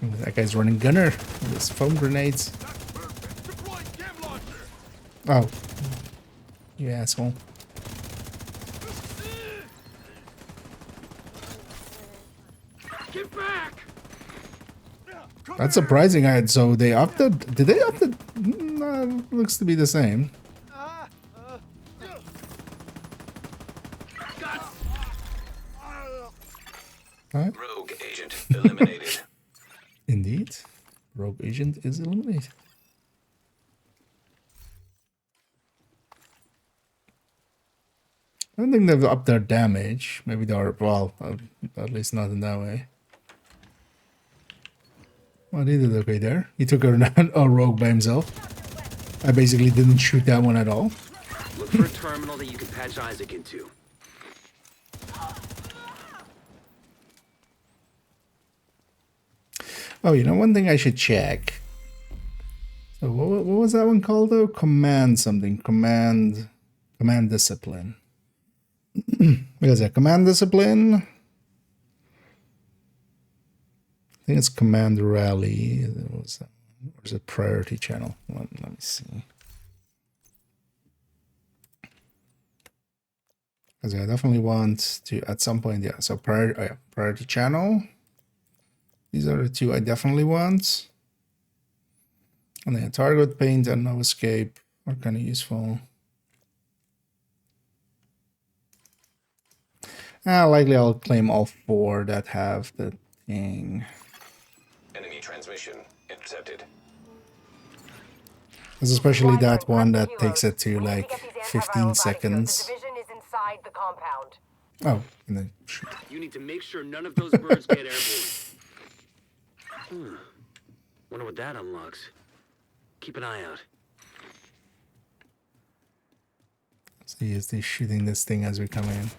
Ooh, that guy's running gunner with his foam grenades. That's perfect. Deploying cam launcher. Oh. You asshole. Get back! That's surprising. So they upped the... Did they up the... No, looks to be the same. Alright. Rogue agent eliminated. Indeed. Rogue agent is eliminated. I don't think they've upped their damage. Maybe they are... Well, at least not in that way. Well, he did okay there. He took a rogue by himself. I basically didn't shoot that one at all. Look for a terminal that you can patch Isaac into. Oh, you know, one thing I should check. So what was that one called though? Command something. Command discipline. Because that command discipline. I think it's command rally. Or is it priority channel? Let me see. Because I definitely want to at some point, yeah. So priority channel. These are the two I definitely want. And then target paint and no escape are kind of useful. Likely I'll claim all 4 that have the thing. Enemy transmission intercepted. There's especially that one that takes it to like 15 The seconds. division is inside the compound. Oh, and then shoot. You need to make sure none of those birds get airborne. Wonder what that unlocks. Keep an eye out. See, is they shooting this thing as we come in?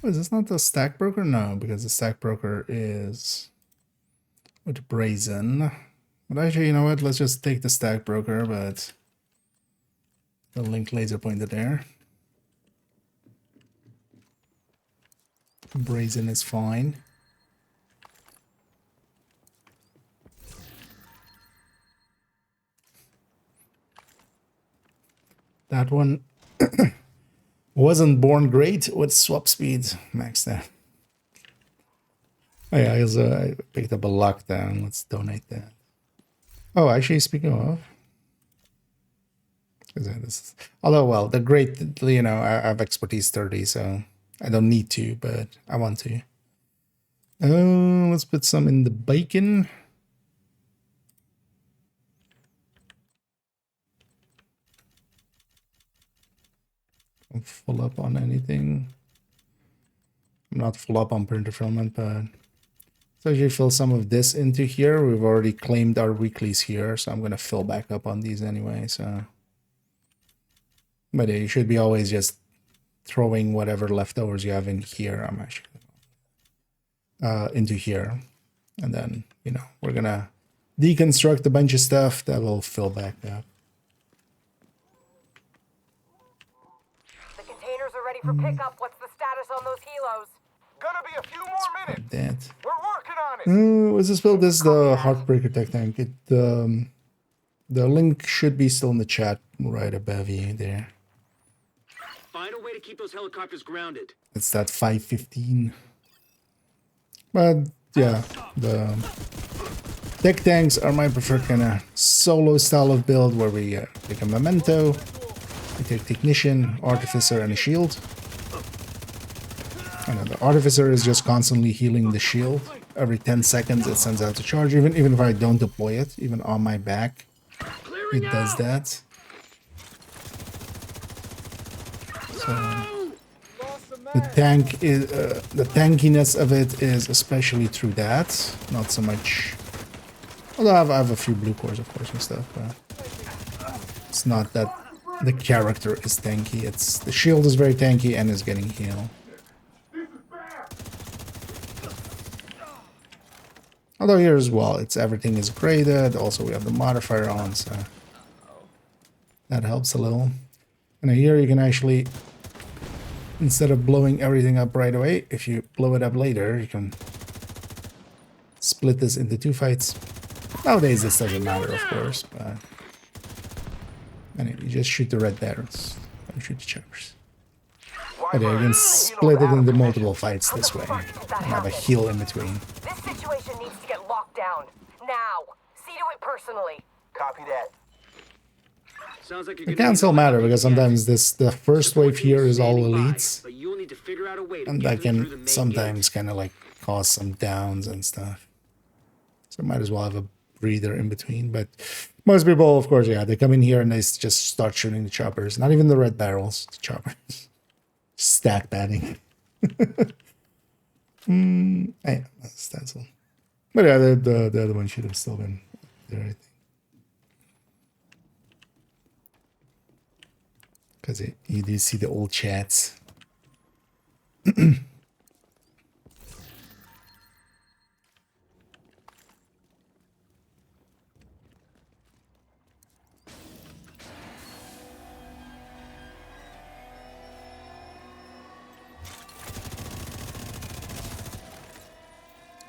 Oh, is this not the stack broker? No, because the stack broker is with brazen. But actually, you know what? Let's just take the stack broker, but the link laser pointer there. Brazen is fine. That one wasn't born great with swap speed. Max that. Oh yeah, I picked up a lockdown. Let's donate that. Oh, actually, speaking of, although well, the great, you know, I have expertise 30, so I don't need to, but I want to. Let's put some in the bacon. I'm full up on anything. I'm not full up on printer filament, but so you fill some of this into here. We've already claimed our weeklies here, so I'm gonna fill back up on these anyway. So, but you should be always just throwing whatever leftovers you have in here. I'm actually into here, and then you know we're gonna deconstruct a bunch of stuff that will fill back up. The containers are ready for pickup. What's the status on those helos? Gonna be a few more minutes. That. We're working on it. What's this build? This is the Heartbreaker Tech Tank. It the link should be still in the chat right above you there. Find a way to keep those helicopters grounded. It's that 515. But yeah, the tech tanks are my preferred kind of solo style of build where we take a memento, we take technician, artificer, and a shield. And the artificer is just constantly healing the shield. Every 10 seconds it sends out a charge, even if I don't deploy it, even on my back, it does that. So the tank is the tankiness of it is especially through that, not so much. Although I have a few blue cores, of course, and stuff, but it's not that the character is tanky. It's the shield is very tanky and is getting healed. Although here as well, it's everything is graded. Also, we have the modifier on, so that helps a little. And here you can actually, instead of blowing everything up right away, if you blow it up later, you can split this into 2 fights. Nowadays, this doesn't matter, of course, but anyway, you just shoot the red barrels. Don't shoot the choppers. But yeah, you can split it into multiple fights this way and have a heal in between. This situation needs to get locked down. Now. See to it personally. Copy that. Sounds like you're It can still matter because sometimes the first wave here is all elites, but you'll need to figure out a way to and get that them through the can main sometimes kind of like cause some downs and stuff. So might as well have a breather in between. But most people, of course, yeah, they come in here and they just start shooting the choppers. Not even the red barrels, the choppers. Stat padding. Yeah, that's all. But yeah, the other one should have still been there, I think. Because you do see the old chats.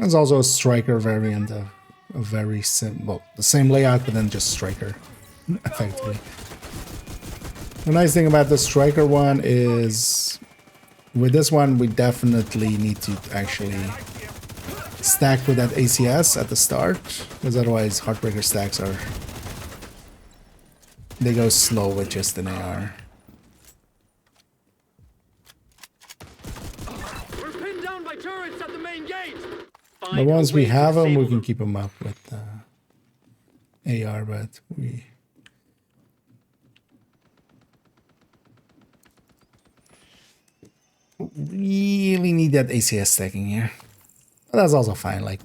There's also a striker variant of a very simple, the same layout, but then just striker, effectively. The nice thing about the striker one is, with this one, we definitely need to actually stack with that ACS at the start, because otherwise Heartbreaker stacks are, they go slow with just an AR. We're pinned down by turrets at the main gate. But once we have them, we can keep them up with AR, but we... really need that ACS stacking here. But that's also fine, like,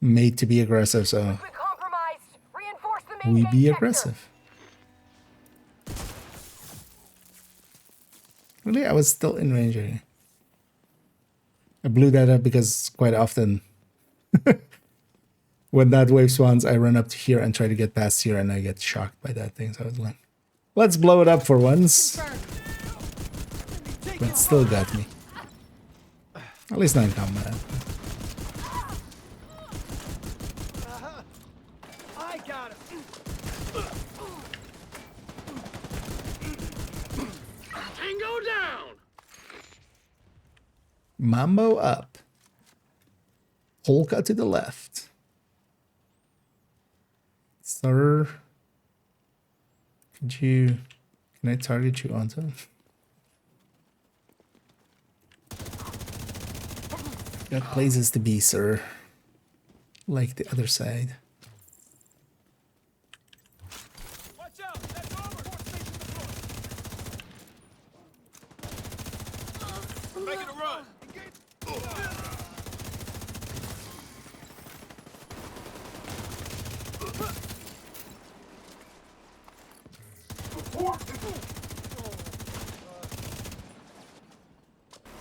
made to be aggressive, so We compromised. Reinforce the main we gate be sector. aggressive. Really, I was still in range. I blew that up because quite often when that wave spawns, I run up to here and try to get past here and I get shocked by that thing. So I was like, let's blow it up for once. But it still got me. At least not in combat. I got him. Tango down. Mambo up. Polka to the left. Sir, can I target you onto him? Got places to be, sir. Like the other side. Watch out. That's over. We're making a run.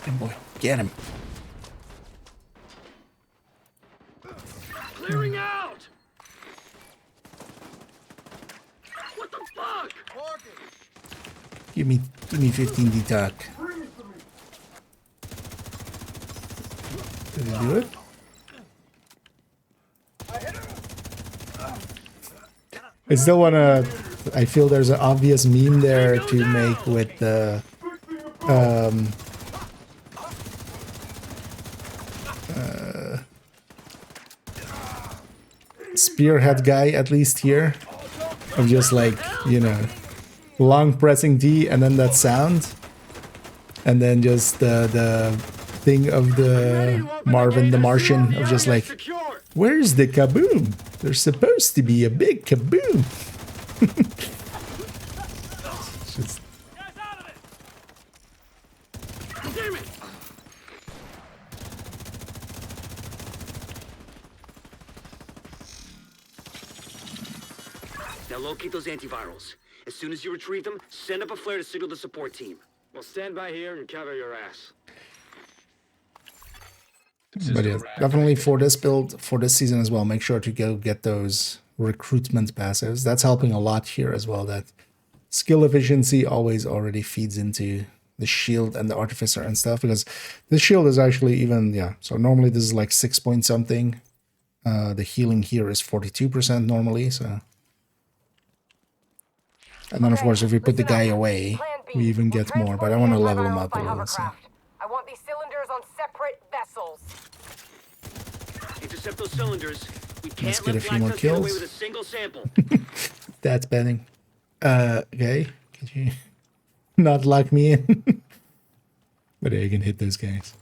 Good boy. Get him. Clearing out. What the fuck? Give me 15 detox. Did it do it? I still wanna. I feel there's an obvious meme there to make with the spearhead guy, at least here, of just like, you know, long pressing D and then that sound, and then just the thing of the Marvin the Martian of just like, where's the kaboom? There's supposed to be a big kaboom. Just... Damn it. Now locate those antivirals. As soon as you retrieve them, send up a flare to signal the support team. We'll stand by here and cover your ass. But yeah, definitely for this build, for this season as well, make sure to go get those recruitment passives. That's helping a lot here as well. That skill efficiency always already feeds into the shield and the artificer and stuff, because the shield is actually even, yeah, so normally this is like 6 point something. The healing here is 42% normally, so. And then of course if we put the guy away, we even get more, but I want to level him up a little. So. I want these cylinders on separate vessels. Intercept those cylinders. We can't Let's get let a few more Black Tusk get away kills. with a single sample. That's betting. Okay, could you not lock me in? But yeah, you can hit those guys.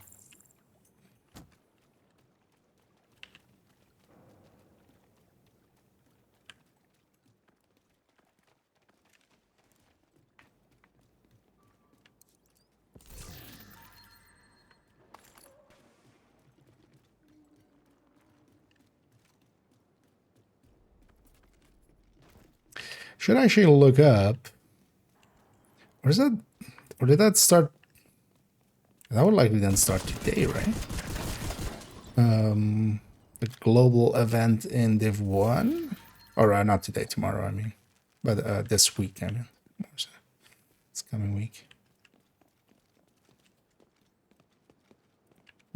Should I actually look up? Or is that, or did that start? That would likely then start today, right? The global event in Div 1, or not today, tomorrow. I mean, but this week. I mean, this coming week.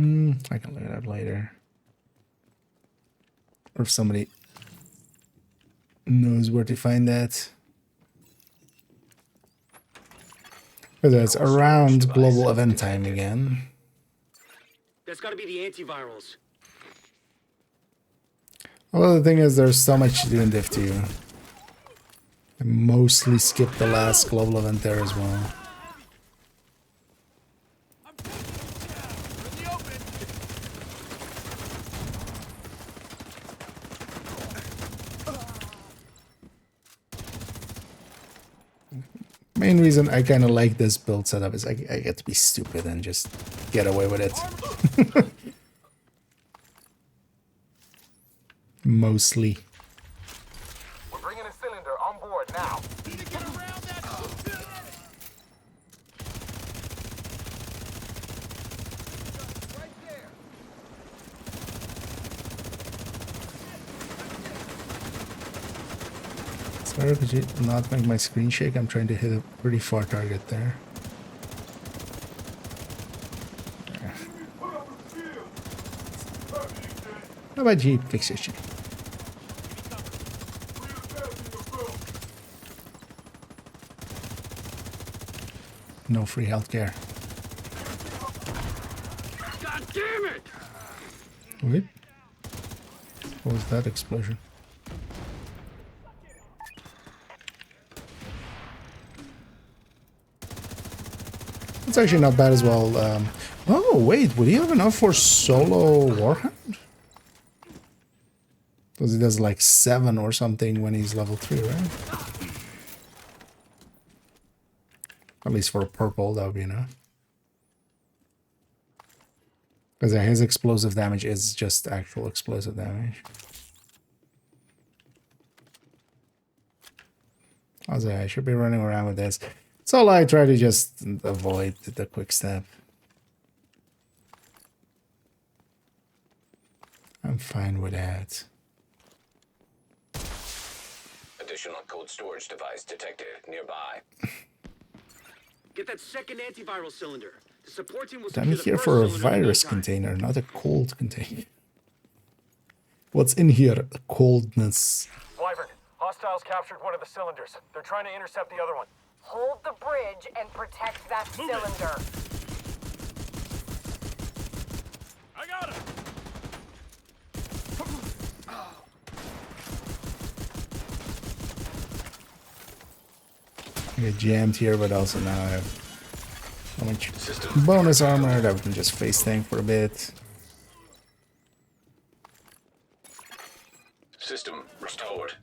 I can look it up later. Or if somebody knows where to find that. Because it's around global event time again. That's gotta be the antivirals. Well, the thing is, there's so much to do in Div 2. I mostly skipped the last global event there as well. Main reason I kind of like this build setup is I get to be stupid and just get away with it. Mostly. We're bringing a cylinder on board now. Sorry, could you not make my screen shake? I'm trying to hit a pretty far target there. How about you fix your shit? No free healthcare. God damn it! Wait. What was that explosion? It's actually not bad as well. Oh, wait. Would he have enough for solo Warhound? Because he does like 7 or something when he's level 3, right? At least for a purple, that would be enough. Because his explosive damage is just actual explosive damage. I should be running around with this. So I try to just avoid the quick step. I'm fine with that. Additional cold storage device detected nearby. Get that second antiviral cylinder. The support team will I'm secure the here first for a cylinder in no virus time. container, not a cold container. What's in here? A coldness. Wyvern, hostiles captured one of the cylinders. They're trying to intercept the other one. Hold the bridge and protect that cylinder. I got him! I get jammed here, but also now I have so much bonus armor that we can just face tank for a bit. System restored.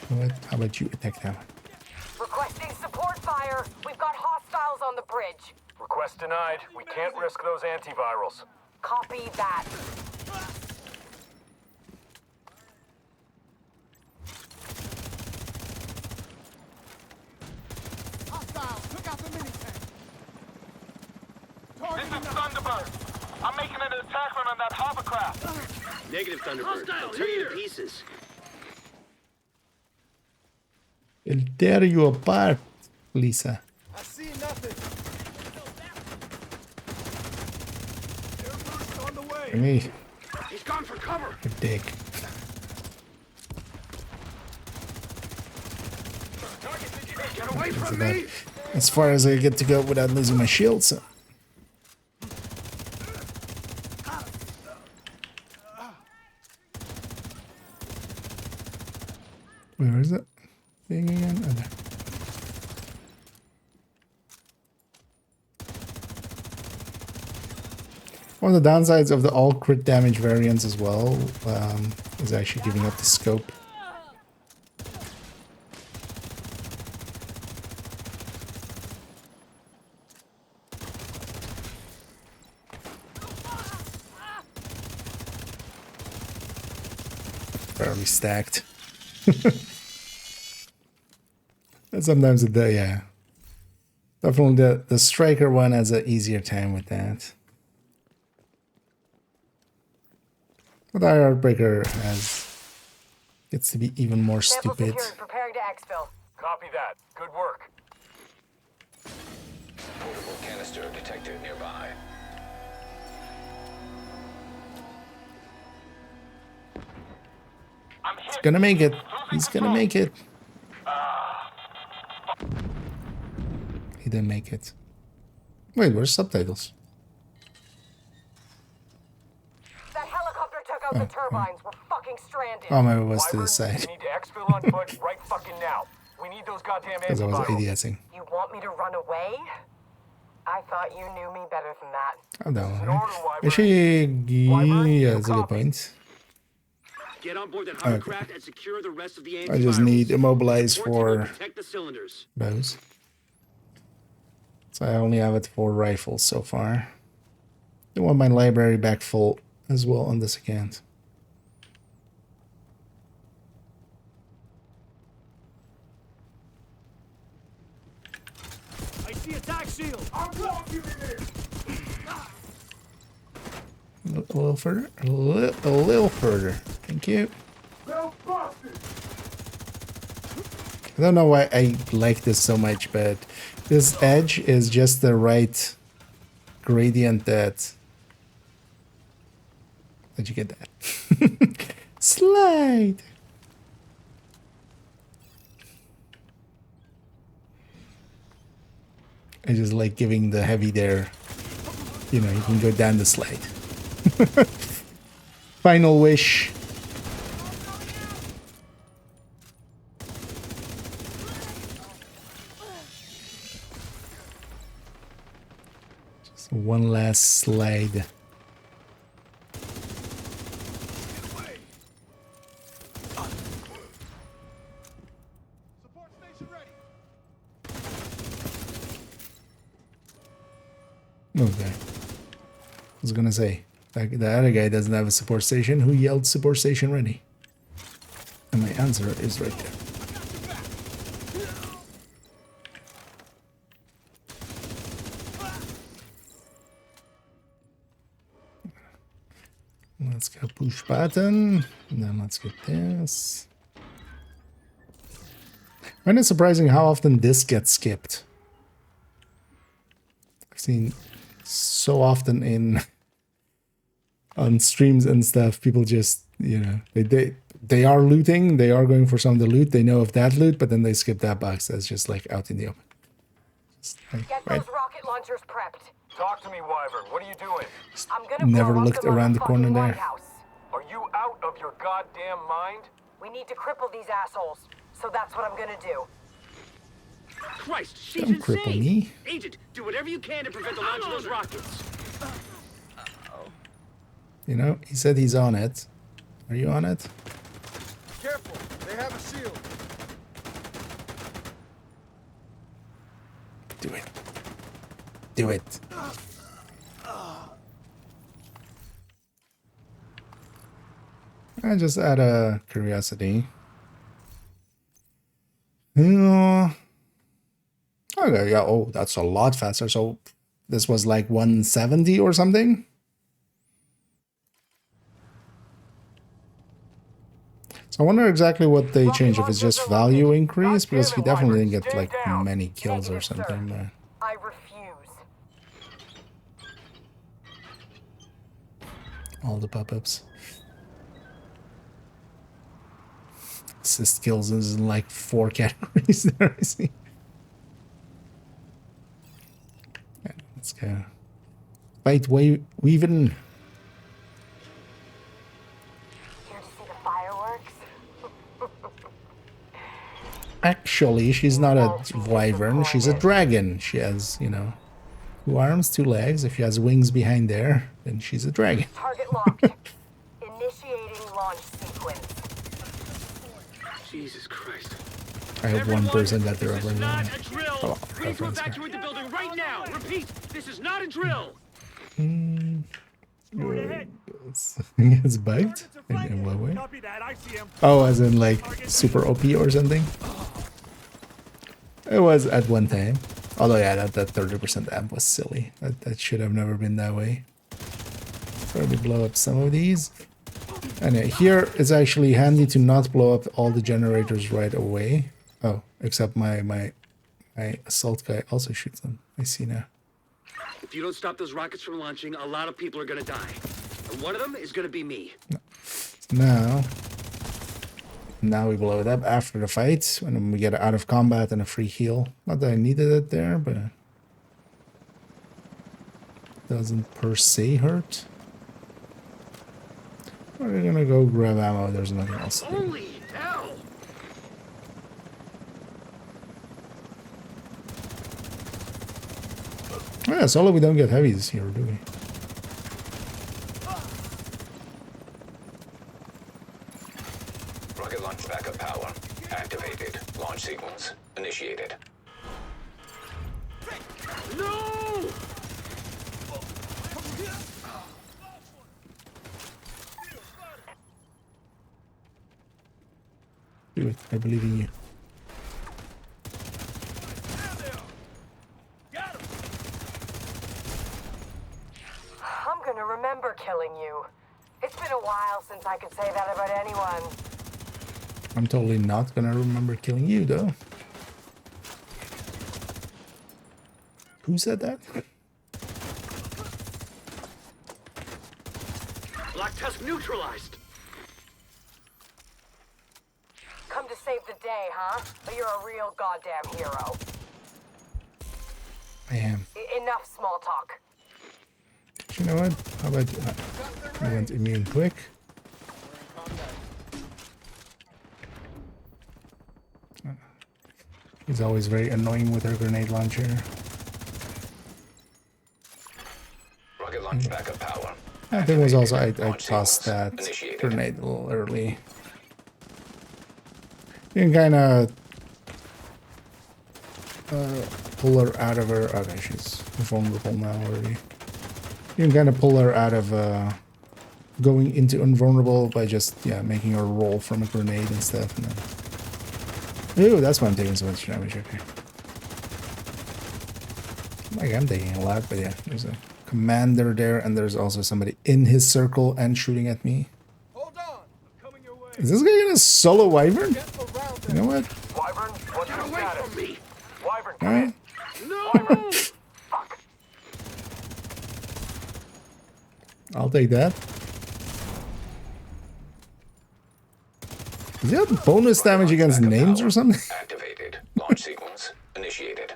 What? How about you attack that one? Requesting support fire. We've got hostiles on the bridge. Request denied. We can't risk those antivirals. Copy that. This is Thunderbird. I'm making an attack run on that hovercraft. Negative, Thunderbird. I'll tear you to pieces. I'll tear you apart, Lisa. I see nothing. Airburst on the way. For me, He's gone for cover. a dick. Get away That's from about me! as far as I get to go without losing my shield, so. Where is it? Thing again? Oh, there. One of the downsides of the all crit damage variants as well is actually giving up the scope. Fairly stacked. And sometimes yeah. Definitely the striker one has an easier time with that. But the Heartbreaker gets to be even more Sample stupid. secured. Preparing to exfil. Copy that. Good work. Portable cannon monster detected nearby. He's gonna make it. He's gonna make it. He didn't make it. Wait, where's subtitles? That helicopter took out the turbines. We're fucking stranded. Oh, maybe it was to the Wyvern, side. we need to exfil on foot right fucking now. We need those goddamn Because I was antivirals. ADSing. You want me to run away? I thought you knew me better than that. Oh, that one, An right? order, Wyvern. Actually, Wyvern, yeah, you that's a good copy? point. Get on board that hovercraft and secure the rest of the antivirals. I just need immobilize Support team will for protect the cylinders. those. So I only have it for rifles so far. I want my library back full as well on this account. I see attack shield. I'm blocking it. A little further. A little further. Thank you. I don't know why I like this so much, but this edge is just the right gradient that... Did you get that? Slide! I just like giving the heavy there. You know, you can go down the slide. Final wish. Just one last slide. Okay. I was gonna say, the other guy doesn't have a support station. Who yelled support station ready? And my answer is right there. Let's go push button. And then let's get this. I find it surprising how often this gets skipped. I've seen so often on streams and stuff, people just, you know, they are looting, they are going for some of the loot, they know of that loot, but then they skip that box that's just like out in the open. Just like, Get right? those rocket launchers prepped. Talk to me, Wyvern. What are you doing? I'm gonna Never blow up looked the around the corner motherfucking there. White House. Are you out of your goddamn mind? We need to cripple these assholes. So that's what I'm gonna do. Christ, she's Don't insane. cripple me. Agent, do whatever you can to prevent the launch of those rockets. You know, he said he's on it. Are you on it? Careful, they have a shield. Do it. Do it. Just out of curiosity. Okay, yeah, oh, that's a lot faster. So this was like 170 or something? So I wonder exactly what they changed, if it's just value increase, because he definitely didn't get like many kills or something. But I refuse. all the pop-ups. Assist kills is in like 4 categories there, I see. Yeah, let's go. Fight Weaven. Here to see the fireworks? Actually, she's not a wyvern, she's a dragon. She has, you know, 2 arms, 2 legs. If she has wings behind there, then she's a dragon. Target locked. Initiating launch sequence. Jesus Christ. I hope one person got their This upper is not line. a drill. Oh, We need to reference, evacuate the building right now. Repeat, this is not a drill. It's bugged? In what way? Oh, as in like super OP or something? It was at one time. Although yeah, that 30% amp was silly. That should have never been that way. So let me blow up some of these. And here it's actually handy to not blow up all the generators right away. Oh, except my assault guy also shoots them. I see now. If you don't stop those rockets from launching, a lot of people are gonna die. And one of them is gonna be me. Now we blow it up after the fight when we get out of combat and a free heal. Not that I needed it there, but it doesn't per se hurt. We're gonna go grab ammo. There's nothing else to do. Holy hell! Yeah, solo we don't get heavies here, do we? Rocket launch backup power activated. Launch sequence initiated. No! Do it. I believe in you. I'm gonna remember killing you. It's been a while since I could say that about anyone. I'm totally not gonna remember killing you, though. Who said that? Black tusk neutralized. Come to save the day, huh? But you're a real goddamn hero. I am. Enough small talk. You know what? How about I went immune quick. He's always very annoying with her grenade launcher. Rocket launch backup power. I think it was also I Launch tossed that sequence initiated. grenade a little early. You can kind of pull her out of her. Okay, she's vulnerable now already. You can kind of pull her out of going into invulnerable by just making her roll from a grenade and stuff. And then... Ooh, that's why I'm taking so much damage. Okay. Like I'm taking a lot, but yeah, there's a commander there, and there's also somebody in his circle and shooting at me. Hold on. I'm coming your way. Is this guy gonna solo Wyvern? Get around You know what? Wyvern, what's Get your away status? from me! Wyvern, come Alright. in. No! Fuck. I'll take that. Does he have bonus damage against Backup names power or something? Activated. Launch sequence initiated.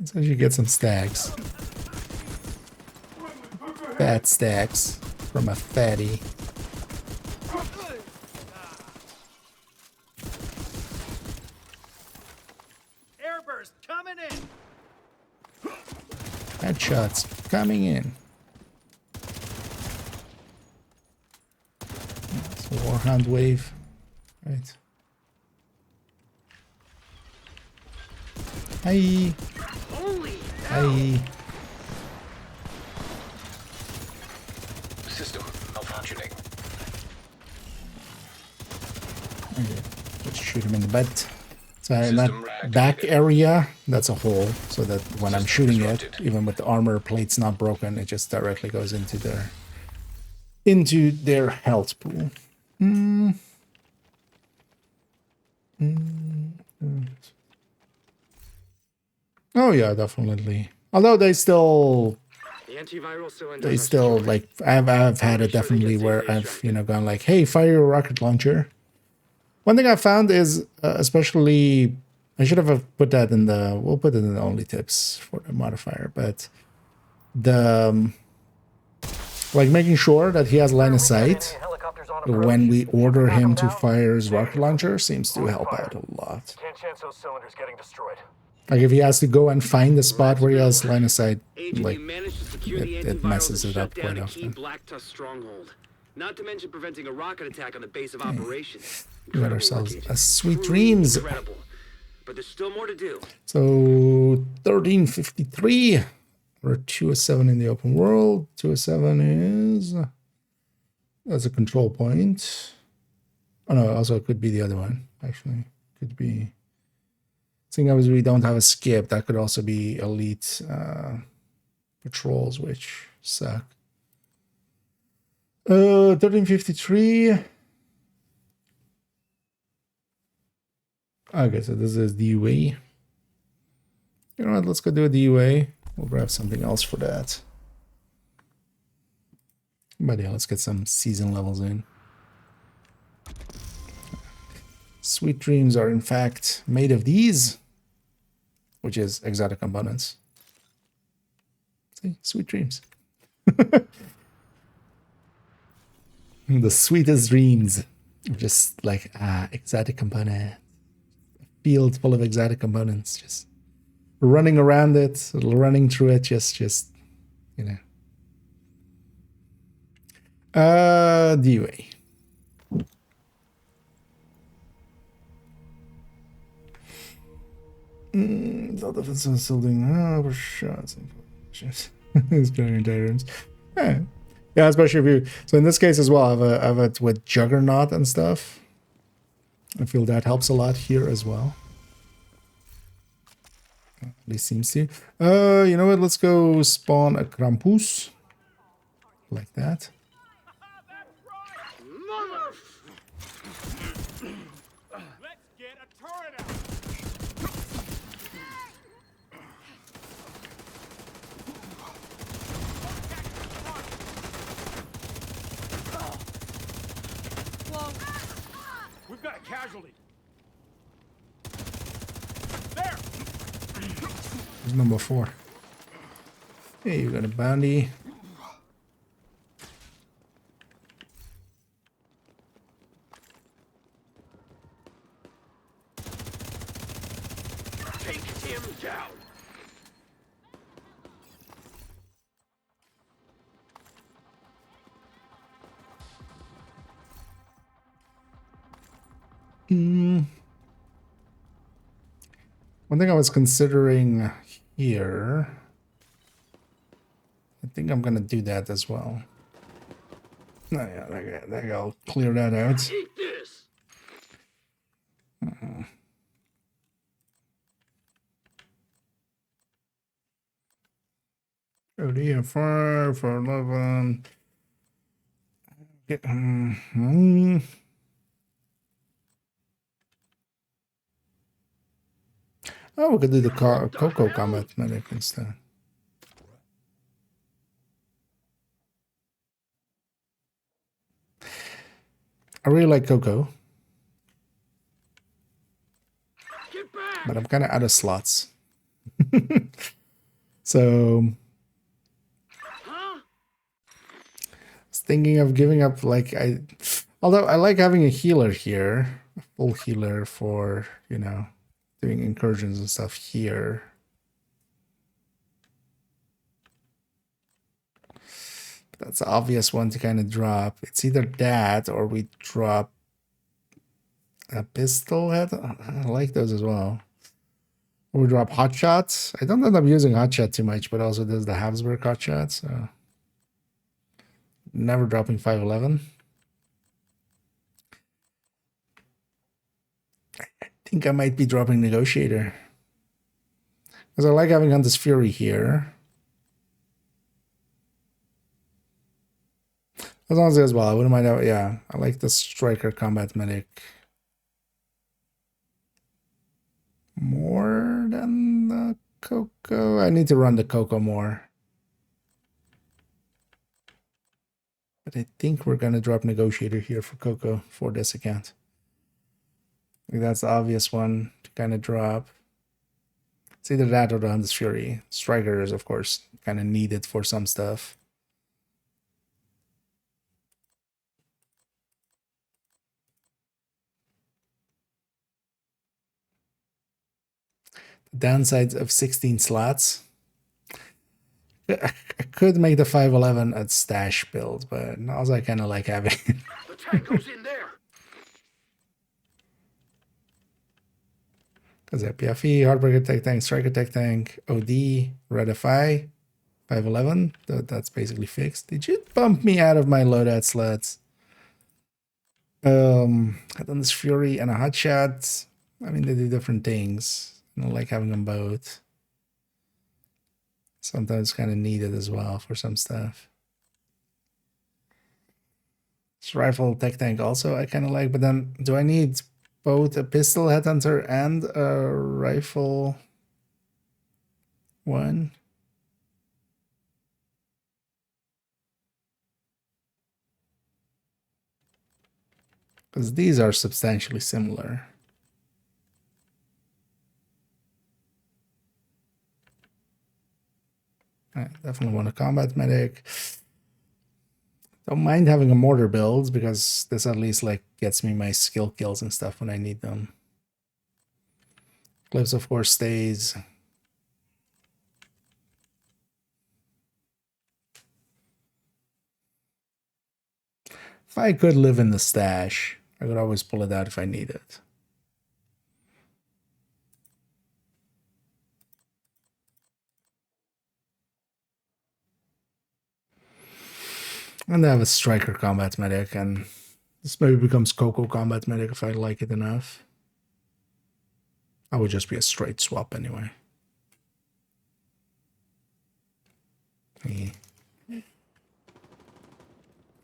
So you get some stacks. Fat stacks from a fatty. Airburst coming in. Headshots coming in. It's a Warhound wave. Right. Hi. Holy hell! Hi. System malfunctioning. Okay. Just shoot him in the butt. So in System that back area, that's a hole, so that when I'm System shooting it, disrupted. even with the armor plates not broken, it just directly goes into their health pool. Oh yeah, definitely. Although they still The antiviral cylinders they are still secured. like I've had it definitely where I've gone like, hey, fire your rocket launcher. One thing I found is especially I should have put that in the we'll put it in the only tips for the modifier, but the like making sure that he has line of sight Helicopters on approach. when we order him to fire his rocket launcher seems to help out a lot. Can't chance those cylinders getting destroyed. Like if he has to go and find the spot where he has line of sight, Agent, like you managed to secure the it antivirals messes and it shut up down quite a key often. Black Tusk stronghold. Not to mention preventing a rocket attack on the base of operations. We got Incredible ourselves work, a Agent. sweet Truly dreams. Incredible. But there's still more to do. So 1353 or 207 in the open world. 207 is that's a control point. Oh no, also it could be the other one. Actually, could be. Seeing as we don't have a skip, that could also be elite patrols, which suck. 1353. Okay, so this is the way. You know what? Let's go do a DUA. We'll grab something else for that. But yeah, let's get some season levels in. Sweet Dreams are in fact made of these, which is exotic components. See, Sweet Dreams. The sweetest dreams. Just like exotic component. Field full of exotic components. Just running around it, running through it, just you know. DUA. The defense is still doing shots. It's going entire rooms. Yeah. Yeah, especially if you. So in this case as well, I have it with Juggernaut and stuff. I feel that helps a lot here as well. At least seems to. You know what? Let's go spawn a Krampus. Like that. Let's get a turret out. We've got a casualty. There. Who's number 4? Hey, you got a bounty. Take him down. One thing I was considering here, I think I'm gonna do that as well. Oh, yeah, there you go. Clear that out. Take this. Oh, yeah, 5 for 11. Get, Oh, we could do the Coco combat medic instead. I really like Coco, Get back. but I'm kind of out of slots. So Huh? I was thinking of giving up, like, although I like having a healer here, a full healer for, you know, doing incursions and stuff here. But that's the obvious one to kind of drop. It's either that or we drop a pistol head. I like those as well. Or we drop hot shots. I don't end up using hot shot too much, but also does the Habsburg hot shot, so never dropping 511. I think I might be dropping Negotiator. Because I like having Hunter's Fury here. As long as it as well, I wouldn't mind. Yeah, I like the Striker Combat Medic more than the Coco. I need to run the Coco more. But I think we're going to drop Negotiator here for Coco for this account. I think that's the obvious one to kind of drop. It's either that or the Hunter's Fury. Striker is, of course, kind of needed for some stuff. The downsides of 16 slots. I could make the 511 a stash build, but also I kind of like having it. The tank goes in there. Because PFE, Heartbreaker Tech Tank, Striker Tech Tank, OD, Redify, 511. That's basically fixed. Did you bump me out of my loadout slots? I've done this Fury and a Hot Shot. I mean, they do different things. I don't like having them both. Sometimes kind of needed as well for some stuff. This Rifle Tech Tank also I kind of like, but then do I need both a pistol headhunter and a rifle one. Because these are substantially similar. I definitely want a combat medic. Don't mind having a mortar build because this at least like gets me my skill kills and stuff when I need them. Clips of course stays. If I could live in the stash, I could always pull it out if I need it. And I have a striker combat medic, and this maybe becomes Coco combat medic if I like it enough. I would just be a straight swap anyway.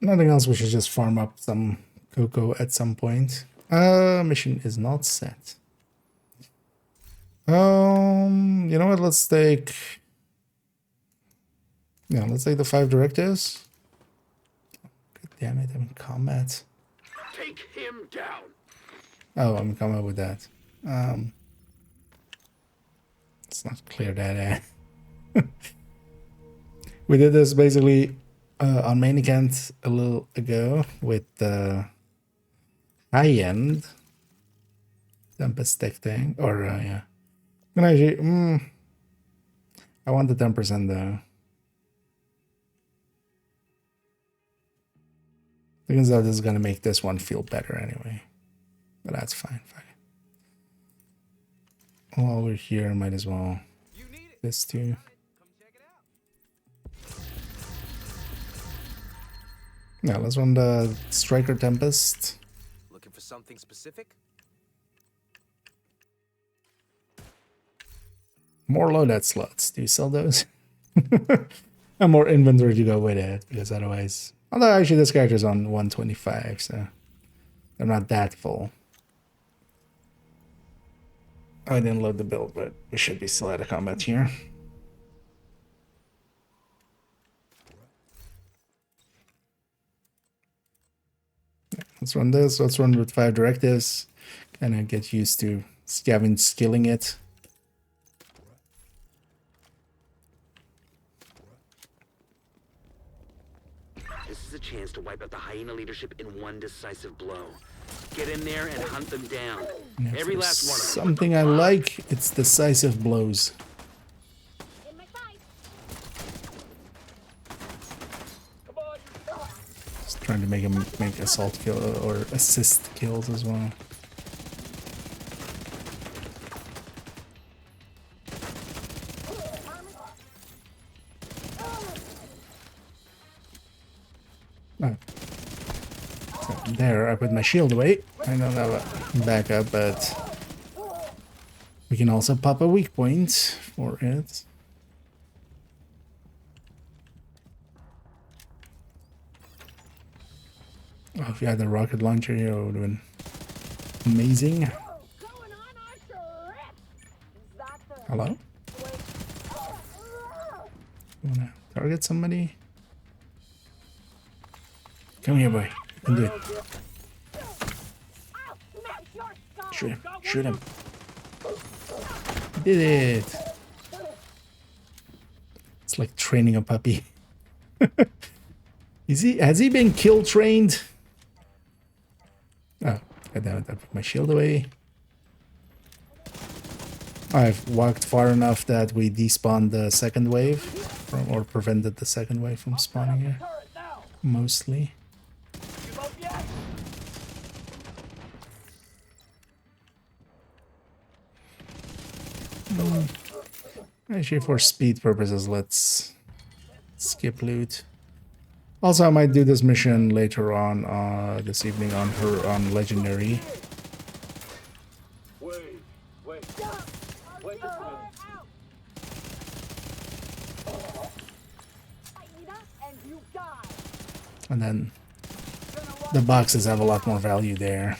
Nothing else, we should just farm up some Coco at some point. Mission is not set. You know what, let's take... Yeah, let's take the 5 directives. God damn it, I'm in combat. Take him down. Oh, I'm in combat with that. Let's not clear that We did this basically on main account a little ago with the high-end Tempest tech thing. Or, yeah. Can I actually... I want the 10% though. Turns out this is going to make this one feel better anyway. But that's fine. While we're here, might as well. This too. Now let's run the Striker Tempest. Looking for something specific? More loadout slots. Do you sell those? And more inventory to go with it, because otherwise... Although actually this character's on 125, so they're not that full. I didn't load the build, but we should be still out of combat here. Let's run this. Let's run with 5 directives. Kind of get used to skilling it. This is a chance to wipe out the hyena leadership in one decisive blow. Get in there and hunt them down. Every last one of them. Something I like, it's decisive blows. Just trying to make him make assault kill or assist kills as well. Oh. So there, I put my shield away. I don't have a backup, but we can also pop a weak point for it. Oh, if you had the rocket launcher here, it would have been amazing. Hello? You wanna target somebody? Come here, boy. You can do it. Shoot him. Shoot him. Did it. It's like training a puppy. Has he been kill trained? Oh, goddammit, I put my shield away. I've walked far enough that we despawned the second wave, or prevented the second wave from spawning here. Mostly. Actually, for speed purposes, let's skip loot. Also, I might do this mission later on this evening on Legendary. And then the boxes have a lot more value there.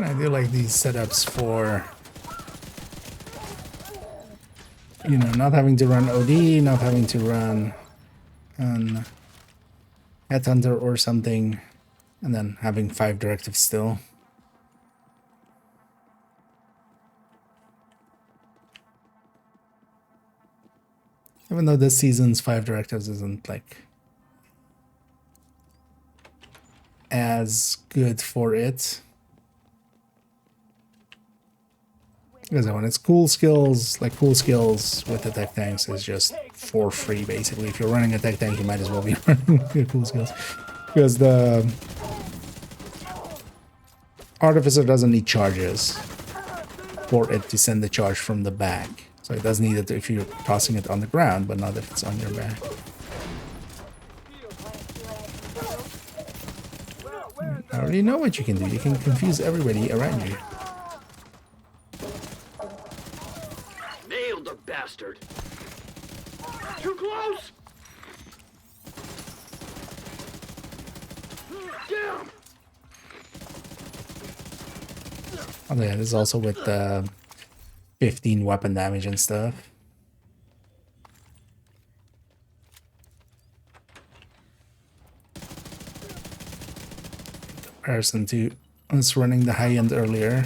And I do like these setups for, you know, not having to run OD, not having to run an Headhunter or something, and then having 5 directives still. Even though this season's 5 directives isn't like as good for it. Because when it's cool skills, like cool skills with attack tanks is just for free basically. If you're running attack tank, you might as well be running your cool skills. Because the Artificer doesn't need charges for it to send the charge from the back. So it does need it if you're tossing it on the ground, but not if it's on your back. I already know what you can do. You can confuse everybody around you. Nailed the bastard. Too close. Down. Oh yeah, this is also with 15 weapon damage and stuff. In comparison to us running the high end earlier.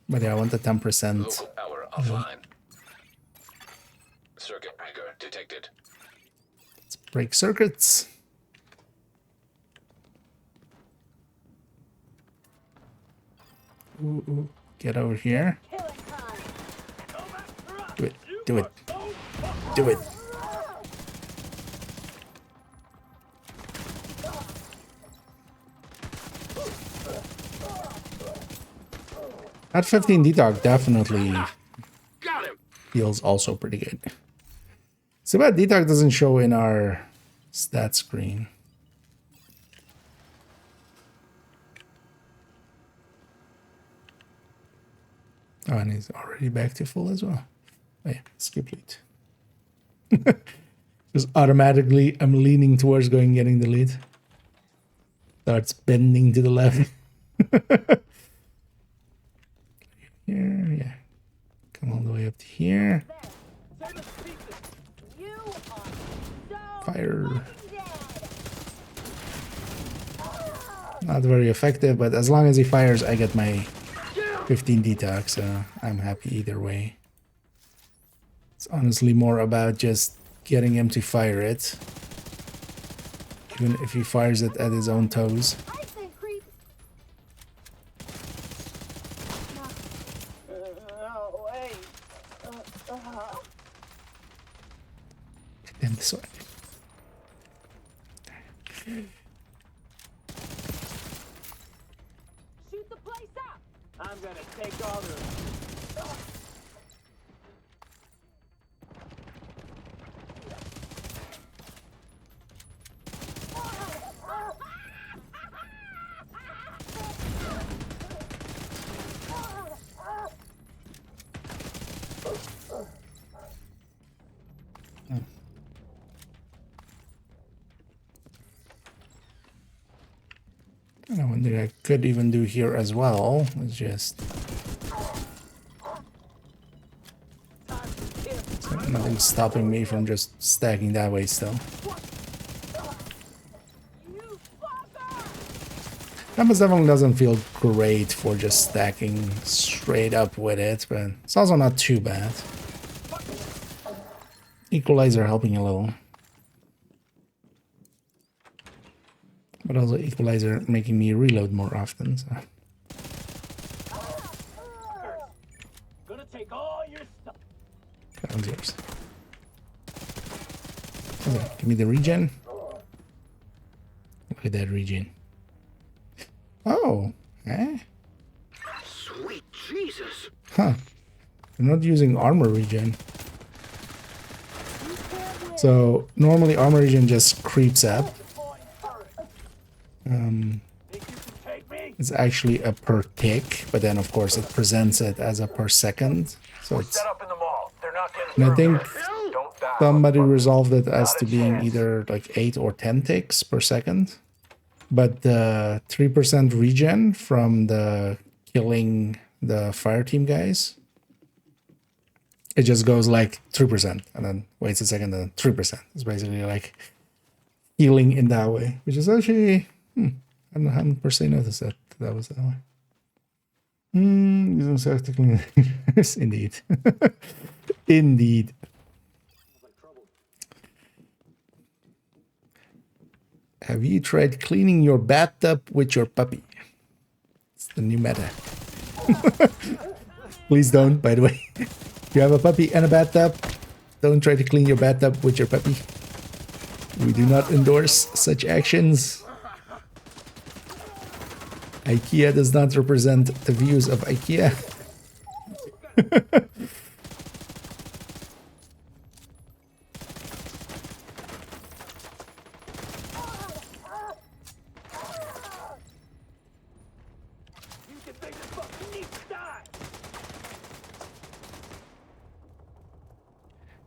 But yeah, I want the 10%. Local power offline. Circuit breaker detected. Let's break circuits. Ooh, get over here. Do it. Do it. Do it. That 15 detox definitely Got him. feels also pretty good. So bad detox doesn't show in our stat screen. Oh, and he's already back to full as well. Oh yeah, skip lead. Just automatically, I'm leaning towards getting the lead. Starts bending to the left. Here, yeah. Come all the way up to here. Fire. Not very effective, but as long as he fires, I get my 15 detox, so I'm happy either way. It's honestly more about just getting him to fire it. Even if he fires it at his own toes. Damn this way. Shoot the place up. I'm gonna take all the. And one thing I could even do here as well is just so nothing's stopping me from just stacking that way still. Campus definitely doesn't feel great for just stacking straight up with it, but it's also not too bad. Equalizer helping a little. But also equalizer making me reload more often, so. Gonna take all your stuff. That one's yours. Okay, give me the regen. Look at that regen. Oh, eh? Sweet Jesus. Huh. I'm not using armor regen. So normally armor regen just creeps up. It's actually a per tick, but then of course it presents it as a per second. So it's, Set up in the mall. They're not getting and I think through. Don't die. somebody resolved it as to being either like 8 or 10 ticks per second. but the 3% regen from the killing the fire team guys, it just goes like 3% and then waits a second and 3%. It's basically like healing in that way, which is actually I hadn't per se noticed that was that way. Using tactically, indeed, indeed. Have you tried cleaning your bathtub with your puppy? It's the new meta. Please don't, by the way. If you have a puppy and a bathtub, don't try to clean your bathtub with your puppy. We do not endorse such actions. IKEA does not represent the views of IKEA.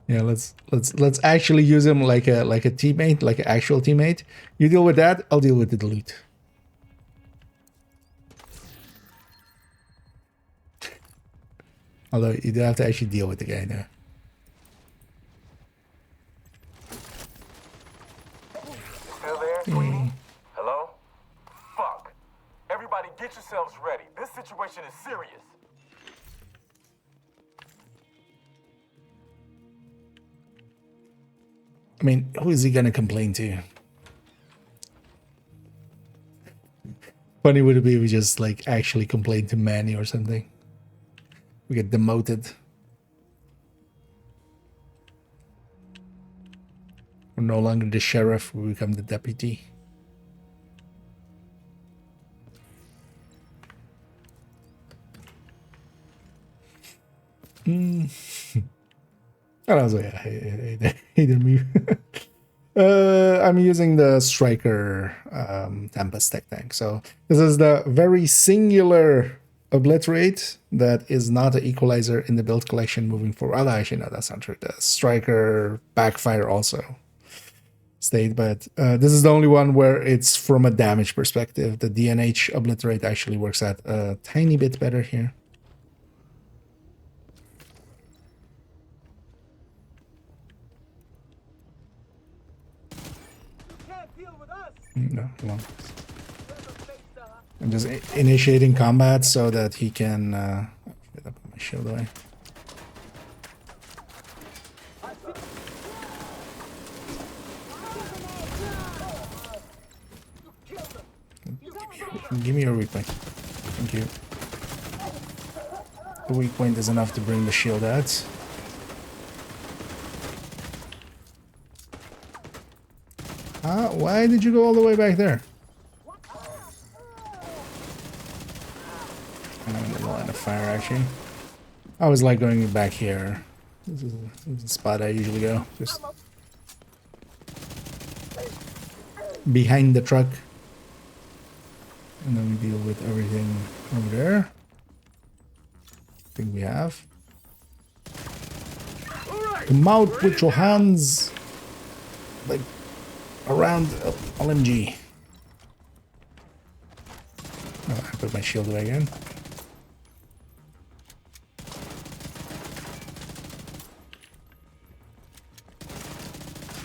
Yeah, let's actually use him like a teammate, like an actual teammate. You deal with that, I'll deal with the loot. Although you do have to actually deal with the guy now. Still there, sweetie? Hello? Fuck. Everybody get yourselves ready. This situation is serious. I mean, who is he gonna complain to? Funny would it be if we just like actually complain to Manny or something? We get demoted. We're no longer the sheriff, we become the deputy. And also, yeah, hated me. I'm using the Striker Tempest tech tank. So this is the very singular Obliterate that is not an equalizer in the build collection moving forward. Well, actually, no, that's not true. The Striker Backfire also stayed, but this is the only one where it's from a damage perspective. The DNH Obliterate actually works out a tiny bit better here. No, come on. I'm just initiating combat so that he can get up my shield away. Give me your weak point. Thank you. The weak point is enough to bring the shield out. Why did you go all the way back there? I'm in the line of fire, actually. I always like going back here. This is the spot I usually go. Just behind the truck. And then we deal with everything over there. I think we have. Come out with your hands. Like around LMG. Oh, I put my shield away again.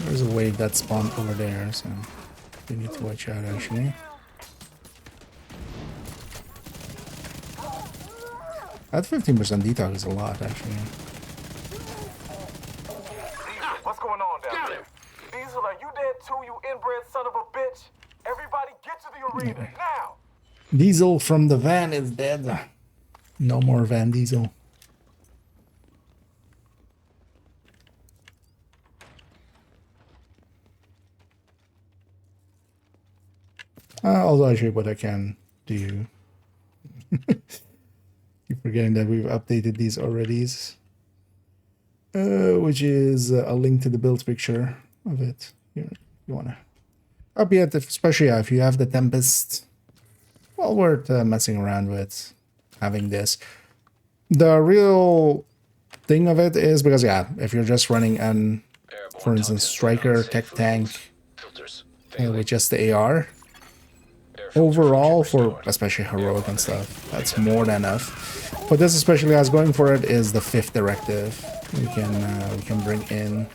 There's a wave that spawned over there, so we need to watch out actually. That 15% detox is a lot actually. What's going on down there? Diesel, are you dead too, you inbred son of a bitch? Everybody get to the arena, now! Diesel from the van is dead. No more Van Diesel. Although I'll show you what I can do. Keep forgetting that we've updated these already. Which is a link to the build picture of it. Here, you wanna up yet, especially if you have the Tempest. Well, worth messing around with having this. The real thing of it is because if you're just running an, for instance, Striker tech tank with just the AR, overall for especially heroic and stuff, that's more than enough. For this especially, I was going for it is the 5th directive. We can bring in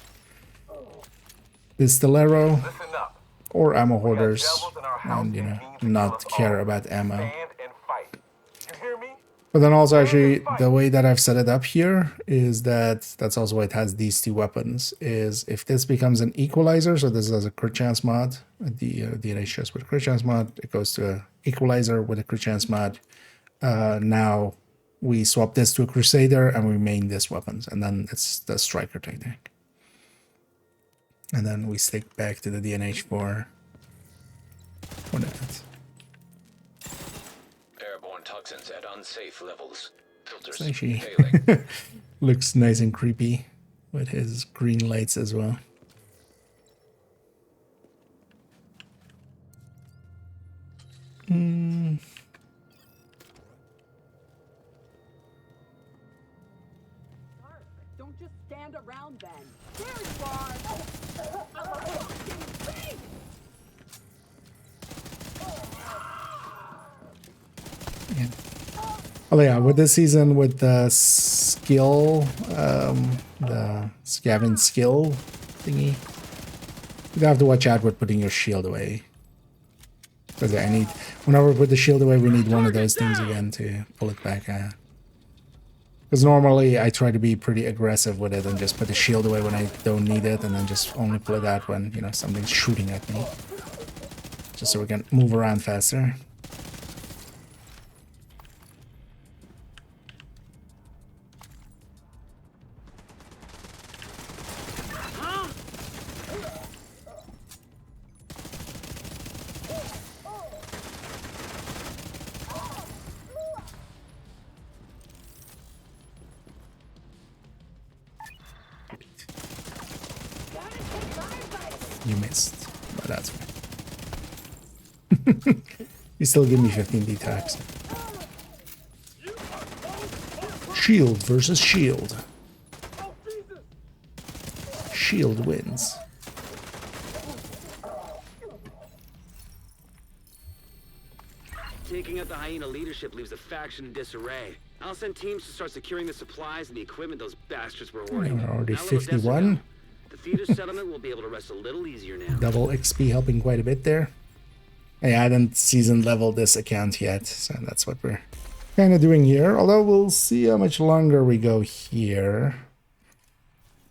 Distillero Listen up. or ammo We got hoarders, devils in our house and who mean to not kill us care all. about ammo. Stand and fight. You hear me? But then also actually the way that I've set it up here is that's also why it has these 2 weapons, is if this becomes an equalizer, so this is a crit chance mod, the DNA chest with a crit chance mod, it goes to a equalizer with a crit chance mod. Now we swap this to a Crusader and we main this weapons, and then it's the striker technique. And then we stick back to the DNH for that. Airborne toxins at unsafe levels. Filters It's actually failing. looks nice and creepy with his green lights as well. Don't just stand around then. There you are! Yeah. Oh yeah, with this season with the skill, the scavenge skill thingy, you have to watch out with putting your shield away. Because I need, whenever we put the shield away, we need one of those things again to pull it back out. Because normally I try to be pretty aggressive with it and just put the shield away when I don't need it, and then just only pull it out when, something's shooting at me. Just so we can move around faster. You missed, but that's fine. You still give me 15 detox. Shield versus shield. Shield wins. Taking out the hyena leadership leaves the faction in disarray. I'll send teams to start securing the supplies and the equipment those bastards were hoarding. We're already Now let Odessa 51. go. The theater settlement will be able to rest a little easier now. Double XP helping quite a bit there. Yeah, I haven't season leveled this account yet, so that's what we're kind of doing here. Although we'll see how much longer we go here.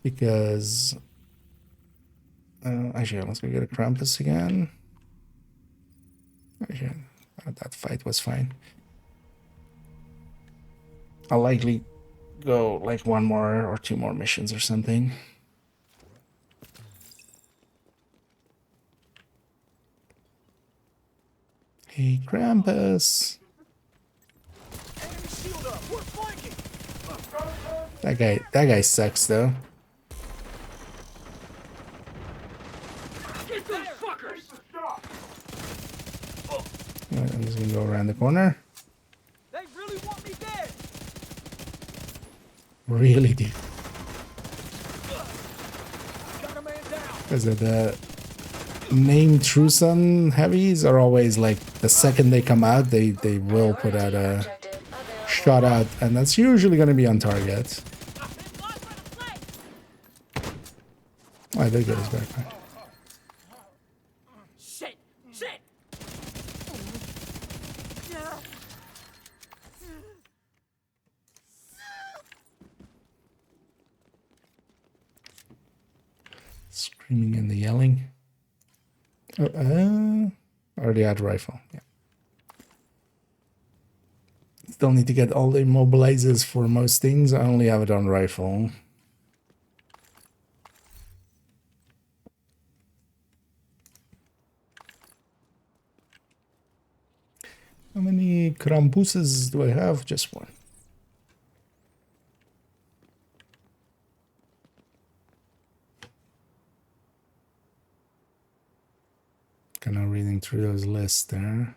Because... actually, let's go get a Krampus again. Actually, that fight was fine. I'll likely go like 1 more or 2 more missions or something. Hey, Krampus. That guy sucks though. Get those fuckers! I'm just gonna go around the corner. They really want me dead. Really, dude. Got a man down. Because the main Truson heavies are always like the second they come out, they will put out a Objective available. shot out, and that's usually going to be on target. Oh, I did get his backpack. Shit! Shit! Screaming and the yelling. Already had rifle. Yeah. Still need to get all the immobilizers for most things. I only have it on rifle. How many Krampuses do I have? Just 1. Kind of reading through those lists there.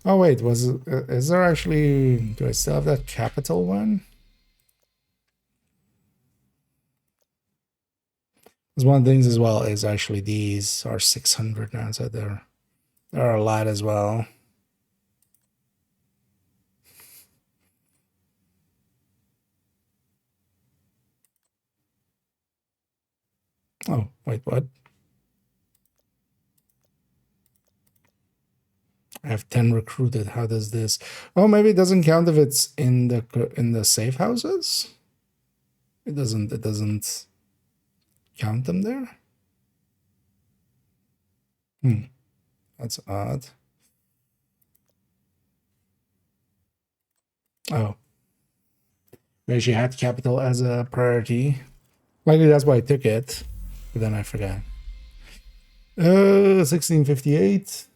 Oh wait, is there actually? Do I still have that capital one? Because one of the things as well is actually these are 600 now, so there are a lot as well. Oh, wait, what? I have 10 recruited. How does this? Oh, maybe it doesn't count if it's in the safe houses. It doesn't count them there. That's odd. Oh, we actually had capital as a priority. Likely that's why I took it, but then I forgot. 1658.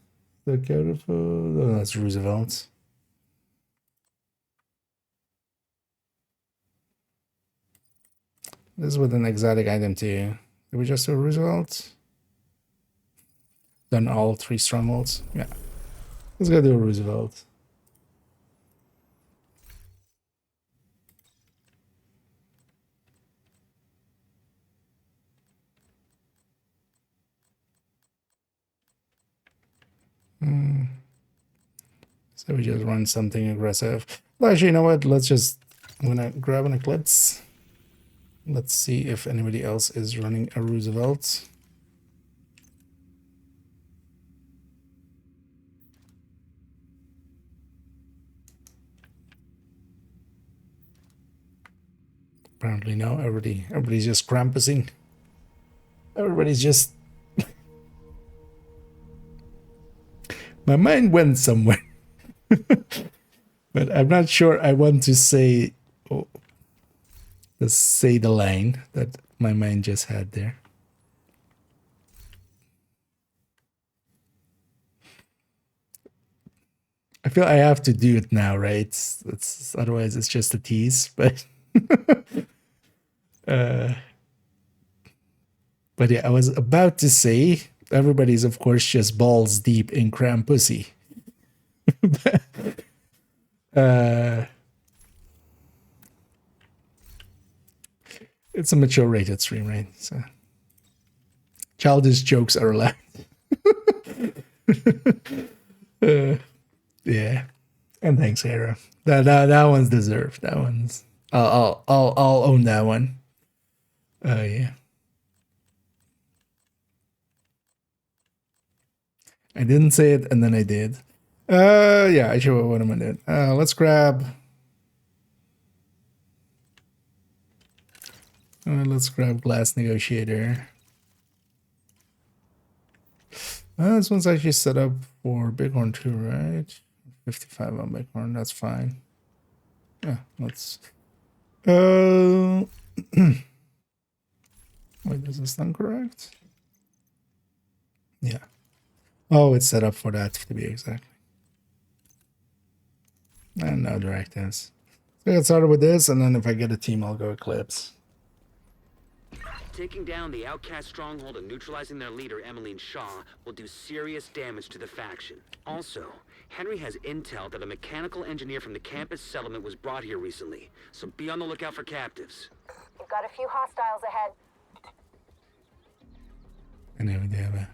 The Carrefour. Oh, that's Roosevelt. This is with an exotic item too. Did we just do Roosevelt? Done all 3 strongholds? Yeah. Let's go do a Roosevelt. So we just run something aggressive. Well, actually, you know what? I'm gonna grab an Eclipse. Let's see if anybody else is running a Roosevelt. Apparently no. Everybody's just Krampusing. Everybody's just... My mind went somewhere. But I'm not sure I want to say... say the line that my mind just had there. I feel I have to do it now, right? It's otherwise it's just a tease, but but yeah, I was about to say everybody's of course just balls deep in Krampussy. It's a mature rated stream, right? So childish jokes are allowed. Yeah, and thanks, Hera. That one's deserved. That one's. I'll own that one. Yeah. I didn't say it, and then I did. Yeah. I should. What am I doing? Let's grab. Let's grab Glass Negotiator. This one's actually set up for Bighorn too, right? 55 on Bighorn, that's fine. Yeah, let's... Wait, is this not correct? Yeah. Oh, it's set up for that to be exact. And no directives. So I get started with this, and then if I get a team, I'll go Eclipse. Taking down the outcast stronghold and neutralizing their leader, Emmeline Shaw, will do serious damage to the faction. Also, Henry has intel that a mechanical engineer from the campus settlement was brought here recently, so be on the lookout for captives. We've got a few hostiles ahead. And then we have a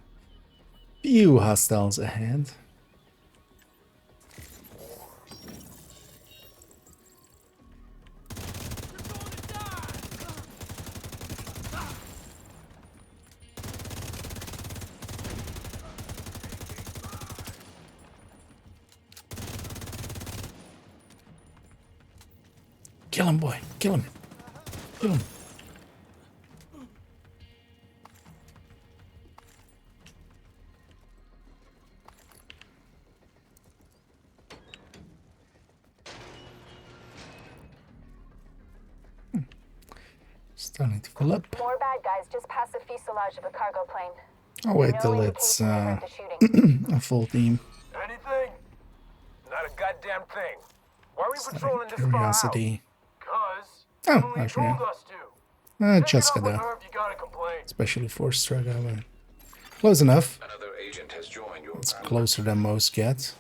few hostiles ahead. Kill him, boy. Kill him. Kill him. Starting to fill up. More bad guys just past the fuselage of a cargo plane. I'll wait till it's a full team. Anything? Not a goddamn thing. Why are we patrolling this far out? Curiosity. Cause Oh, Emily actually, told yeah. us to. Cheska Take it up with though. her if you gotta complain. Especially for Strega. Close enough. Another agent has joined your It's panel. closer than most get.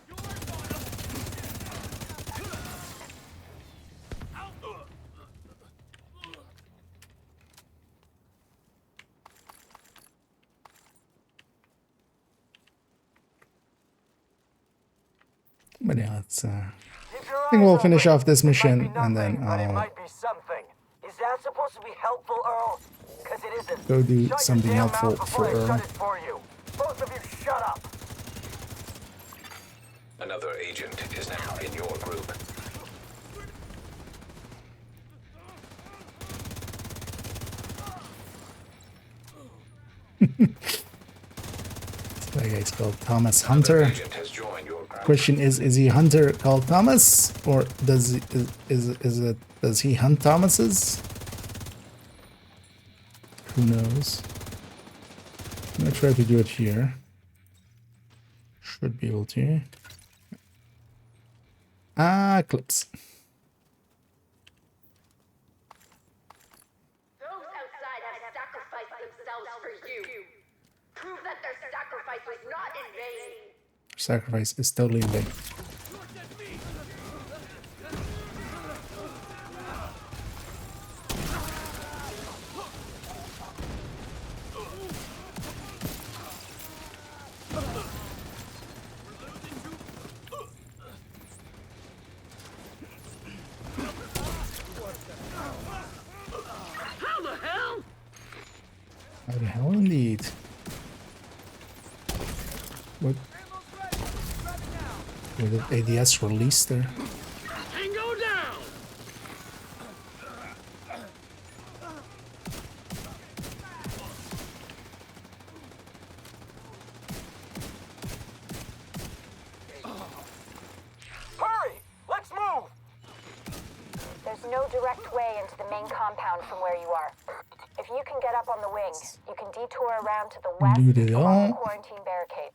But yeah, let's. Keep your I think eyes we'll open. finish off this It might mission be and nothing, then but it I'll might be something. Is that supposed to be helpful, Earl? Because it isn't. go do Shut something your damn helpful mouth before for I Earl. shut it for you. Both of you, shut up. Another agent is now in your group. That guy's called Thomas Another Hunter. agent has joined your group. Question is he Hunter called Thomas, or does does he hunt Thomases? Who knows? I'm gonna try to do it here. Should be able to. Ah, clips. Those outside have sacrificed themselves for you. Prove that their sacrifice was not in vain. Sacrifice is totally in vain. How the hell? How the hell indeed. What? Where did ADS release there? Tango down! Hurry! Let's move! There's no direct way into the main compound from where you are. If you can get up on the wing, you can detour around to the west Loot it along all. the quarantine barricade.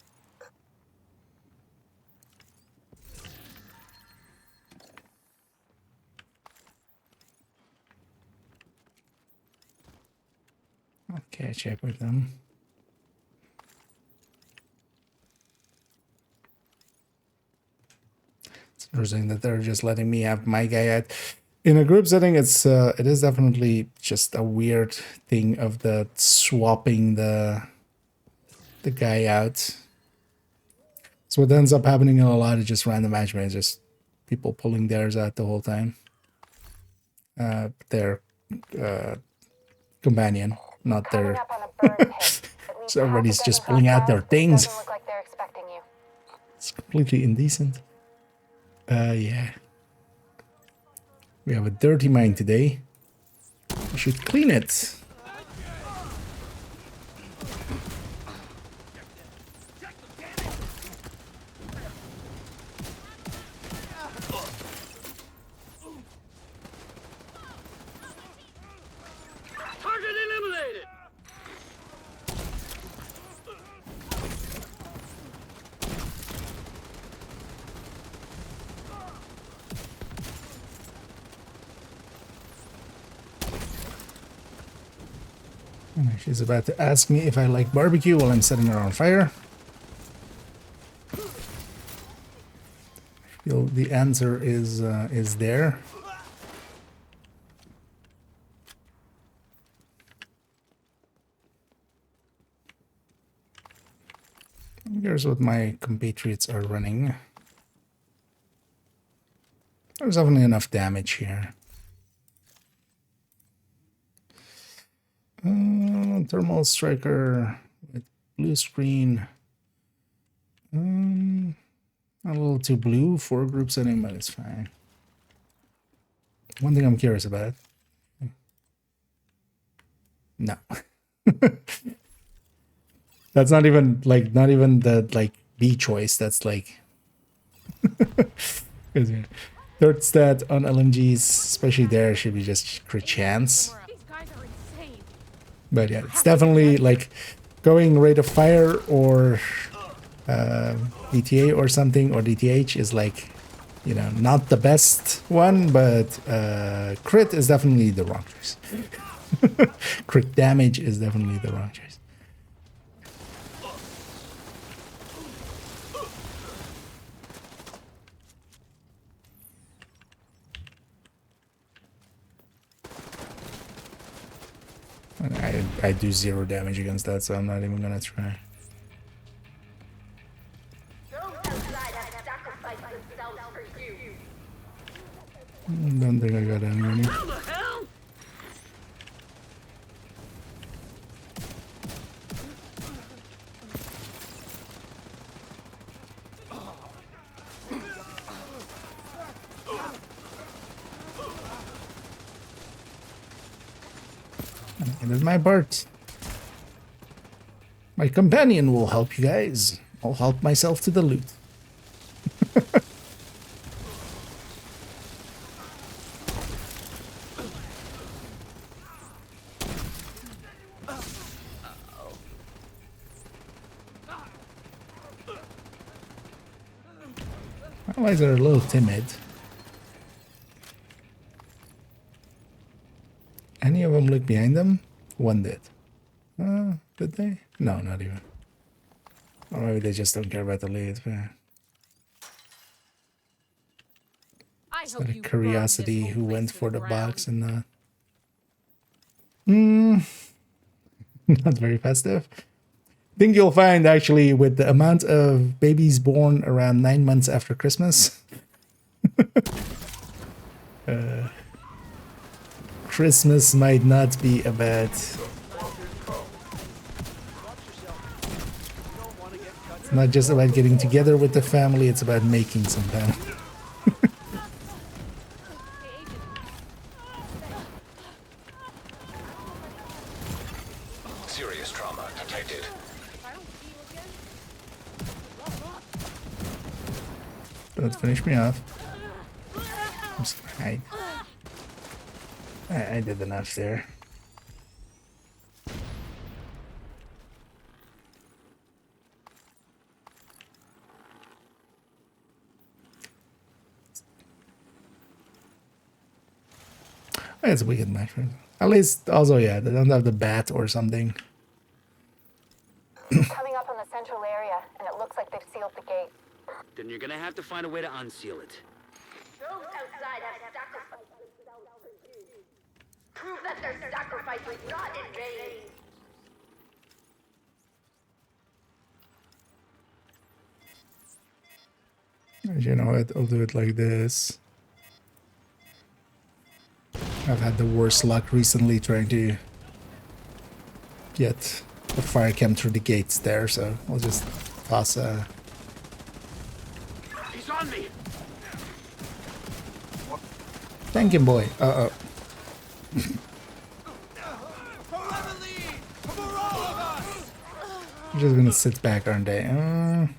Okay, check with them. It's interesting that they're just letting me have my guy out. In a group setting, it is definitely just a weird thing of the swapping the guy out. So what ends up happening a lot is just random matchmaking, just people pulling theirs out the whole time. Their companion, not Coming their. up on a burn pit. At least So everybody's half a just dozen pulling out their hostiles, but it things. doesn't look like they're expecting you. It's completely indecent. Yeah. We have a dirty mine today. We should clean it. Target eliminated! She's about to ask me if I like barbecue while I'm setting her on fire. I feel the answer is there. Here's what my compatriots are running. There's definitely enough damage here. Thermal striker with blue screen. A little too blue for group setting, but it's fine. One thing I'm curious about. No. That's not even the like B choice. That's like third stat on LMGs, especially there, should be just crit chance. These guys are insane. But yeah, it's definitely like going rate of fire or DTA or something, or DTH is like, you know, not the best one, but crit is definitely the wrong choice. Crit damage is definitely the wrong choice. I do 0 damage against that, so I'm not even gonna try. Those outside have sacrificed themselves Don't think I got any money. How the hell? It is my part. My companion will help you guys. I'll help myself to the loot. Allies are a little timid. Any of them look behind them? One did. Did they? No, not even. Or maybe they just don't care about the lead. It's not a curiosity who went for the box and not. Not very festive. I think you'll find actually with the amount of babies born around 9 months after Christmas. Christmas might not be a bad. It's not just about getting together with the family, it's about making some family. Serious trauma detected. Don't finish me off. I'm just gonna hide. I did enough there. It's a wicked match. At least, also, yeah, they don't have the bat or something. Coming up on the central area, and it looks like they've sealed the gate. Then you're gonna have to find a way to unseal it. Those outside have sacrificed themselves for you. Prove that their sacrifice was not in vain. You know what? I'll do it like this. I've had the worst luck recently trying to get the fire cam through the gates there, so I'll just toss a... He's on me! Thank you, boy. Uh-oh. I'm just gonna sit back, aren't they? I'm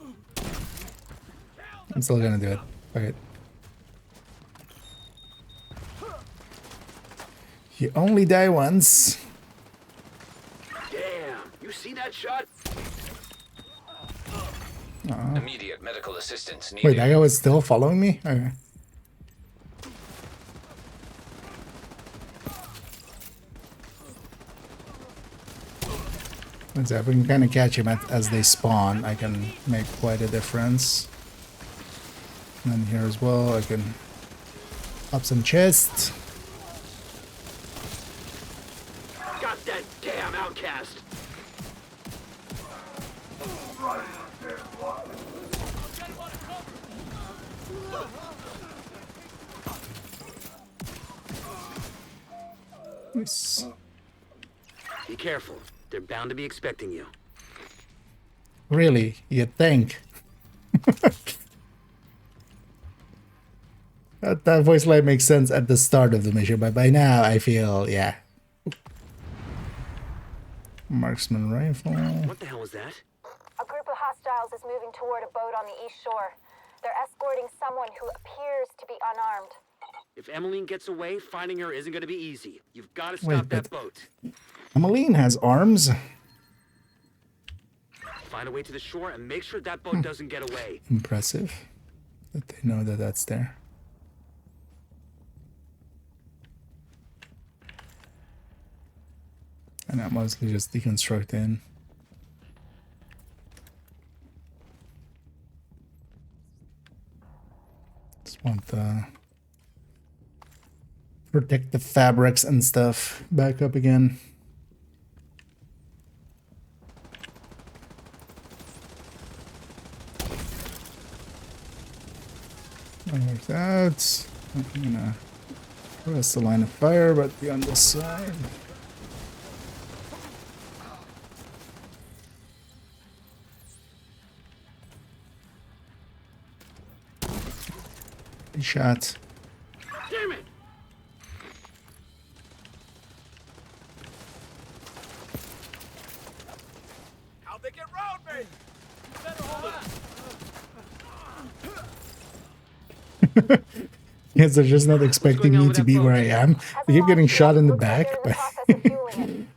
still gonna do it. Okay. You only die once. Damn! You see that shot? Immediate medical assistance needed. Wait, that guy was still following me? Okay. Let's see, if we can kind of catch him as they spawn, I can make quite a difference. And then here as well, I can up some chests. Got that damn outcast! Nice. Be careful. They're bound to be expecting you. Really? You think? That voice line makes sense at the start of the mission, but by now I feel, yeah. Marksman rifle. What the hell was that? A group of hostiles is moving toward a boat on the east shore. They're escorting someone who appears to be unarmed. If Emmeline gets away, finding her isn't going to be easy. You've got to Wait, stop that but- boat. Emmeline has arms. Find a way to the shore and make sure that boat doesn't get away. Impressive that they know that that's there. And I'm mostly just deconstructing. Just want the protect the fabrics and stuff back up again. There's that. I'm gonna That's the line of fire, but be on this side. Good shot. Damn it! How'd they get round me? You better hold up. Yes, they're just not expecting me to be where I am. I keep getting shot in the back. But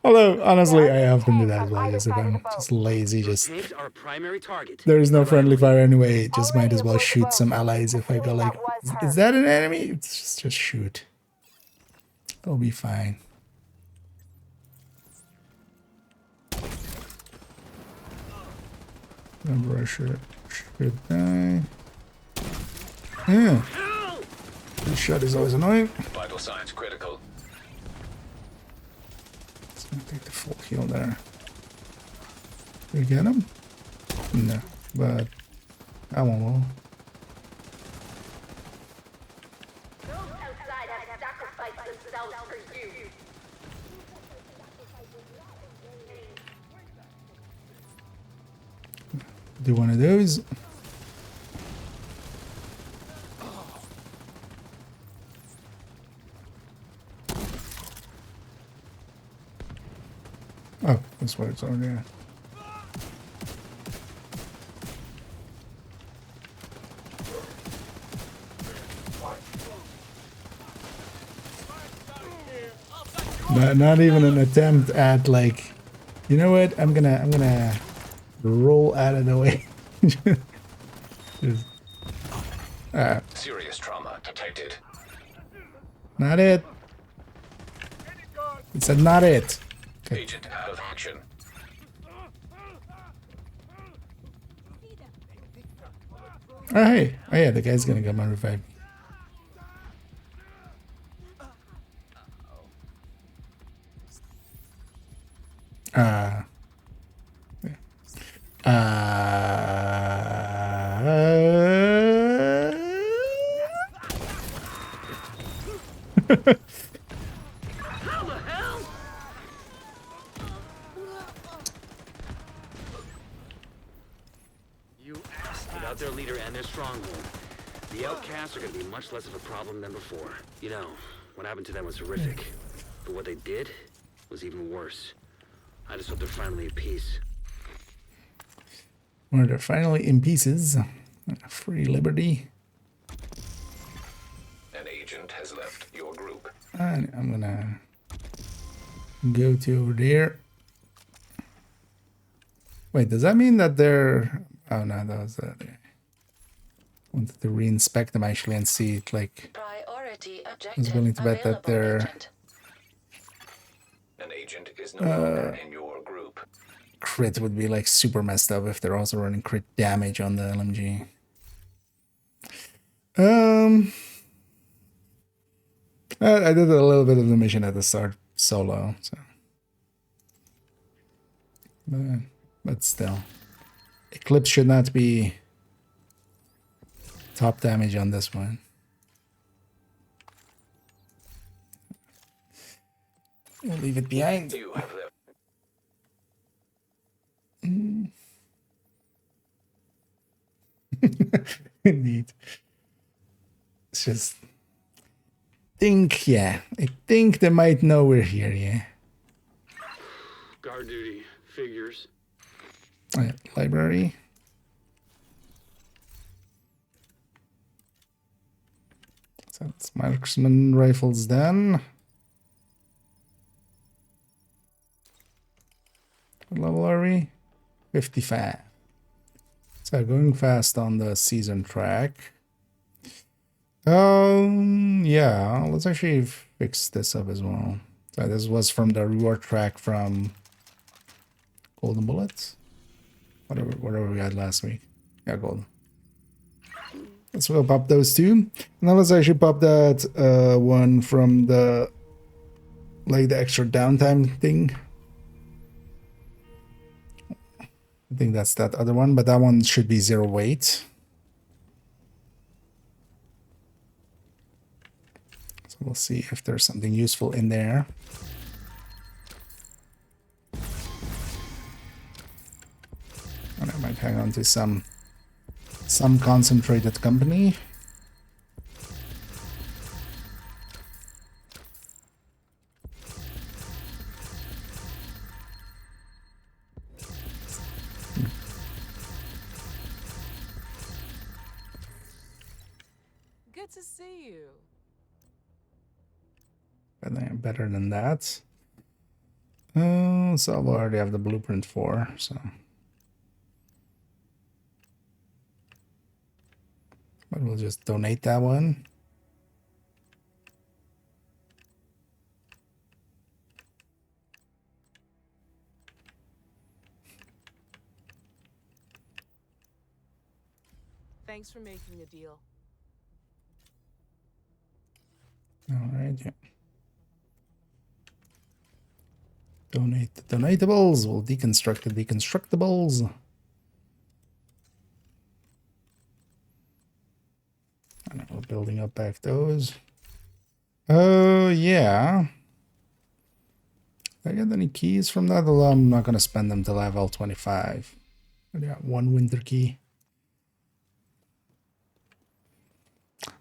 although, honestly, I often do that as well. Just if I'm just lazy, just Tanks are a primary target. there is no friendly fire anyway. Just might as well shoot some allies if I go like, is that an enemy? It's just shoot. It'll be fine. Remember, I should die. Yeah. This shot is always annoying. Vital signs critical. It's gonna take the full heal there. Did we get him? No, but I won't. Those outside have sacrificed themselves for you. Do one of those. Oh, that's why it's on there. Not even an attempt at like, you know what? I'm gonna roll out of the way. Just, Serious trauma detected. not it. It said not it. Agent out of action. Oh hey, oh yeah, the guy's gonna come and revive me. How the hell? You ass. Without their leader and their stronghold, the outcasts are going to be much less of a problem than before. You know, what happened to them was horrific, but what they did was even worse. I just hope they're finally at peace. Where they're finally in pieces. Free liberty. An agent has left your group. And I'm gonna go to over there. Wait, does that mean that they're... Oh no, that was wanted to re-inspect them actually and see it like... Priority I was objective willing to bet that available, they're... agent. An agent is no longer in your group. Crit would be like super messed up if they're also running crit damage on the LMG. I did a little bit of the mission at the start solo, so... But still. Eclipse should not be top damage on this one. We'll leave it behind. You have left. Indeed. It's just... I think they might know we're here, yeah. Guard duty, figures. Oh, yeah. Library. So it's marksman rifles done. What level are we? 55. So going fast on the season track. Yeah, let's actually fix this up as well. So this was from the reward track from Golden Bullets. Whatever we had last week. Yeah, golden. Let's go pop those two. Now let's actually pop that one from the like the extra downtime thing. I think that's that other one, but that one should be 0 weight. So We'll see if there's something useful in there. And I might hang on to some concentrated company. Good to see you. Better than that. So I already have the blueprint for, so. But we'll just donate that one. Thanks for making the deal. All right, yeah. Donate the donatables. We'll deconstruct the deconstructibles. And we're building up back those. Oh, yeah. Did I get any keys from that? Although I'm not going to spend them till I have L25. I got one winter key.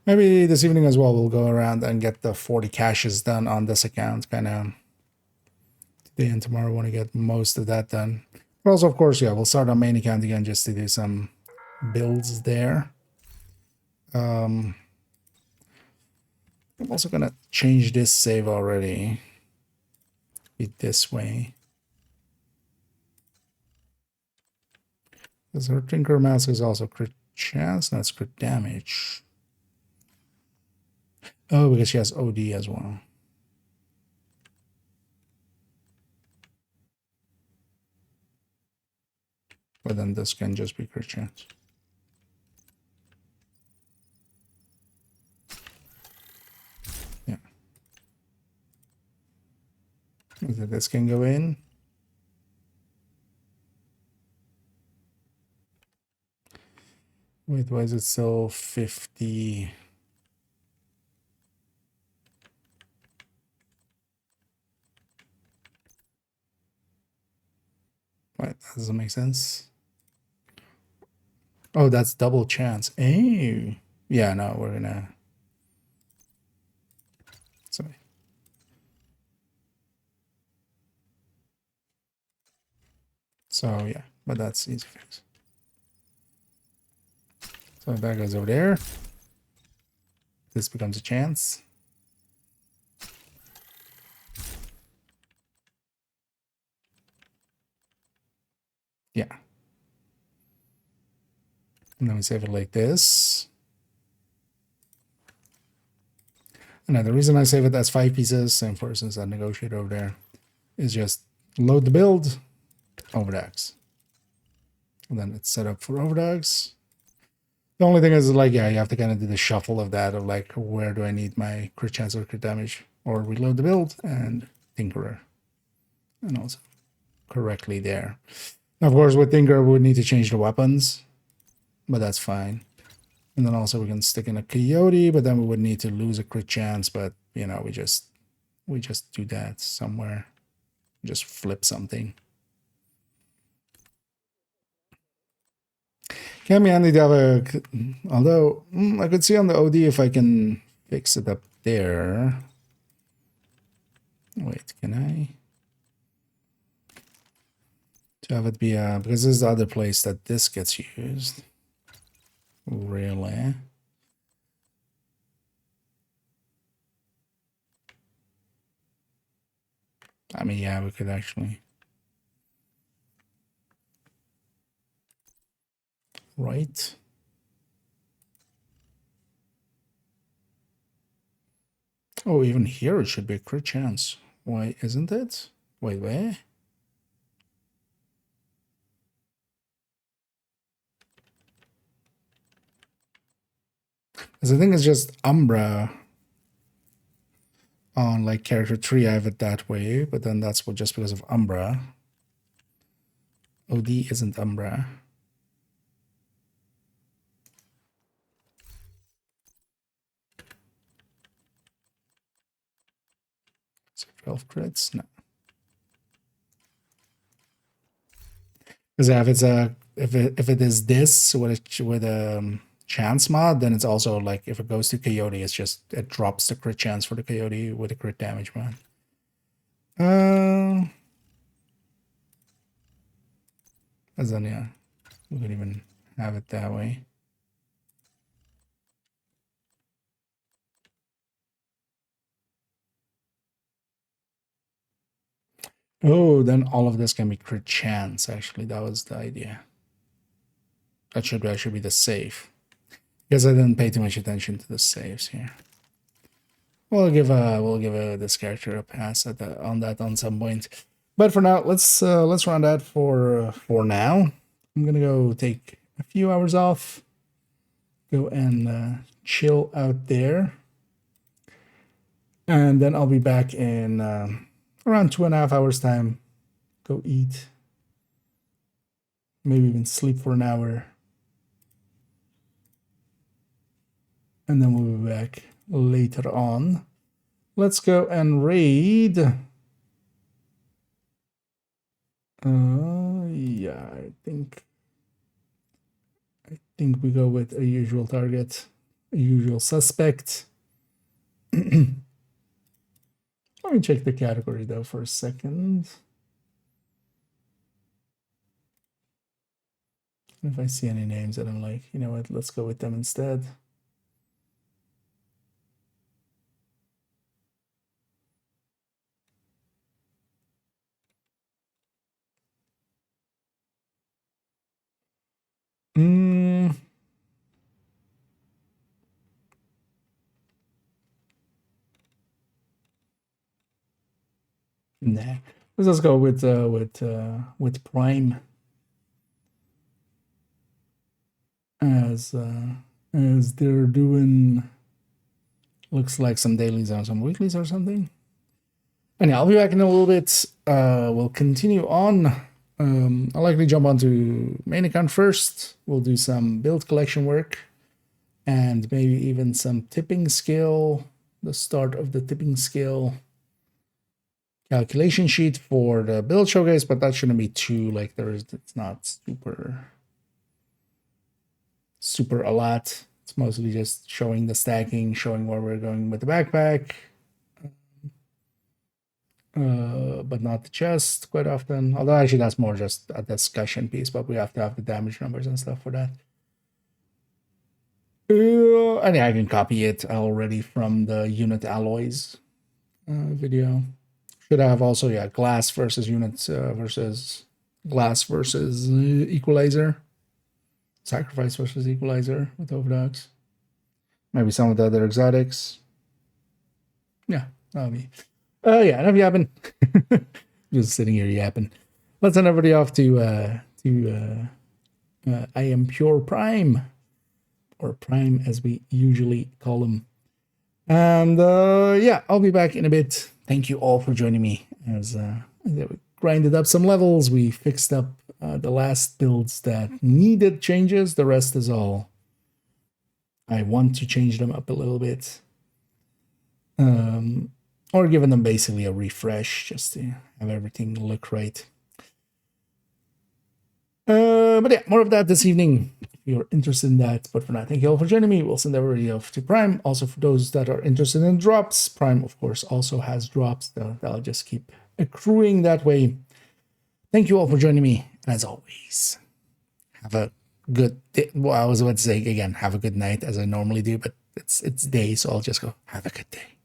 Maybe this evening as well, we'll go around and get the 40 caches done on this account. Kind of today and tomorrow, I want to get most of that done. But also, of course, yeah, we'll start on main account again just to do some builds there. I'm also going to change this save already. Be this way. Because her Tinker Mask is also crit chance, that's crit damage. Oh, because she has OD as well. But then this can just be crit chance. Yeah. This can go in. Wait, why is it still 50? Wait, that doesn't make sense. Oh, that's double chance. Oh, yeah, no, we're gonna. Sorry. So, yeah, but that's easy fix. So that goes over there. This becomes a chance. Yeah. And then we save it like this. And now the reason I save it as 5 pieces, same for instance that negotiator over there, is just load the build, overdogs. And then it's set up for overdogs. The only thing is like, yeah, you have to kind of do the shuffle of that, of like, where do I need my crit chance or crit damage? Or reload the build and Tinkerer. And also correctly there. Now, of course, with Tinkerer, we would need to change the weapons, but that's fine. And then also we can stick in a Coyote, but then we would need to lose a crit chance, but you know, we just do that somewhere. Just flip something. Can be handy to have a, although I could see on the OD if I can fix it up there. Wait, can I? To have it be because this is the other place that this gets used. Really? I mean, yeah, we could actually. Right. Oh, even here it should be a crit chance. Why isn't it? Wait, where? Because I think it's just Umbra on like character 3. I have it that way, but then that's what just because of Umbra. OD isn't Umbra. 12 crits? No. Because if it is this with a chance mod, then it's also like if it goes to Coyote, it drops the crit chance for the Coyote with a crit damage mod. As then yeah, we could even have it that way. Oh, then all of this can be crit chance. Actually, that was the idea. That should actually be the save. Because I didn't pay too much attention to the saves here. We'll give this character a pass on some point. But for now, let's run that for now. I'm gonna go take a few hours off. Go and chill out there. And then I'll be back in around 2.5 hours time. Go eat. Maybe even sleep for an hour. And then we'll be back later on. Let's go and raid. Yeah, I think we go with a usual target, a usual suspect. Let me check the category though for a second. If I see any names that I'm like, you know what, let's go with them instead. Nah, let's just go with Prime as they're doing. Looks like some dailies or some weeklies or something. Anyhow, I'll be back in a little bit. We'll continue on. I'll likely jump onto main account first. We'll do some build collection work and maybe even some tipping skill. The start of the tipping skill calculation sheet for the build showcase, but that shouldn't be too it's not super a lot. It's mostly just showing the stacking, showing where we're going with the backpack, but not the chest quite often. Although actually that's more just a discussion piece, but we have to have the damage numbers and stuff for that. And yeah, I can copy it already from the unit alloys video. Should have also, yeah, glass versus units versus glass versus equalizer. Sacrifice versus equalizer with overdogs. Maybe some of the other exotics. Yeah, that'll be. Yeah, enough yapping. Just sitting here yapping. Let's send everybody off to I am Pure Prime, or Prime as we usually call him. And yeah, I'll be back in a bit. Thank you all for joining me as we grinded up some levels. We fixed up the last builds that needed changes. The rest is all I want to change them up a little bit. Or giving them basically a refresh just to have everything look right. But yeah, more of that this evening if you're interested in that. But for now, thank you all for joining me. We'll send everybody off to Prime. Also, for those that are interested in drops, Prime, of course, also has drops. That'll just keep accruing that way. Thank you all for joining me. As always, have a good day. Well, I was about to say again, have a good night as I normally do, but it's day, so I'll just go, have a good day.